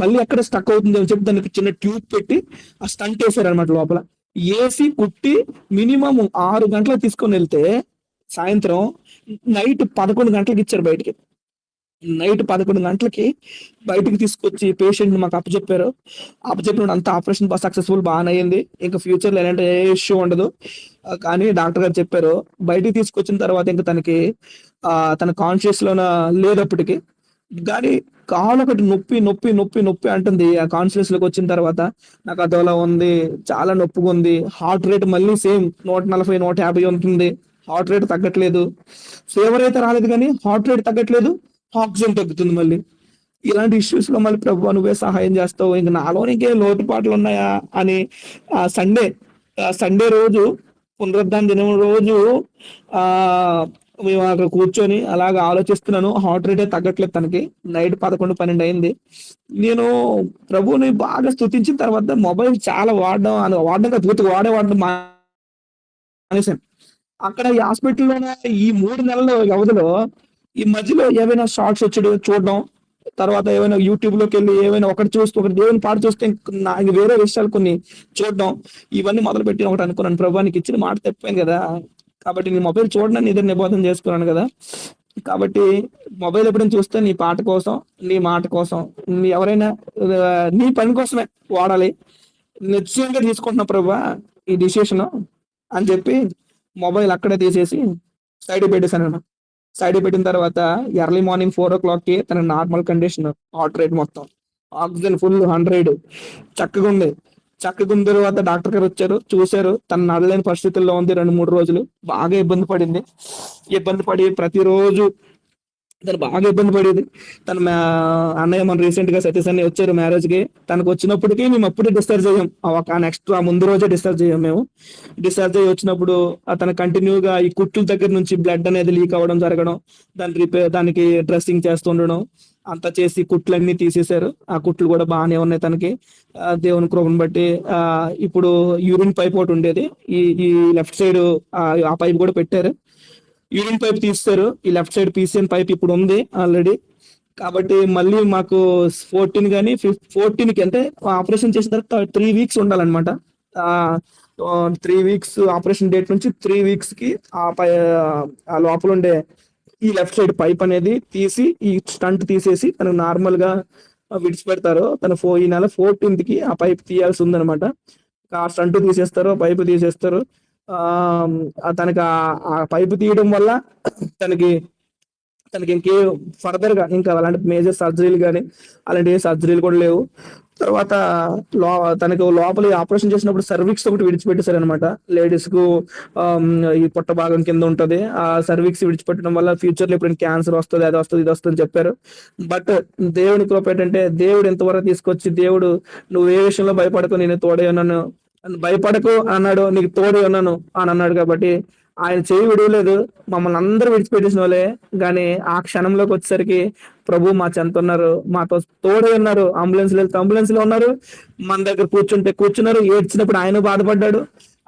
మళ్ళీ అక్కడ స్టక్ అవుతుంది అని చెప్పి దానికి చిన్న ట్యూబ్ పెట్టి ఆ స్టంట్ వేసారనమాట. లోపల ఏసీ కుట్టి మినిమం 6 గంటలకు తీసుకొని వెళ్తే సాయంత్రం నైట్ 11 గంటలకు ఇచ్చారు బయటికి. నైట్ 11 గంటలకి బయటికి తీసుకొచ్చి పేషెంట్ మాకు అప్పచెప్పిన అంత ఆపరేషన్ సక్సెస్ఫుల్ బాగానే అయింది. ఇంకా ఫ్యూచర్ లో ఎలాంటి ఏ ఇష్యూ ఉండదు కానీ డాక్టర్ గారు చెప్పారు. బయటికి తీసుకొచ్చిన తర్వాత ఇంకా తన కాన్షియస్ లోన లేదప్పటికి, కానీ కాలు ఒకటి నొప్పి నొప్పి నొప్పి నొప్పి అంటుంది. ఆ కాన్షియస్ లోకి వచ్చిన తర్వాత నాకు అదోలా ఉంది, చాలా నొప్పిగా ఉంది. హార్ట్ రేట్ మళ్ళీ సేమ్ 140 150 ఉంటుంది. హార్ట్ రేట్ తగ్గట్లేదు. ఫీవర్ అయితే రాలేదు కానీ హార్ట్ రేట్ తగ్గట్లేదు, ఆక్సిజన్ తగ్గుతుంది మళ్ళీ. ఇలాంటి ఇష్యూస్ లో మళ్ళీ ప్రభు నువ్వే సహాయం చేస్తావు, ఇంక నాలో ఇంకే లోటుపాట్లు ఉన్నాయా అని సండే రోజు పునరుద్ధాన దినం రోజు మేము అక్కడ కూర్చొని అలాగ ఆలోచిస్తున్నాను. హార్ట్ రేటే తగ్గట్లేదు తనకి. నైట్ 11-12 అయింది. నేను ప్రభుని బాగా స్తుతించిన తర్వాత మొబైల్ చాలా వాడడం మానేశాను. అక్కడ ఈ హాస్పిటల్లోనే ఈ 3 నెలల వ్యవధిలో ఈ మధ్యలో ఏవైనా షార్ట్స్ వచ్చి చూడడం, తర్వాత ఏమైనా యూట్యూబ్ లోకి వెళ్ళి ఏమైనా ఒకటి దేవుని పాట చూస్తే వేరే విషయాలు కొన్ని చూడడం, ఇవన్నీ మొదలు పెట్టి ఒకటి అనుకున్నాను, ప్రభు నీకు ఇచ్చిన మాట తప్పాను కదా, కాబట్టి నీ మొబైల్ చూడడానికి ఇద్దరు నిబోధన చేసుకున్నాను కదా, కాబట్టి మొబైల్ ఎప్పుడైనా చూస్తే నీ పాట కోసం, నీ మాట కోసం, ఎవరైనా నీ పని కోసమే వాడాలి, నిశ్చయంగా తీసుకుంటున్నా ప్రభు ఈ డిసిషన్ అని చెప్పి మొబైల్ అక్కడే తీసేసి సైడ్ పెట్టేశాను. సైడ్ పెట్టిన తర్వాత ఎర్లీ మార్నింగ్ 4 o'clock తన నార్మల్ కండిషన్, హార్ట్ రేట్ మొత్తం, ఆక్సిజన్ ఫుల్ 100, చక్కగా ఉంది తర్వాత డాక్టర్ గారు వచ్చారు, చూశారు. తను నడలేని పరిస్థితుల్లో ఉంది. 2-3 రోజులు బాగా ఇబ్బంది పడి ప్రతిరోజు తను బాగా ఇబ్బంది పడేది. తన అన్నయ్య మన రీసెంట్ గా సతీష్ అన్నయ్య వచ్చారు మ్యారేజ్ కి. తనకు వచ్చినప్పటికీ మేము అప్పుడే డిశ్చార్జ్ అయ్యాం. నెక్స్ట్ ఆ ముందు రోజే డిశ్చార్జ్ అయ్యాం మేము. డిశ్చార్జ్ అయ్యి వచ్చినప్పుడు అతను కంటిన్యూగా ఈ కుట్ల దగ్గర నుంచి బ్లడ్ అనేది లీక్ అవ్వడం జరగడం, దానికి డ్రెస్సింగ్ చేస్తుండడం అంతా చేసి కుట్లన్నీ తీసేశారు. ఆ కుట్లు కూడా బాగానే ఉన్నాయి తనకి. దేవుని కృపను బట్టి ఇప్పుడు యూరిన్ పైప్ ఒకటి ఉండేది, ఈ లెఫ్ట్ సైడ్ ఆ పైప్ కూడా పెట్టారు. యూరిన్ పైప్ తీస్తారు. ఈ లెఫ్ట్ సైడ్ పీసీఎన్ పైప్ ఇప్పుడు ఉంది ఆల్రెడీ. కాబట్టి మళ్ళీ మాకు 14 కానీ 14కి అంటే ఆపరేషన్ చేసిన తర్వాత 3 వీక్స్ ఉండాలన్నమాట. 3 వీక్స్ ఆపరేషన్ డేట్ నుంచి 3 వీక్స్ కి ఆ లోపల ఉండే ఈ లెఫ్ట్ సైడ్ పైప్ అనేది తీసి, ఈ స్టంట్ తీసేసి తనకు నార్మల్ గా విడిచిపెడతారు. ఈ నెల 14th కి ఆ పైప్ తీయాల్సి ఉందన్నమాట. ఆ స్టంట్ తీసేస్తారు, పైపు తీసేస్తారు. తనకి ఆ పైపు తీయడం వల్ల తనకి ఇంకే ఫర్దర్ గా ఇంకా అలాంటి మేజర్ సర్జరీలు కానీ అలాంటి ఏ సర్జరీలు కూడా లేవు. తర్వాత తనకు లోపల ఆపరేషన్ చేసినప్పుడు సర్విక్స్ ఒకటి విడిచిపెట్టేశారు అనమాట. లేడీస్ కు ఈ పొట్ట భాగం కింద ఉంటది. ఆ సర్విక్స్ విడిచిపెట్టడం వల్ల ఫ్యూచర్ లో ఎప్పుడైనా క్యాన్సర్ వస్తుంది, అది వస్తుంది, ఇది వస్తుంది అని చెప్పారు. బట్ దేవుని కృప ఏంటంటే దేవుడు ఎంతవరకు తీసుకొచ్చి, దేవుడు నువ్వు ఏ విషయంలో భయపడకు, నేను తోడే ఉన్నాను, భయపడకు అన్నాడు, నీకు తోడే ఉన్నాను అని అన్నాడు. కాబట్టి ఆయన చేయి విడవలేదు. మమ్మల్ని అందరూ విడిచిపెట్టేసిన వాళ్ళే, కానీ ఆ క్షణంలోకి వచ్చేసరికి ప్రభు మా చెంత ఉన్నారు, మాతో తోడే ఉన్నారు. అంబులెన్స్ వెళ్తే అంబులెన్స్ లో ఉన్నారు, మన దగ్గర కూర్చుంటే కూర్చున్నారు. ఏడ్చినప్పుడు ఆయన బాధపడ్డాడు.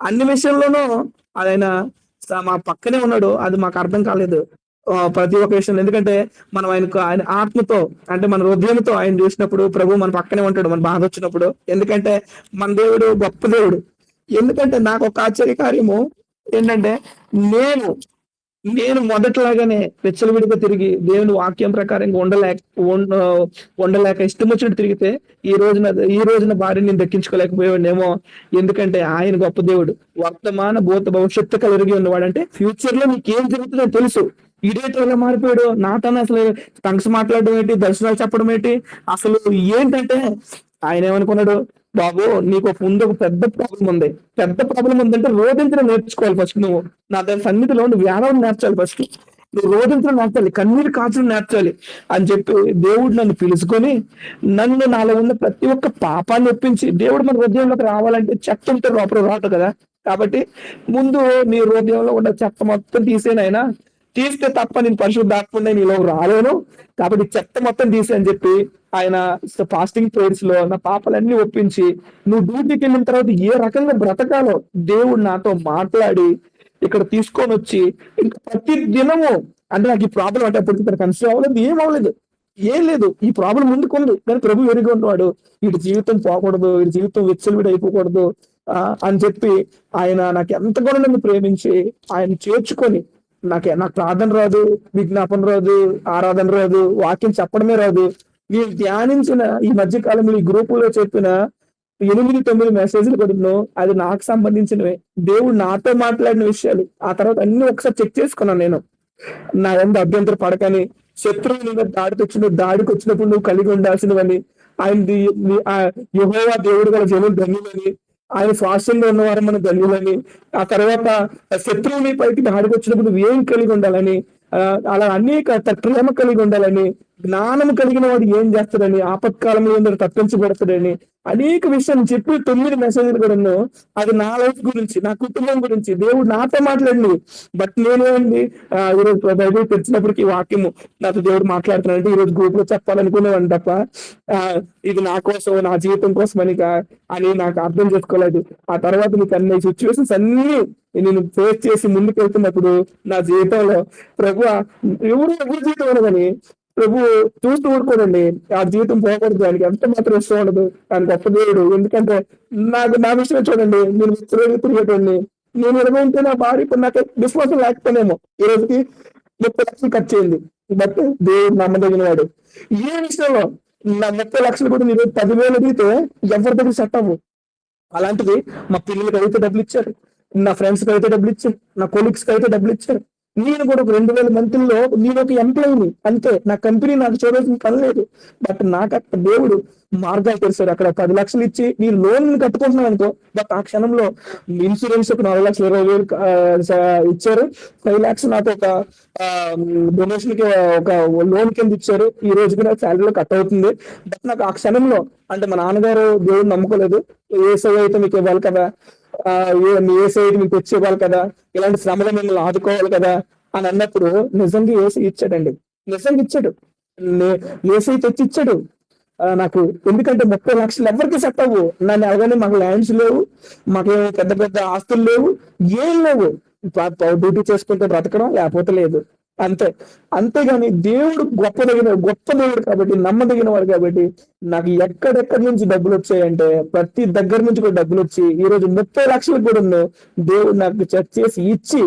అన్ని విషయంలోనూ ఆయన మా పక్కనే ఉన్నాడు. అది మాకు అర్థం కాలేదు ప్రతి ఒక్క విషయంలో. ఎందుకంటే మనం ఆయన ఆత్మతో, అంటే మన హృదయంతో ఆయన చూసినప్పుడు ప్రభు మన పక్కనే ఉంటాడు మన బాధ వచ్చినప్పుడు. ఎందుకంటే మన దేవుడు గొప్ప దేవుడు. ఎందుకంటే నాకు ఒక ఆశ్చర్య కార్యము ఏంటంటే, నేను మొదట్లాగానే విచ్చలవిడిగా తిరిగి దేవుని వాక్యం ప్రకారంగా ఉండలేక ఇష్టం వచ్చినట్టు తిరిగితే ఈ రోజున భార్యని నేను దక్కించుకోలేకపోయాడేమో. ఎందుకంటే ఆయన గొప్ప దేవుడు, వర్తమాన భూత భవిష్యత్తు కలిగి ఉన్నవాడు. అంటే ఫ్యూచర్ లో నీకు ఏం జరుగుతుందో తెలుసు. ఇడేటోళ్ళ మారిపోయాడు. నాతోనే అసలు టంగ్స్ మాట్లాడడం ఏంటి, దర్శనాలు చెప్పడం ఏంటి, అసలు ఏంటంటే ఆయన ఏమనుకున్నాడు, బాబు నీకు ముందు ఒక పెద్ద ప్రాబ్లం ఉంది. పెద్ద ప్రాబ్లం ఉందంటే రోధించడం నేర్చుకోవాలి ఫస్ట్. నువ్వు నా దాని సన్నిధిలో నువ్వు వ్యాధం నేర్చాలి ఫస్ట్. నువ్వు రోధించడం నేర్చాలి, కన్నీరు కాచడం నేర్చాలి అని చెప్పి దేవుడు నన్ను పిలుచుకొని నాలో ఉన్న ప్రతి ఒక్క పాపాన్ని ఒప్పించి, దేవుడు మన హృదయంలోకి రావాలంటే చెత్త ఉంటే లోపల రాదు కదా. కాబట్టి ముందు నీ హృదయంలో ఉన్న చెత్త మొత్తం తీసేనైనా, తీస్తే తప్ప నేను పరిశుద్ధాత్మని నీలో రాలేను. కాబట్టి చెత్త మొత్తం తీసి అని చెప్పి ఆయన ఫాస్టింగ్ ప్రేయర్స్ లో నా పాపలన్నీ ఒప్పించి, నువ్వు డ్యూటీకి వెళ్ళిన తర్వాత ఏ రకంగా బ్రతకాలో దేవుడు నాతో మాట్లాడి ఇక్కడ తీసుకొని వచ్చి, ఇంకా ప్రతి దినము, అంటే నాకు ఈ ప్రాబ్లం అంటే అప్పటికి తనకు కన్సిడర్ అవ్వలేదు, ఏం లేదు. ఈ ప్రాబ్లం ముందుకుంది, కానీ ప్రభు ఎరిగి ఉన్నవాడు. వీడి జీవితం పోకూడదు, వీడి జీవితం విచ్చలవిడి అయిపోకూడదు అని చెప్పి ఆయన నాకు ఎంతగానో నన్ను ప్రేమించి ఆయన చేర్చుకొని, నాకు ప్రార్థన రాదు, విజ్ఞాపన రాదు, ఆరాధన రాదు, వాక్యం చెప్పడమే రాదు. నేను ధ్యానించిన ఈ మధ్య కాలంలో ఈ గ్రూపులో చెప్పిన 8-9 మెసేజ్లు కూడా అది నాకు సంబంధించినవే. దేవుడు నాతో మాట్లాడిన విషయాలు. ఆ తర్వాత అన్ని ఒకసారి చెక్ చేసుకున్నాను నేను. నా ఎంత అభ్యంతర పడకని, శత్రువు మీద దాడికి వచ్చినప్పుడు నువ్వు కలిగి ఉండాల్సినవని, యెహోవా దేవుడు గల జనులు ధన్యులని, ఆయన స్వాస్థ్యంలో ఉన్నవారు మన ధన్యులని, ఆ తర్వాత శత్రువుని పైకి దాడికి వచ్చినప్పుడు నువ్వు ఏం కలిగి ఉండాలని, అలా అనేక ప్రేమ కలిగి ఉండాలని, జ్ఞానం కలిగిన వాడు ఏం చేస్తాడని, ఆపత్కాలంలో తప్పించబడతాడని అనేక విషయాలు చెప్పి 9 మెసేజ్లు కూడా అది నా లైఫ్ గురించి, నా కుటుంబం గురించి దేవుడు నాతో మాట్లాడింది. బట్ నేనేమండి ఈరోజు బైబిల్ తెచ్చినప్పటికీ వాక్యము నాతో దేవుడు మాట్లాడుతున్నాడంటే ఈరోజు గ్రూప్ లో చెప్పాలనుకునేవాడిని తప్ప ఇది నా కోసం, నా జీవితం కోసం అని నాకు అర్థం చేసుకోలేదు. ఆ తర్వాత నీకు అన్ని సిచ్యువేషన్స్ అన్ని నేను ఫేస్ చేసి ముందుకు వెళ్తున్నప్పుడు నా జీవితంలో ప్రభు ఎవరు జీవితం అనగాని ప్రభు చూస్తూ ఊరుకోనండి. ఆ జీవితం పోకూడదు, ఆయనకి ఎంత మాత్రం ఇష్టం ఉండదు. ఆయన గొప్ప దేవుడు. ఎందుకంటే నా విషయం చూడండి, నేను తిరిగేటండి, నేను ఎలాగంటే నా భార్య ఇప్పుడు నాకు విశ్వాసం లేకపోయినేమో ఈ రోజుకి 30 లక్షలు ఖర్చు అయింది. బట్ దేవుడు నమ్మదగిన వాడు. ఏ విషయంలో నా 30 లక్షలు కూడా మీరు 10,000 అడిగితే ఎవరి దగ్గర సెట్ అవ్వు. అలాంటిది మా పిల్లలకి అయితే డబ్బులు ఇచ్చారు, నా ఫ్రెండ్స్కి అయితే డబ్బులు ఇచ్చారు, నా కొలీగ్స్కి అయితే డబ్బులు ఇచ్చారు. నేను కూడా ఒక 2000 మందిలో నేను ఒక ఎంప్లాయీని అంతే. నా కంపెనీ నాకు చూడాల్సిన పని లేదు. బట్ నాకు అక్కడ దేవుడు మార్గాలు తెరిచాడు. అక్కడ 10 లక్షలు ఇచ్చి నేను లోన్ కట్టుకుంటున్నాను అనుకో, బట్ ఆ క్షణంలో ఇన్సూరెన్స్ ఒక 4,20,000 ఇచ్చారు. 5 lakhs నాకు ఒక డొనేషన్ కి ఒక లోన్ కింద ఇచ్చారు. ఈ రోజుకి నాకు శాలరీలో కట్ అవుతుంది. బట్ నాకు ఆ క్షణంలో అంటే మా నాన్నగారు దేవుడు నమ్ముకోలేదు. ఏసై అయితే మీకు ఇవ్వాలి కదా, మీ ఏసై అయితే మీకు తెచ్చి ఇవ్వాలి కదా, ఇలాంటి శ్రమలో మిమ్మల్ని ఆదుకోవాలి కదా అని అన్నప్పుడు నిజంగా ఏసై ఇచ్చాడండి. నిజంగా ఇచ్చాడు. ఏసై తెచ్చి ఇచ్చాడు నాకు. ఎందుకంటే 30 లక్షలు ఎవరికి సెట్ అవ్వు. నన్ను ఎలాగని మాకు ల్యాండ్స్ లేవు, మాకు పెద్ద పెద్ద ఆస్తులు లేవు, ఏం లేవు. డ్యూటీ చేసుకుంటే బ్రతకడం, లేకపోతే లేదు, అంతే. అంతేగాని దేవుడు గొప్ప దేవుడు కాబట్టి, నమ్మదగిన వాడు కాబట్టి నాకు ఎక్కడెక్కడి నుంచి డబ్బులు వచ్చాయంటే ప్రతి దగ్గర నుంచి కూడా డబ్బులు వచ్చి ఈ రోజు 30 లక్షలకు కూడా ఉన్నాయి. దేవుడు నాకు సెట్ చేసి ఇచ్చి,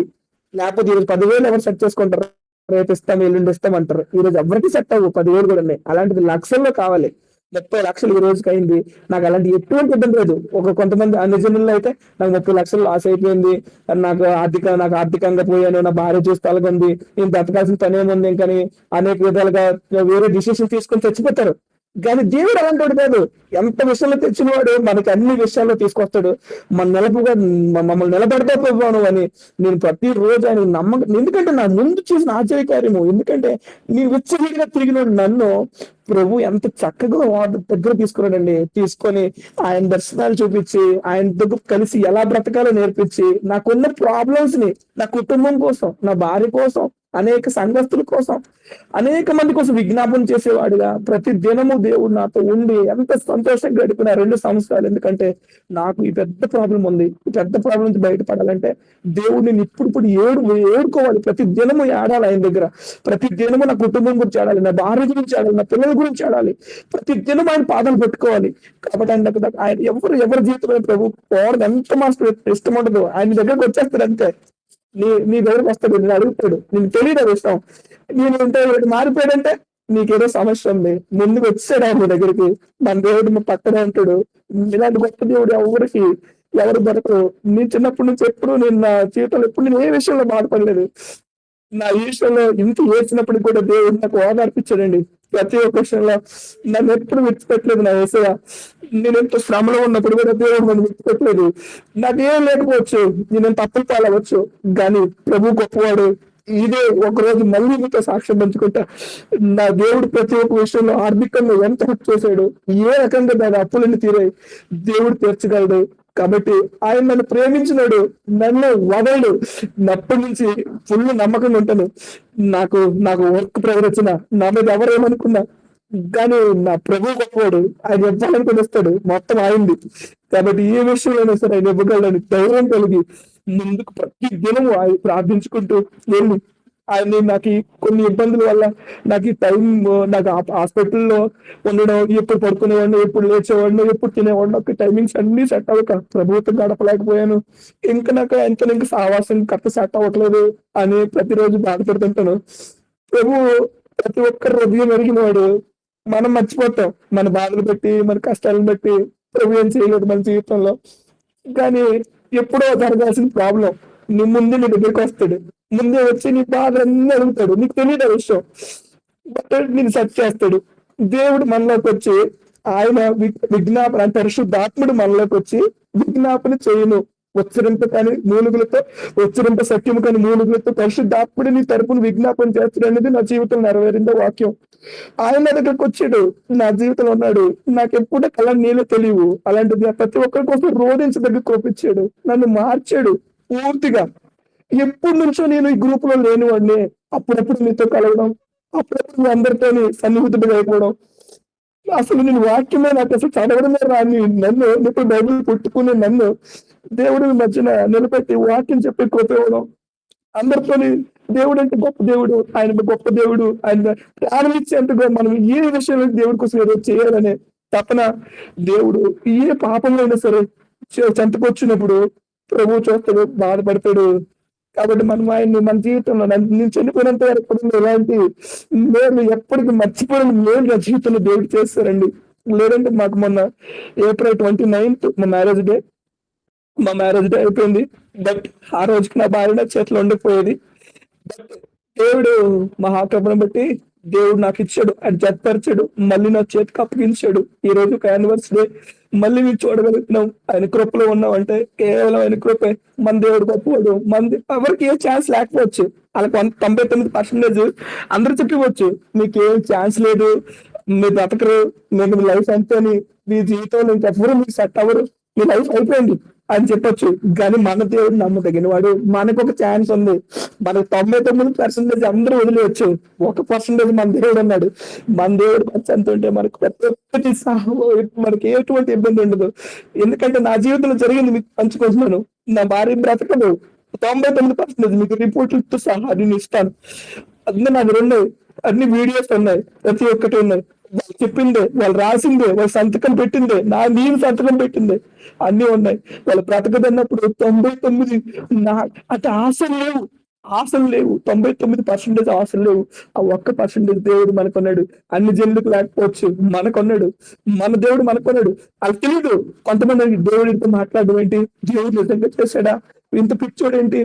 లేకపోతే ఈరోజు 10,000 ఎవరు సెట్ చేసుకుంటారు, రేపు ఇస్తాం ఎల్లుండి ఇస్తాం అంటారు. ఈ రోజు ఎవరికి సెట్ అవ్వు. 10,000 కూడా ఉన్నాయి. అలాంటిది లక్షల్లో కావాలి. 30 లక్షలు ఈ రోజుకి అయింది. నాకు అలాంటి ఎటువంటి ఇబ్బంది లేదు. కొంతమంది అన్ని జనుల్లో అయితే నాకు 30 లక్షలు లాస్ అయిపోయింది, నాకు ఆర్థికంగా పోయాను, నా భార్య చూసి తలగొంది, నేను బ్రతకాల్సిన పని ఏముంది ఇంకని అనేక విధాలుగా వేరే డిసిషన్ తీసుకొని చచ్చిపోతారు. కానీ దేవుడు అలాంటి కాదు. ఎంత విషయంలో తెచ్చినవాడు మనకి అన్ని విషయాల్లో తీసుకొస్తాడు. మమ్మల్ని నిలబెడతాను అని నేను ప్రతిరోజు ఆయన ఎందుకంటే నా ముందు చేసిన ఆశ్చర్యకార్యము. ఎందుకంటే నేను విచ్చలవిడిగా తిరిగిన నన్ను ప్రభు ఎంత చక్కగా దగ్గర తీసుకున్నాడండి. తీసుకొని ఆయన దర్శనాలు చూపించి, ఆయన దగ్గర కలిసి ఎలా బ్రతకాలో నేర్పించి, నాకున్న ప్రాబ్లమ్స్ ని నా కుటుంబం కోసం, నా భార్య కోసం, అనేక సంఘస్థుల కోసం, అనేక మంది కోసం విజ్ఞాపన చేసేవాడుగా ప్రతి దినము దేవుడు నాతో ఉండి ఎంత సంతోషంగా గడిపిన 2 సంవత్సరాలు. ఎందుకంటే నాకు ఈ పెద్ద ప్రాబ్లం ఉంది. ఈ పెద్ద ప్రాబ్లం నుంచి బయటపడాలంటే దేవుడిని ఇప్పుడు ఏడుకోవాలి. ప్రతి దినము ఏడాలి ఆయన దగ్గర. ప్రతి దినము నా కుటుంబం గురించి ఆడాలి, నా భార్య గురించి ఆడాలి, నా పిల్లల గురించి ఆడాలి. ప్రతి దినం ఆయన పాదాలు పెట్టుకోవాలి. కాబట్టి ఆయన ఎవరి జీవితంలో ప్రభు పోవడం ఎంత మాస్టర్ ఇష్టం ఉండదు. ఆయన దగ్గరకు వచ్చేస్తాడు అంతే. నీ దగ్గరకు వస్తాడు, నేను అడుగుతాడు, నేను తెలియదు విషయం. నేను మారిపోయాడంటే నీకేదో సమస్య ఉంది. ముందుకు వచ్చాడు ఆయన దగ్గరికి. మన దేవుడు మా పక్కన ఉంటాడు. ఇలాంటి గొప్ప దేవుడు ఎవరు దొరకరు. నేను చిన్నప్పటి నుంచి ఎప్పుడు నేను నా జీవితంలో ఎప్పుడు నేను ఏ విషయంలో బాధపడలేదు. నా ఈ విషయంలో ఇంత ఏడ్చినప్పుడు కూడా దేవుడు నాకు ఓదార్పించాడండి. ప్రతి ఒక్క విషయంలో నన్ను ఎప్పుడు విడిచిపెట్టలేదు. నా యేసయ్య నేను ఎంత శ్రమలో ఉన్నప్పుడు కూడా దేవుడు నన్ను విడిచిపెట్టలేదు. నాకేం లేకపోవచ్చు, నేను తప్పులు పాలవచ్చు, కానీ ప్రభు గొప్పవాడు. ఇదే ఒకరోజు మళ్ళీ మీతో సాక్ష్యం పంచుకుంటా. నా దేవుడు ప్రతి ఒక్క విషయంలో ఆర్థికంగా ఎంత హెల్ప్ చేశాడు, ఏ రకంగా దాని అప్పులన్నీ తీరాయి దేవుడు తీర్చగలడు. కాబట్టి ఆయన నన్ను ప్రేమించినాడు, నన్ను వదలడు. అప్పటి నుంచి ఫుల్ నమ్మకంగా ఉంటాను. నాకు వర్క్ ప్రెజర్ వచ్చిన, నా మీద ఎవరేమనుకున్నా కానీ నా ప్రభు గొప్పవాడు. ఆయన ఇవ్వాలనుకుని వస్తాడు, మొత్తం ఆయింది. కాబట్టి ఏ విషయంలోనే సరే ఆయన ఇవ్వగలని ధైర్యం కలిగి ముందుకు ప్రతి దినము ఆయన ప్రార్థించుకుంటూ వెళ్ళి ఆయన నాకు కొన్ని ఇబ్బందుల వల్ల నాకు టైం, నాకు హాస్పిటల్లో ఉండడం, ఎప్పుడు పడుకునేవాడిని, ఎప్పుడు లేచేవాడిని, ఎప్పుడు తినేవాడిని, ఒక టైమింగ్స్ అన్ని సెట్ అవ్వక ప్రభుత్వం గడపలేకపోయాను. నాకు ఇంకా సావాసం కరెక్ట్ సెట్ అవ్వట్లేదు అని ప్రతిరోజు బాధపడుతుంటాను. ప్రభు ప్రతి ఒక్కరు హృదయం ఎరిగిన వాడు. మనం మర్చిపోతాం మన బాధలు బట్టి, మన కష్టాలను బట్టి ప్రభు ఏం చేయలేదు మన జీవితంలో. కానీ ఎప్పుడో జరగాల్సిన ప్రాబ్లం నీ దగ్గరికి వస్తాడు. ముందే వచ్చి నీ బాధలన్నీ అడుగుతాడు. నీకు తెలియదు ఆ విషయం, బట్ నేను సెట్ చేస్తాడు. దేవుడు మనలోకి వచ్చి ఆయన విజ్ఞాపన పరిశుద్ధాత్ముడు మనలోకి వచ్చి విజ్ఞాపన చేయను ఉచ్చరింప కానీ మూలుగులతో, ఉచ్చరింప సత్యము కానీ మూలుగులతో పరిశుద్ధాత్ముడు నీ తరపున విజ్ఞాపన చేస్తాడు అనేది నా జీవితంలో నెరవేరిందో వాక్యం. ఆయన దగ్గరకు వచ్చాడు, నా జీవితంలో ఉన్నాడు. నాకు ఎప్పుడూ కళ్ళ నీళ్ళు తెలియవు. అలాంటిది ప్రతి ఒక్కరి కోసం రోధించి దగ్గర కోపించాడు, నన్ను మార్చాడు పూర్తిగా. ఎప్పటి నుంచో నేను ఈ గ్రూప్ లో లేనివాడిని. అప్పుడప్పుడు మీతో కలవడం, అప్పుడప్పుడు అందరితో సన్నిహితుడిగా అయిపోవడం, అసలు నేను వాక్యమే నాకు అసలు చదవడమే రాని నన్ను, ఇప్పుడు బైబిల్ పుట్టుకుని నన్ను దేవుడి మధ్యన నిలబెట్టి వాక్యం చెప్పి కోపేవడం, అందరితోని దేవుడు అంటే గొప్ప దేవుడు, ఆయన గొప్ప దేవుడు, ఆయన ప్రాణం ఇచ్చేంతగా మనం ఏ విషయంలో దేవుడి కోసం ఏదో చేయాలనే తపన. దేవుడు ఏ పాపంలో అయినా సరే చెంతకొచ్చినప్పుడు ప్రభు చూస్తాడు, బాధపడతాడు. కాబట్టి మనం ఆయన్ని మన జీవితంలో నేను చనిపోయినంత వరకు ఎలాంటి మేలు ఎప్పటికీ మర్చిపోయిన మేలు నా జీవితంలో దేవుడు చేస్తారండి. లేదంటే మాకు మొన్న April 29th మా మ్యారేజ్ డే అయిపోయింది. బట్ ఆ రోజుకి నా భార్య నా చేతిలో ఉండిపోయేది. దేవుడు మహాకృపను బట్టి దేవుడు నాకు ఇచ్చాడు, ఆయన జతపరిచాడు, మళ్ళీ నా చేతికి అప్పగించాడు. ఈ రోజు ఒక యానివర్సరీ మళ్ళీ మీరు చూడగలుగుతున్నాం. ఆయన కృపలో ఉన్నాం అంటే కేవలం ఆయన కృపే. మన దేవుడు గొప్పవాడు. ఎవరికి ఏ ఛాన్స్ లేకపోవచ్చు. వాళ్ళకి 99% అందరూ చెప్పవచ్చు మీకు ఏం ఛాన్స్ లేదు, మీరు బ్రతకరు, మీకు మీ లైఫ్ అంతే అని, మీ జీవితంలో ఇంకెవ్వరు మీకు సెట్ అవ్వరు, మీ లైఫ్ అయిపోయింది అని చెప్పొచ్చు. కానీ మన దేవుడు నమ్మదగిన వాడు. మనకు ఒక ఛాన్స్ ఉంది. మనకు 99% అందరూ వదిలేయచ్చు, 1% మన దేవుడు అన్నాడు. మన దేవుడు ఎంత ఉంటే మనకు ప్రతి ఒక్కటి మనకి ఎటువంటి ఇబ్బంది ఉండదు. ఎందుకంటే నా జీవితంలో జరిగింది మీకు పంచుకుంటున్నాను. నా భార్య బ్రతకదు, 99% మీకు రిపోర్ట్లతో సహా నేను ఇస్తాను. అందులో నాకు ఉన్నాయి, అన్ని వీడియోస్ ఉన్నాయి, ప్రతి ఒక్కటి ఉన్నాయి. వాళ్ళు చెప్పిందే, వాళ్ళు రాసిందే, వాళ్ళు సంతకం పెట్టిందే, నేను సంతకం పెట్టిందే అన్ని ఉన్నాయి. వాళ్ళు బ్రతకదన్నప్పుడు 99 అంటే ఆశలు లేవు 99% ఆశలు లేవు. ఆ 1% దేవుడు మనకున్నాడు. అన్ని జనులకు లేకపోవచ్చు, మనకున్నాడు. మన దేవుడు మనకున్నాడు. వాళ్ళకి తెలియదు. కొంతమంది దేవుడితో మాట్లాడడం ఏంటి, దేవుడు నిజంగా చేశాడా, ఇంత పిచ్చోడు ఏంటి,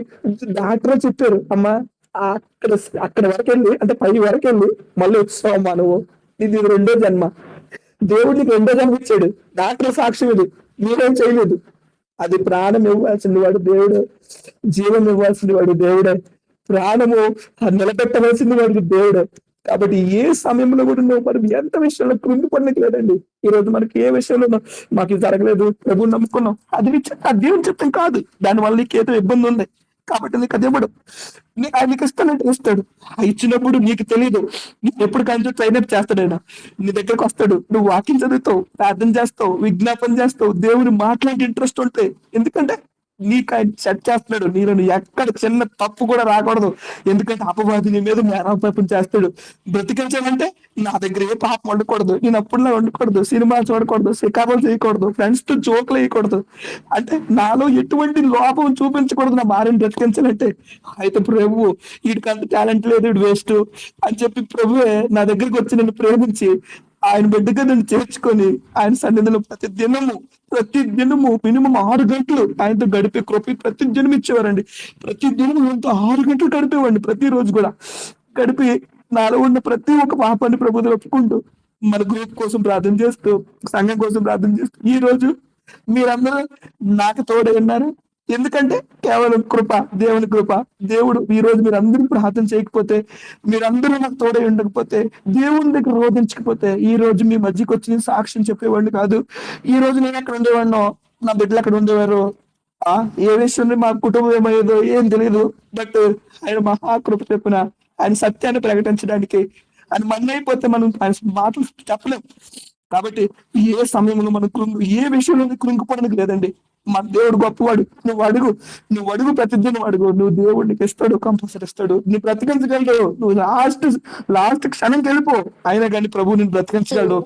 డాక్టర్ చెప్పారు అమ్మా అక్కడ అక్కడ వరకు వెళ్ళి, అంటే పై వరకు వెళ్ళి మళ్ళీ వచ్చావమ్మా నువ్వు, ఇది 2వ జన్మ. దేవుడు నీకు 2వ జన్మ ఇచ్చాడు. డాక్టర్ సాక్ష్యం ఇది, మీరేం చేయలేదు. అది ప్రాణం ఇవ్వాల్సింది వాడు దేవుడు, జీవం ఇవ్వాల్సింది వాడు దేవుడే, ప్రాణము నిలబెట్టవలసింది వాడికి దేవుడే. కాబట్టి ఏ సమయంలో కూడా నువ్వు మనం ఎంత విషయంలో కృంగిపడడానికి లేదండి. ఈ రోజు మనకి ఏ విషయంలో మాకు ఇది జరగలేదు, ప్రభువు నమ్ముకున్నాం, అది దేవుని చిత్తం కాదు. దానివల్ల నీకు ఏదో ఇబ్బంది ఉంది కాబట్టి నీకు అది ఇవ్వడు. ఆయనకి ఇస్తానంటే ఇస్తాడు. ఇచ్చినప్పుడు నీకు తెలియదు, నీకు ఎప్పుడు కన్సల్ట్ ట్రైనప్ చేస్తాడైనా. నీ దగ్గరకు వస్తాడు, నువ్వు వాకింగ్ చదువుతావు, ప్రార్థన చేస్తావు, విజ్ఞాపన చేస్తావు, దేవుని మాట్లాడే ఇంట్రెస్ట్ ఉంటాయి. ఎందుకంటే నీకు ఆయన సెట్ చేస్తున్నాడు. నీలో ఎక్కడ చిన్న తప్పు కూడా రాకూడదు. ఎందుకంటే అపవాది నీ మీద మేరాపం చేస్తాడు. బ్రతికించాలంటే నా దగ్గర ఏ పాపం వండకూడదు, నేను అప్పుడులా వండకూడదు, సినిమా చూడకూడదు, శిఖాబలు చేయకూడదు, ఫ్రెండ్స్ తో జోకులు వేయకూడదు, అంటే నాలో ఎటువంటి లోపం చూపించకూడదు నా భార్యను బ్రతికించాలంటే. అయితే ప్రభు వీడికి అంత టాలెంట్ లేదు, వీడు వేస్ట్ అని చెప్పి ప్రభువే నా దగ్గరికి వచ్చి నన్ను ప్రేమించి ఆయన బిడ్డగా నన్ను చేర్చుకొని ఆయన సన్నిధిలో ప్రతి దినము మినిమం 6 గంటలు ఆయనతో గడిపే కృప ప్రతి దినం ఇచ్చేవారండి. ప్రతి దినం ఆయనతో 6 గంటలు గడిపేవాడిని. ప్రతిరోజు కూడా గడిపి నాలో ఉన్న ప్రతి ఒక్క పాపాన్ని ప్రభుత్వం ఒప్పుకుంటూ, మన గ్రూప్ కోసం ప్రార్థన చేస్తూ, సంఘం కోసం ప్రార్థన చేస్తూ, ఈ రోజు మీరందరూ నాకు తోడై ఉన్నారు. ఎందుకంటే కేవలం కృప, దేవుని కృప. దేవుడు ఈ రోజు మీరందరూ ప్రార్థన చేయకపోతే, మీరందరూ నాకు తోడై ఉండకపోతే, దేవుని దగ్గర రోధించకపోతే ఈ రోజు మీ మధ్యకి వచ్చి సాక్ష్యం చెప్పేవాడిని కాదు. ఈ రోజు నేను ఎక్కడ ఉండేవాడినో, నా బిడ్డలు అక్కడ ఉండేవారు. ఏ విషయంలో మా కుటుంబం ఏమయ్యేదో ఏం తెలియదు. బట్ ఆయన మహాకృప చెప్పిన ఆయన సత్యాన్ని ప్రకటించడానికి ఆయన మన్నైపోతే మనం ఆయన మాటలు చెప్పలేం. కాబట్టి ఏ సమయంలో మనం ఏ విషయంలో కృంగిపోవడానికి లేదండి. మన దేవుడు గొప్పవాడు. నువ్వు అడుగు ప్రతిదినం అడుగు, నువ్వు దేవుడికి ఇస్తాడు, కంపల్సరీ ఇస్తాడు. నువ్వు బ్రతికించగలడు. నువ్వు లాస్ట్ క్షణంకి వెళ్ళిపో, అయినా కానీ ప్రభు నేను బ్రతికించగలడు,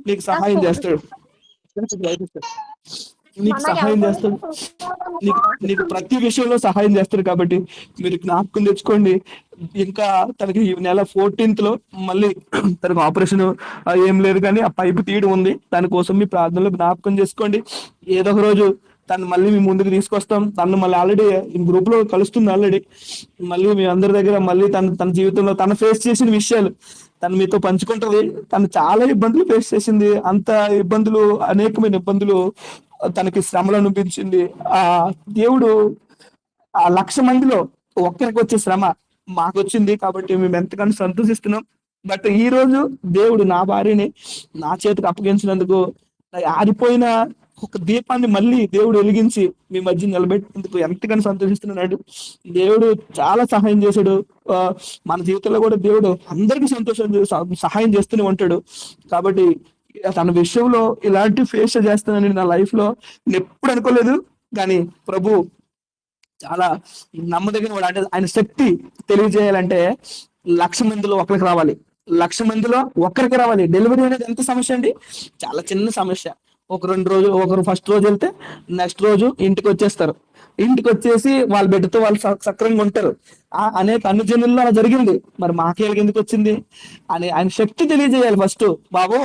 నీకు సహాయం చేస్తాడు, నీకు ప్రతి విషయంలో సహాయం చేస్తాడు. కాబట్టి మీరు జ్ఞాపకం తెచ్చుకోండి. ఇంకా తనకి ఈ నెల 14th మళ్ళీ తనకు ఆపరేషన్ ఏం లేదు, కానీ ఆ పైపు తీయడం ఉంది. దానికోసం మీ ప్రార్థనలో జ్ఞాపకం చేసుకోండి. ఏదో ఒక రోజు తను మళ్ళీ మీ ముందుకు తీసుకొస్తాం. తను మళ్ళీ ఆల్రెడీ గ్రూప్ లో కలుస్తుంది. ఆల్రెడీ మళ్ళీ మీ అందరి దగ్గర మళ్ళీ తన జీవితంలో తను ఫేస్ చేసిన విషయాలు తను మీతో పంచుకుంటది. తను చాలా ఇబ్బందులు ఫేస్ చేసింది. అంత ఇబ్బందులు, అనేకమైన ఇబ్బందులు, తనకి శ్రమలు అనిపించింది. ఆ దేవుడు ఆ 1,00,000 మందిలో ఒక్కరికి వచ్చే శ్రమ మాకు వచ్చింది. కాబట్టి మేము ఎంతగానో సంతోషిస్తున్నాం. బట్ ఈ రోజు దేవుడు నా భార్యని నా చేతికి అప్పగించినందుకు, ఆరిపోయిన ఒక దీపాన్ని మళ్ళీ దేవుడు వెలిగించి మీ మధ్య నిలబెట్టినందుకు ఎంతగానో సంతోషిస్తున్నాడు. దేవుడు చాలా సహాయం చేశాడు. మన జీవితంలో కూడా దేవుడు అందరికీ సహాయం చేస్తూనే ఉంటాడు. కాబట్టి తన విషయంలో ఇలాంటి ఫేస్ చేస్తానని నా లైఫ్ లో నేను ఎప్పుడు అనుకోలేదు. కానీ ప్రభు చాలా నమ్మదగిన వాడు. అంటే ఆయన శక్తి తెలియజేయాలంటే 1,00,000 మందిలో ఒకరికి రావాలి, 1,00,000 మందిలో ఒక్కరికి రావాలి. డెలివరీ అనేది ఎంత సమస్య అండి, చాలా చిన్న సమస్య. ఒకరు ఫస్ట్ రోజు వెళ్తే నెక్స్ట్ రోజు ఇంటికి వచ్చేస్తారు. ఇంటికి వచ్చేసి వాళ్ళ బిడ్డతో వాళ్ళు సక్రంగా ఉంటారు. అనేక అన్ని జనుల్లో అలా జరిగింది. మరి మాకేళ్ళకి ఎందుకు వచ్చింది అని ఆయన శక్తి తెలియజేయాలి. ఫస్ట్ బాబు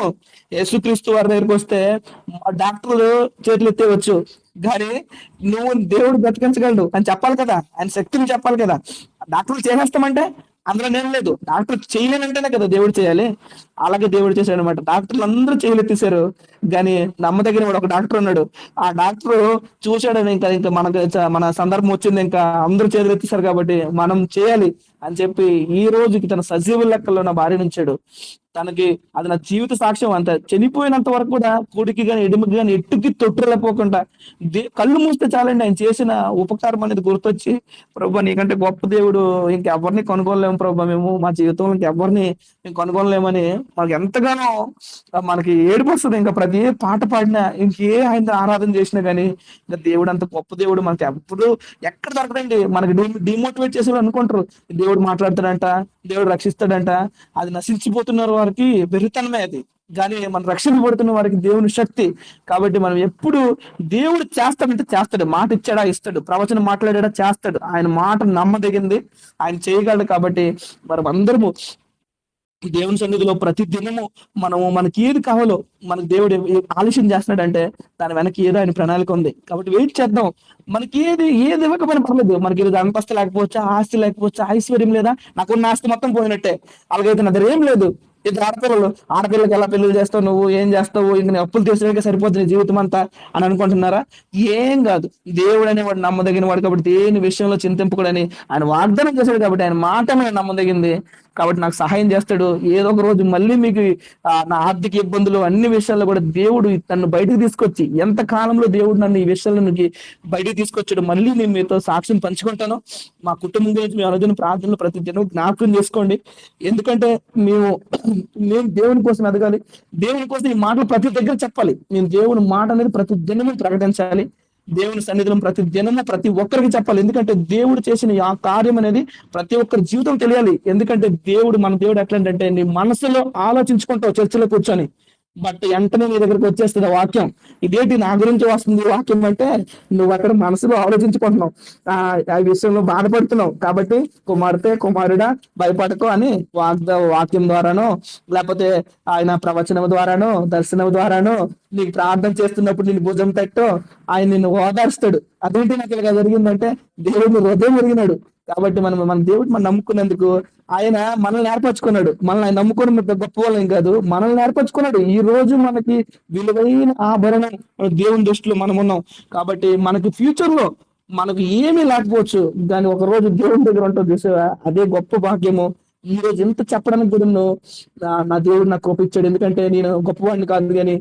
యేసుక్రీస్తు వారి దగ్గరికి వస్తే డాక్టర్లు చేతులు ఎత్తేవచ్చు, కానీ నువ్వు దేవుడు బ్రతికించగలడు అని చెప్పాలి కదా. ఆయన శక్తిని చెప్పాలి కదా. డాక్టర్లు చేసేస్తామంటే అందులో నేను లేదు. డాక్టర్ చేయలేనంటేనే కదా దేవుడు చేయాలి. అలాగే దేవుడు చేశాడు అనమాట. డాక్టర్లు అందరూ చేయలెత్తేసారు, కానీ నమ్మదగిన వాడు ఒక డాక్టర్ ఉన్నాడు. ఆ డాక్టర్ చూశాడని ఇంకా ఇంకా మనకు మన సందర్భం వచ్చింది, ఇంకా అందరూ చేతులెత్తేసారు కాబట్టి మనం చేయాలి అని చెప్పి ఈ రోజుకి తన సజీవ లెక్కల్లో నా భార్య నుంచాడు. తనకి అది నా జీవిత సాక్ష్యం. అంత చనిపోయినంత వరకు కూడా కుడికి గాని ఎడుముకి గాని ఎట్టుకి తొట్టులపోకుండా కళ్ళు మూస్తే చాలండి ఆయన చేసిన ఉపకారం అనేది గుర్తొచ్చి, ప్రభు నీకంటే గొప్ప దేవుడు ఇంకెవరిని కనుగొనలేము ప్రభు, మేము మా జీవితంలో ఇంకెవరిని మేము కనుగొనలేమని మాకు ఎంతగానో మనకి ఏడుపు వస్తుంది. ఇంకా ప్రతి పాట పాడినా, ఇంకే ఆయన ఆరాధన చేసినా గానీ, ఇంకా దేవుడు అంత గొప్ప దేవుడు మనకి ఎప్పుడు ఎక్కడ దొరకదండి. మనకి డిమోటివేట్ చేసేవాళ్ళు అనుకుంటారు దేవుడు మాట్లాడతాడంట, దేవుడు రక్షిస్తాడంట. అది నశించిపోతున్నారు వారికి వెర్రితనమే అది. కానీ మన రక్షింపబడుతున్న వారికి దేవుని శక్తి. కాబట్టి మనం ఎప్పుడు దేవుడు చేస్తాడంటే చేస్తాడు, మాట ఇచ్చాడా ఇస్తాడు, ప్రవచనం మాట్లాడాడా చేస్తాడు. ఆయన మాట నమ్మదగింది, ఆయన చేయగలడు. కాబట్టి మనం అందరము దేవుని సన్నిధిలో ప్రతి దినము మనకి ఏది కావాలో మనకి దేవుడు ఆలస్యం చేస్తున్నాడంటే దాని వెనక్కి ఏదో ఆయన ప్రణాళిక ఉంది. కాబట్టి వెయిట్ చేద్దాం. మనకి ఏది ఇవ్వకపోయినా పర్లేదు. మనకి ఇది అంతస్తు లేకపోవచ్చా, ఆస్తి లేకపోవచ్చా, ఐశ్వర్యం లేదా, నాకున్న ఆస్తి మొత్తం పోయినట్టే. అలాగైతే నా దగ్గర ఏం లేదు. ఇద్దరు ఆడపిల్లకి ఎలా పెళ్లి చేస్తావు, నువ్వు ఏం చేస్తావు, ఇంక నీ అప్పులు తీర్చడానికే సరిపోతుంది నీ జీవితం అంతా అని అనుకుంటున్నారా? ఏం కాదు. దేవుడు అనేవాడు నమ్మదగిన వాడు కాబట్టి దేని విషయంలో చింతింపకూడని ఆయన వాగ్దానం చేశాడు. కాబట్టి ఆయన మాట నమ్మదగింది. కాబట్టి నాకు సహాయం చేస్తాడు. ఏదో ఒక రోజు మళ్ళీ మీకు నా ఆర్థిక ఇబ్బందులు అన్ని విషయాల్లో కూడా దేవుడు నన్ను బయటకు తీసుకొచ్చి, ఎంత కాలంలో దేవుడు నన్ను ఈ విషయాల నుంచి బయటకు తీసుకొచ్చాడు, మళ్ళీ నేను మీతో సాక్ష్యం పంచుకుంటాను. మా కుటుంబం గురించి మీ అనుదిన ప్రార్థనలు ప్రతి దినం జ్ఞాపకం చేసుకోండి. ఎందుకంటే మేము దేవుని కోసం ఎదగాలి. దేవుని కోసం ఈ మాటలు ప్రతి దగ్గర చెప్పాలి. మేము దేవుని మాట అనేది ప్రతి దినము ప్రకటించాలి. దేవుని సన్నిధిలో ప్రతి దినము ప్రతి ఒక్కరికి చెప్పాలి. ఎందుకంటే దేవుడు చేసిన ఆ కార్యం అనేది ప్రతి ఒక్కరి జీవితం తెలియాలి. ఎందుకంటే మన దేవుడు ఎట్లాంటి నీ మనసులో ఆలోచించుకుంటావు చర్చలో కూర్చొని, బట్ వెంటనే నీ దగ్గరికి వచ్చేస్తుంది వాక్యం. ఇదేంటి నా గురించి వస్తుంది వాక్యం అంటే, నువ్వు అక్కడ మనసులో ఆలోచించుకుంటున్నావు, ఆ విషయంలో బాధపడుతున్నావు. కాబట్టి కుమారుడా భయపడకు అని వాక్యం ద్వారానో, లేకపోతే ఆయన ప్రవచనం ద్వారానో, దర్శనం ద్వారానో, నీకు ప్రార్థన చేస్తున్నప్పుడు నేను భుజం పెట్టో ఆయన నిన్ను ఓదార్స్తాడు. అదేంటి నాకు ఇలా జరిగిందంటే, దేవుడిని హృదయం ఎరిగినాడు. కాబట్టి మన దేవుడు మనం నమ్ముకున్నందుకు ఆయన మనల్ని ఏర్పరచుకున్నాడు. మనల్ని ఆయన నమ్ముకున్న గొప్ప వాళ్ళం కాదు, మనల్ని ఏర్పరచుకున్నాడు. ఈ రోజు మనకి విలువైన ఆభరణం దేవుని దృష్టిలో మనం ఉన్నాం. కాబట్టి మనకి ఫ్యూచర్ లో మనకు ఏమీ లేకపోవచ్చు, కానీ ఒక రోజు దేవుని దగ్గర ఉంటుంది చూసావా, అదే గొప్ప భాగ్యము. ఈ రోజు ఎంత చెప్పడానికి కూడా నా దేవుడు నాకు కోపించాడు. ఎందుకంటే నేను గొప్పవాడిని కాదు, కానీ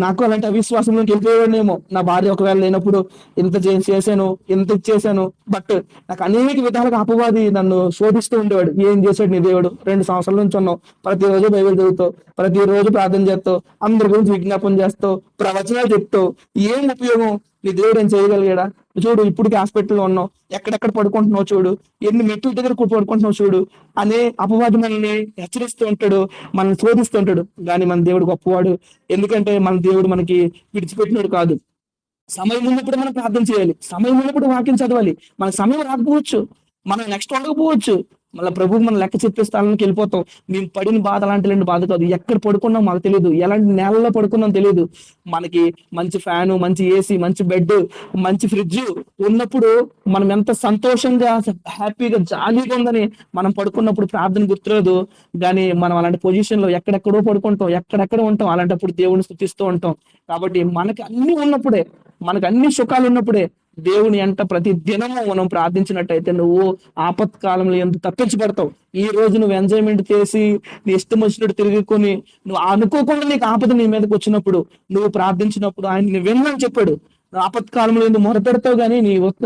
నాకు అలాంటి అవిశ్వాసంలోకి వెళ్ళిపోయాడేమో. నా భార్య ఒకవేళ లేనప్పుడు ఇంత చేశాను, ఇంత చేశాను, బట్ నాకు అనేక విధాలుగా అపవాది నన్ను శోధిస్తూ ఉండేవాడు. ఏం చేశాడు నీ దేవుడు? 2 సంవత్సరాల నుంచి ఉన్నావు, ప్రతిరోజు బైబిల్ చదువుతావు, ప్రతిరోజు ప్రార్థన చేస్తావు, అందరి గురించి విజ్ఞాపన చేస్తావు, ప్రవచనాలు చెప్తావు, ఏం ఉపయోగం? నీ దేవుడు ఏం చేయగలిగాడా? చూడు, ఇప్పటికి హాస్పిటల్లో ఉన్నావు, ఎక్కడెక్కడ పడుకుంటున్నావు చూడు, ఎన్ని మెట్ల దగ్గర పడుకుంటున్నావు చూడు అనే అపవాది మనల్ని హెచ్చరిస్తూ ఉంటాడు, మనల్ని శోధిస్తూ ఉంటాడు. కానీ మన దేవుడు గొప్పవాడు. ఎందుకంటే మన దేవుడు మనకి విడిచిపెట్టినాడు కాదు. సమయం ఉన్నప్పుడు మనం ప్రార్థన చేయాలి, సమయం ఉన్నప్పుడు వాక్యం చదవాలి. మన సమయం రాకపోవచ్చు, మనం నెక్స్ట్ ఉండకపోవచ్చు, మళ్ళీ ప్రభువు మనం లెక్క చెప్పే స్థానానికి వెళ్ళిపోతాం. మేము పడిన బాధ అలాంటి బాధ కాదు. ఎక్కడ పడుకున్నాం మాకు తెలియదు, ఎలాంటి నేలలో పడుకున్నాం తెలియదు. మనకి మంచి ఫ్యాను, మంచి ఏసీ, మంచి బెడ్, మంచి ఫ్రిడ్జ్ ఉన్నప్పుడు మనం ఎంత సంతోషంగా హ్యాపీగా జాలీగా ఉందని మనం పడుకున్నప్పుడు ప్రార్థన గుర్తులేదు. కానీ మనం అలాంటి పొజిషన్ లో ఎక్కడెక్కడో పడుకుంటాం, ఎక్కడెక్కడ ఉంటాం, అలాంటప్పుడు దేవుని స్తుతిస్తూ ఉంటాం. కాబట్టి మనకి అన్ని ఉన్నప్పుడే, మనకు అన్ని సుఖాలు ఉన్నప్పుడే దేవుని అంట ప్రతి దినము మనం ప్రార్థించినట్టయితే నువ్వు ఆపత్కాలంలో ఎంత తప్పించబడతావు. ఈ రోజు నువ్వు ఎంజాయ్మెంట్ చేసి నీ ఇష్టం వచ్చినట్టు తిరుగుకొని నువ్వు అనుకోకుండా నీకు ఆపద నీ మీదకి వచ్చినప్పుడు నువ్వు ప్రార్థించినప్పుడు ఆయన వినమని చెప్పాడు. ఆపత్కాలంలో ఎందుకు మొరపెడతావు కానీ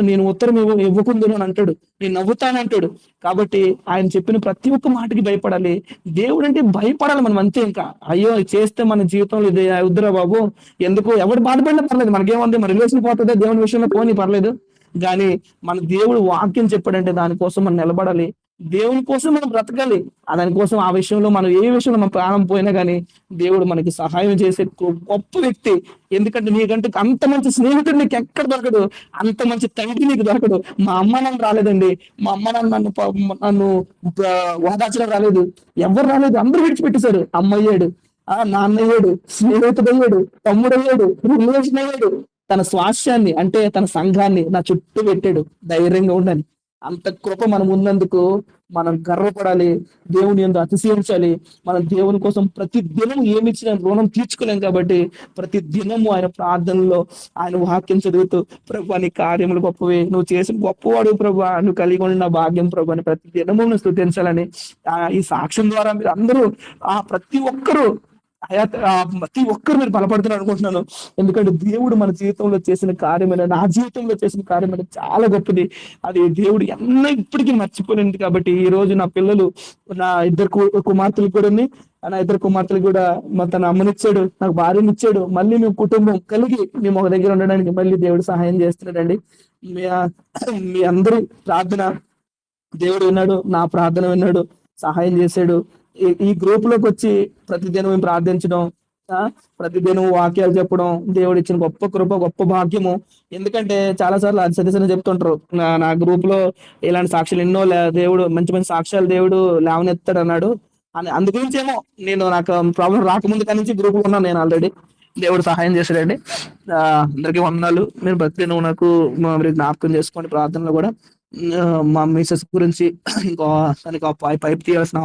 నేను ఉత్తరం ఇవ్వకుందును అని అంటాడు, నేను నవ్వుతానంటాడు. కాబట్టి ఆయన చెప్పిన ప్రతి ఒక్క మాటకి భయపడాలి. దేవుడు అంటే భయపడాలి మనం, అంతే. ఇంకా అయ్యో చేస్తే మన జీవితంలో ఇది వద్దురా బాబు, ఎందుకు ఎవరు బాధపడినా పర్లేదు, మనకేముంది, మన రిలేషన్ పోతుందే, దేవుని విషయంలో పోనీ పర్లేదు. కానీ మన దేవుడు వాక్యం చెప్పాడంటే దానికోసం మనం నిలబడాలి, దేవుని కోసం మనం బ్రతకాలి. దానికోసం ఆ విషయంలో మనం ఏ విషయంలో మనం ప్రాణం పోయినా కానీ దేవుడు మనకి సహాయం చేసే గొప్ప వ్యక్తి. ఎందుకంటే నీకంటే అంత మంచి స్నేహితుడు నీకు ఎక్కడ దొరకడు, అంత మంచి తండ్రి నీకు దొరకడు. మా అమ్మ నాన్న రాలేదండి, మా అమ్మ నాన్న నన్ను ఓదార్చడం రాలేదు, ఎవరు రాలేదు, అందరూ విడిచిపెట్టేశారు. అమ్మ అయ్యాడు, నాన్న అయ్యాడు, స్నేహితుడు అయ్యాడు, తమ్ముడు అయ్యాడు, రిలేషన్ అయ్యాడు, తన స్వాస్యాన్ని అంటే తన సంఘాన్ని నా చుట్టూ పెట్టాడు. ధైర్యంగా ఉండని అంత కృప మనం ఉన్నందుకు మనం గర్వపడాలి, దేవుని యందు అతిశయించాలి. మనం దేవుని కోసం ప్రతి దినం ఏమి ఇచ్చిన రుణం తీర్చుకోలేం కాబట్టి ప్రతి దినము ఆయన ప్రార్థనలో ఆయన వాక్యం చదువుతూ, ప్రభు నీ కార్యములు గొప్పవి, నువ్వు చేసిన గొప్పవాడు ప్రభు, నువ్వు కలిగి ఉన్న భాగ్యం ప్రభు అని ప్రతి దినము నువ్వు స్తుతించాలని ఈ సాక్ష్యం ద్వారా మీరు అందరూ ప్రతి ఒక్కరూ ప్రతి ఒక్కరు మీరు బలపడుతున్నారు అనుకుంటున్నాను. ఎందుకంటే దేవుడు మన జీవితంలో చేసిన కార్యమైన, నా జీవితంలో చేసిన కార్యమైన చాలా గొప్పది. అది దేవుడు ఎన్నో ఇప్పటికీ మర్చిపోలేదు. కాబట్టి ఈ రోజు నా పిల్లలు, నా ఇద్దరు కుమార్తెలు కూడా ఉంది, నా ఇద్దరు కుమార్తెలు కూడా తన అమ్మనిచ్చాడు, నాకు భార్యనిచ్చాడు. మళ్ళీ మేము కుటుంబం కలిగి మేము ఒక దగ్గర ఉండడానికి మళ్ళీ దేవుడు సహాయం చేస్తున్నాడండి. మీ మీ అందరి ప్రార్థన దేవుడు విన్నాడు, నా ప్రార్థన విన్నాడు, సహాయం చేశాడు. ఈ గ్రూప్ లోకి వచ్చి ప్రతిదినం మేము ప్రార్థించడం, ప్రతిదినం వాక్యాలు చెప్పడం దేవుడు ఇచ్చిన గొప్ప కృప, గొప్ప భాగ్యము. ఎందుకంటే చాలా సార్లు అది సదస్సుని చెప్తుంటారు, నా గ్రూప్ లో ఇలాంటి సాక్ష్యాలు ఎన్నో దేవుడు మంచి మంచి సాక్ష్యాలు దేవుడు లేవనెత్తాడు అన్నాడు అని. అందు గురించి ఏమో నేను నాకు ప్రాబ్లం రాకముందు కానీ నుంచి గ్రూప్ లో ఉన్నాను నేను ఆల్రెడీ. దేవుడు సహాయం చేశాడండి. అందరికీ వందనాలు. మీరు ప్రతిదినం నాకు మీరు జ్ఞాపకం చేసుకోండి ప్రార్థనలో కూడా. మా మిసెస్ గురించి ఇంకో తనకి పైప్ తీయాల్సిన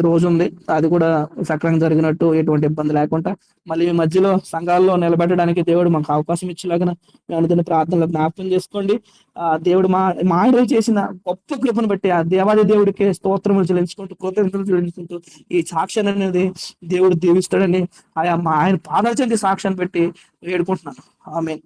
రోజు ఉంది, అది కూడా సక్రమంగా జరిగినట్టు ఎటువంటి ఇబ్బంది లేకుండా మళ్ళీ ఈ మధ్యలో సంఘాల్లో నిలబెట్టడానికి దేవుడు మాకు అవకాశం ఇచ్చేలాగా మేము ప్రార్థనలో జ్ఞాపకం చేసుకోండి. దేవుడు మా చేసిన గొప్ప కృపను బట్టి ఆ దేవాది దేవుడికి స్తోత్రములు చెల్లించుకుంటూ, కృతజ్ఞతలు చెల్లించుకుంటూ ఈ సాక్ష్యాన్ని అనేది దేవుడు దీవిస్తాడని ఆయన పాదాల చెంది సాక్ష్యాన్ని పెట్టి వేడుకుంటున్నాను. ఆమేన్.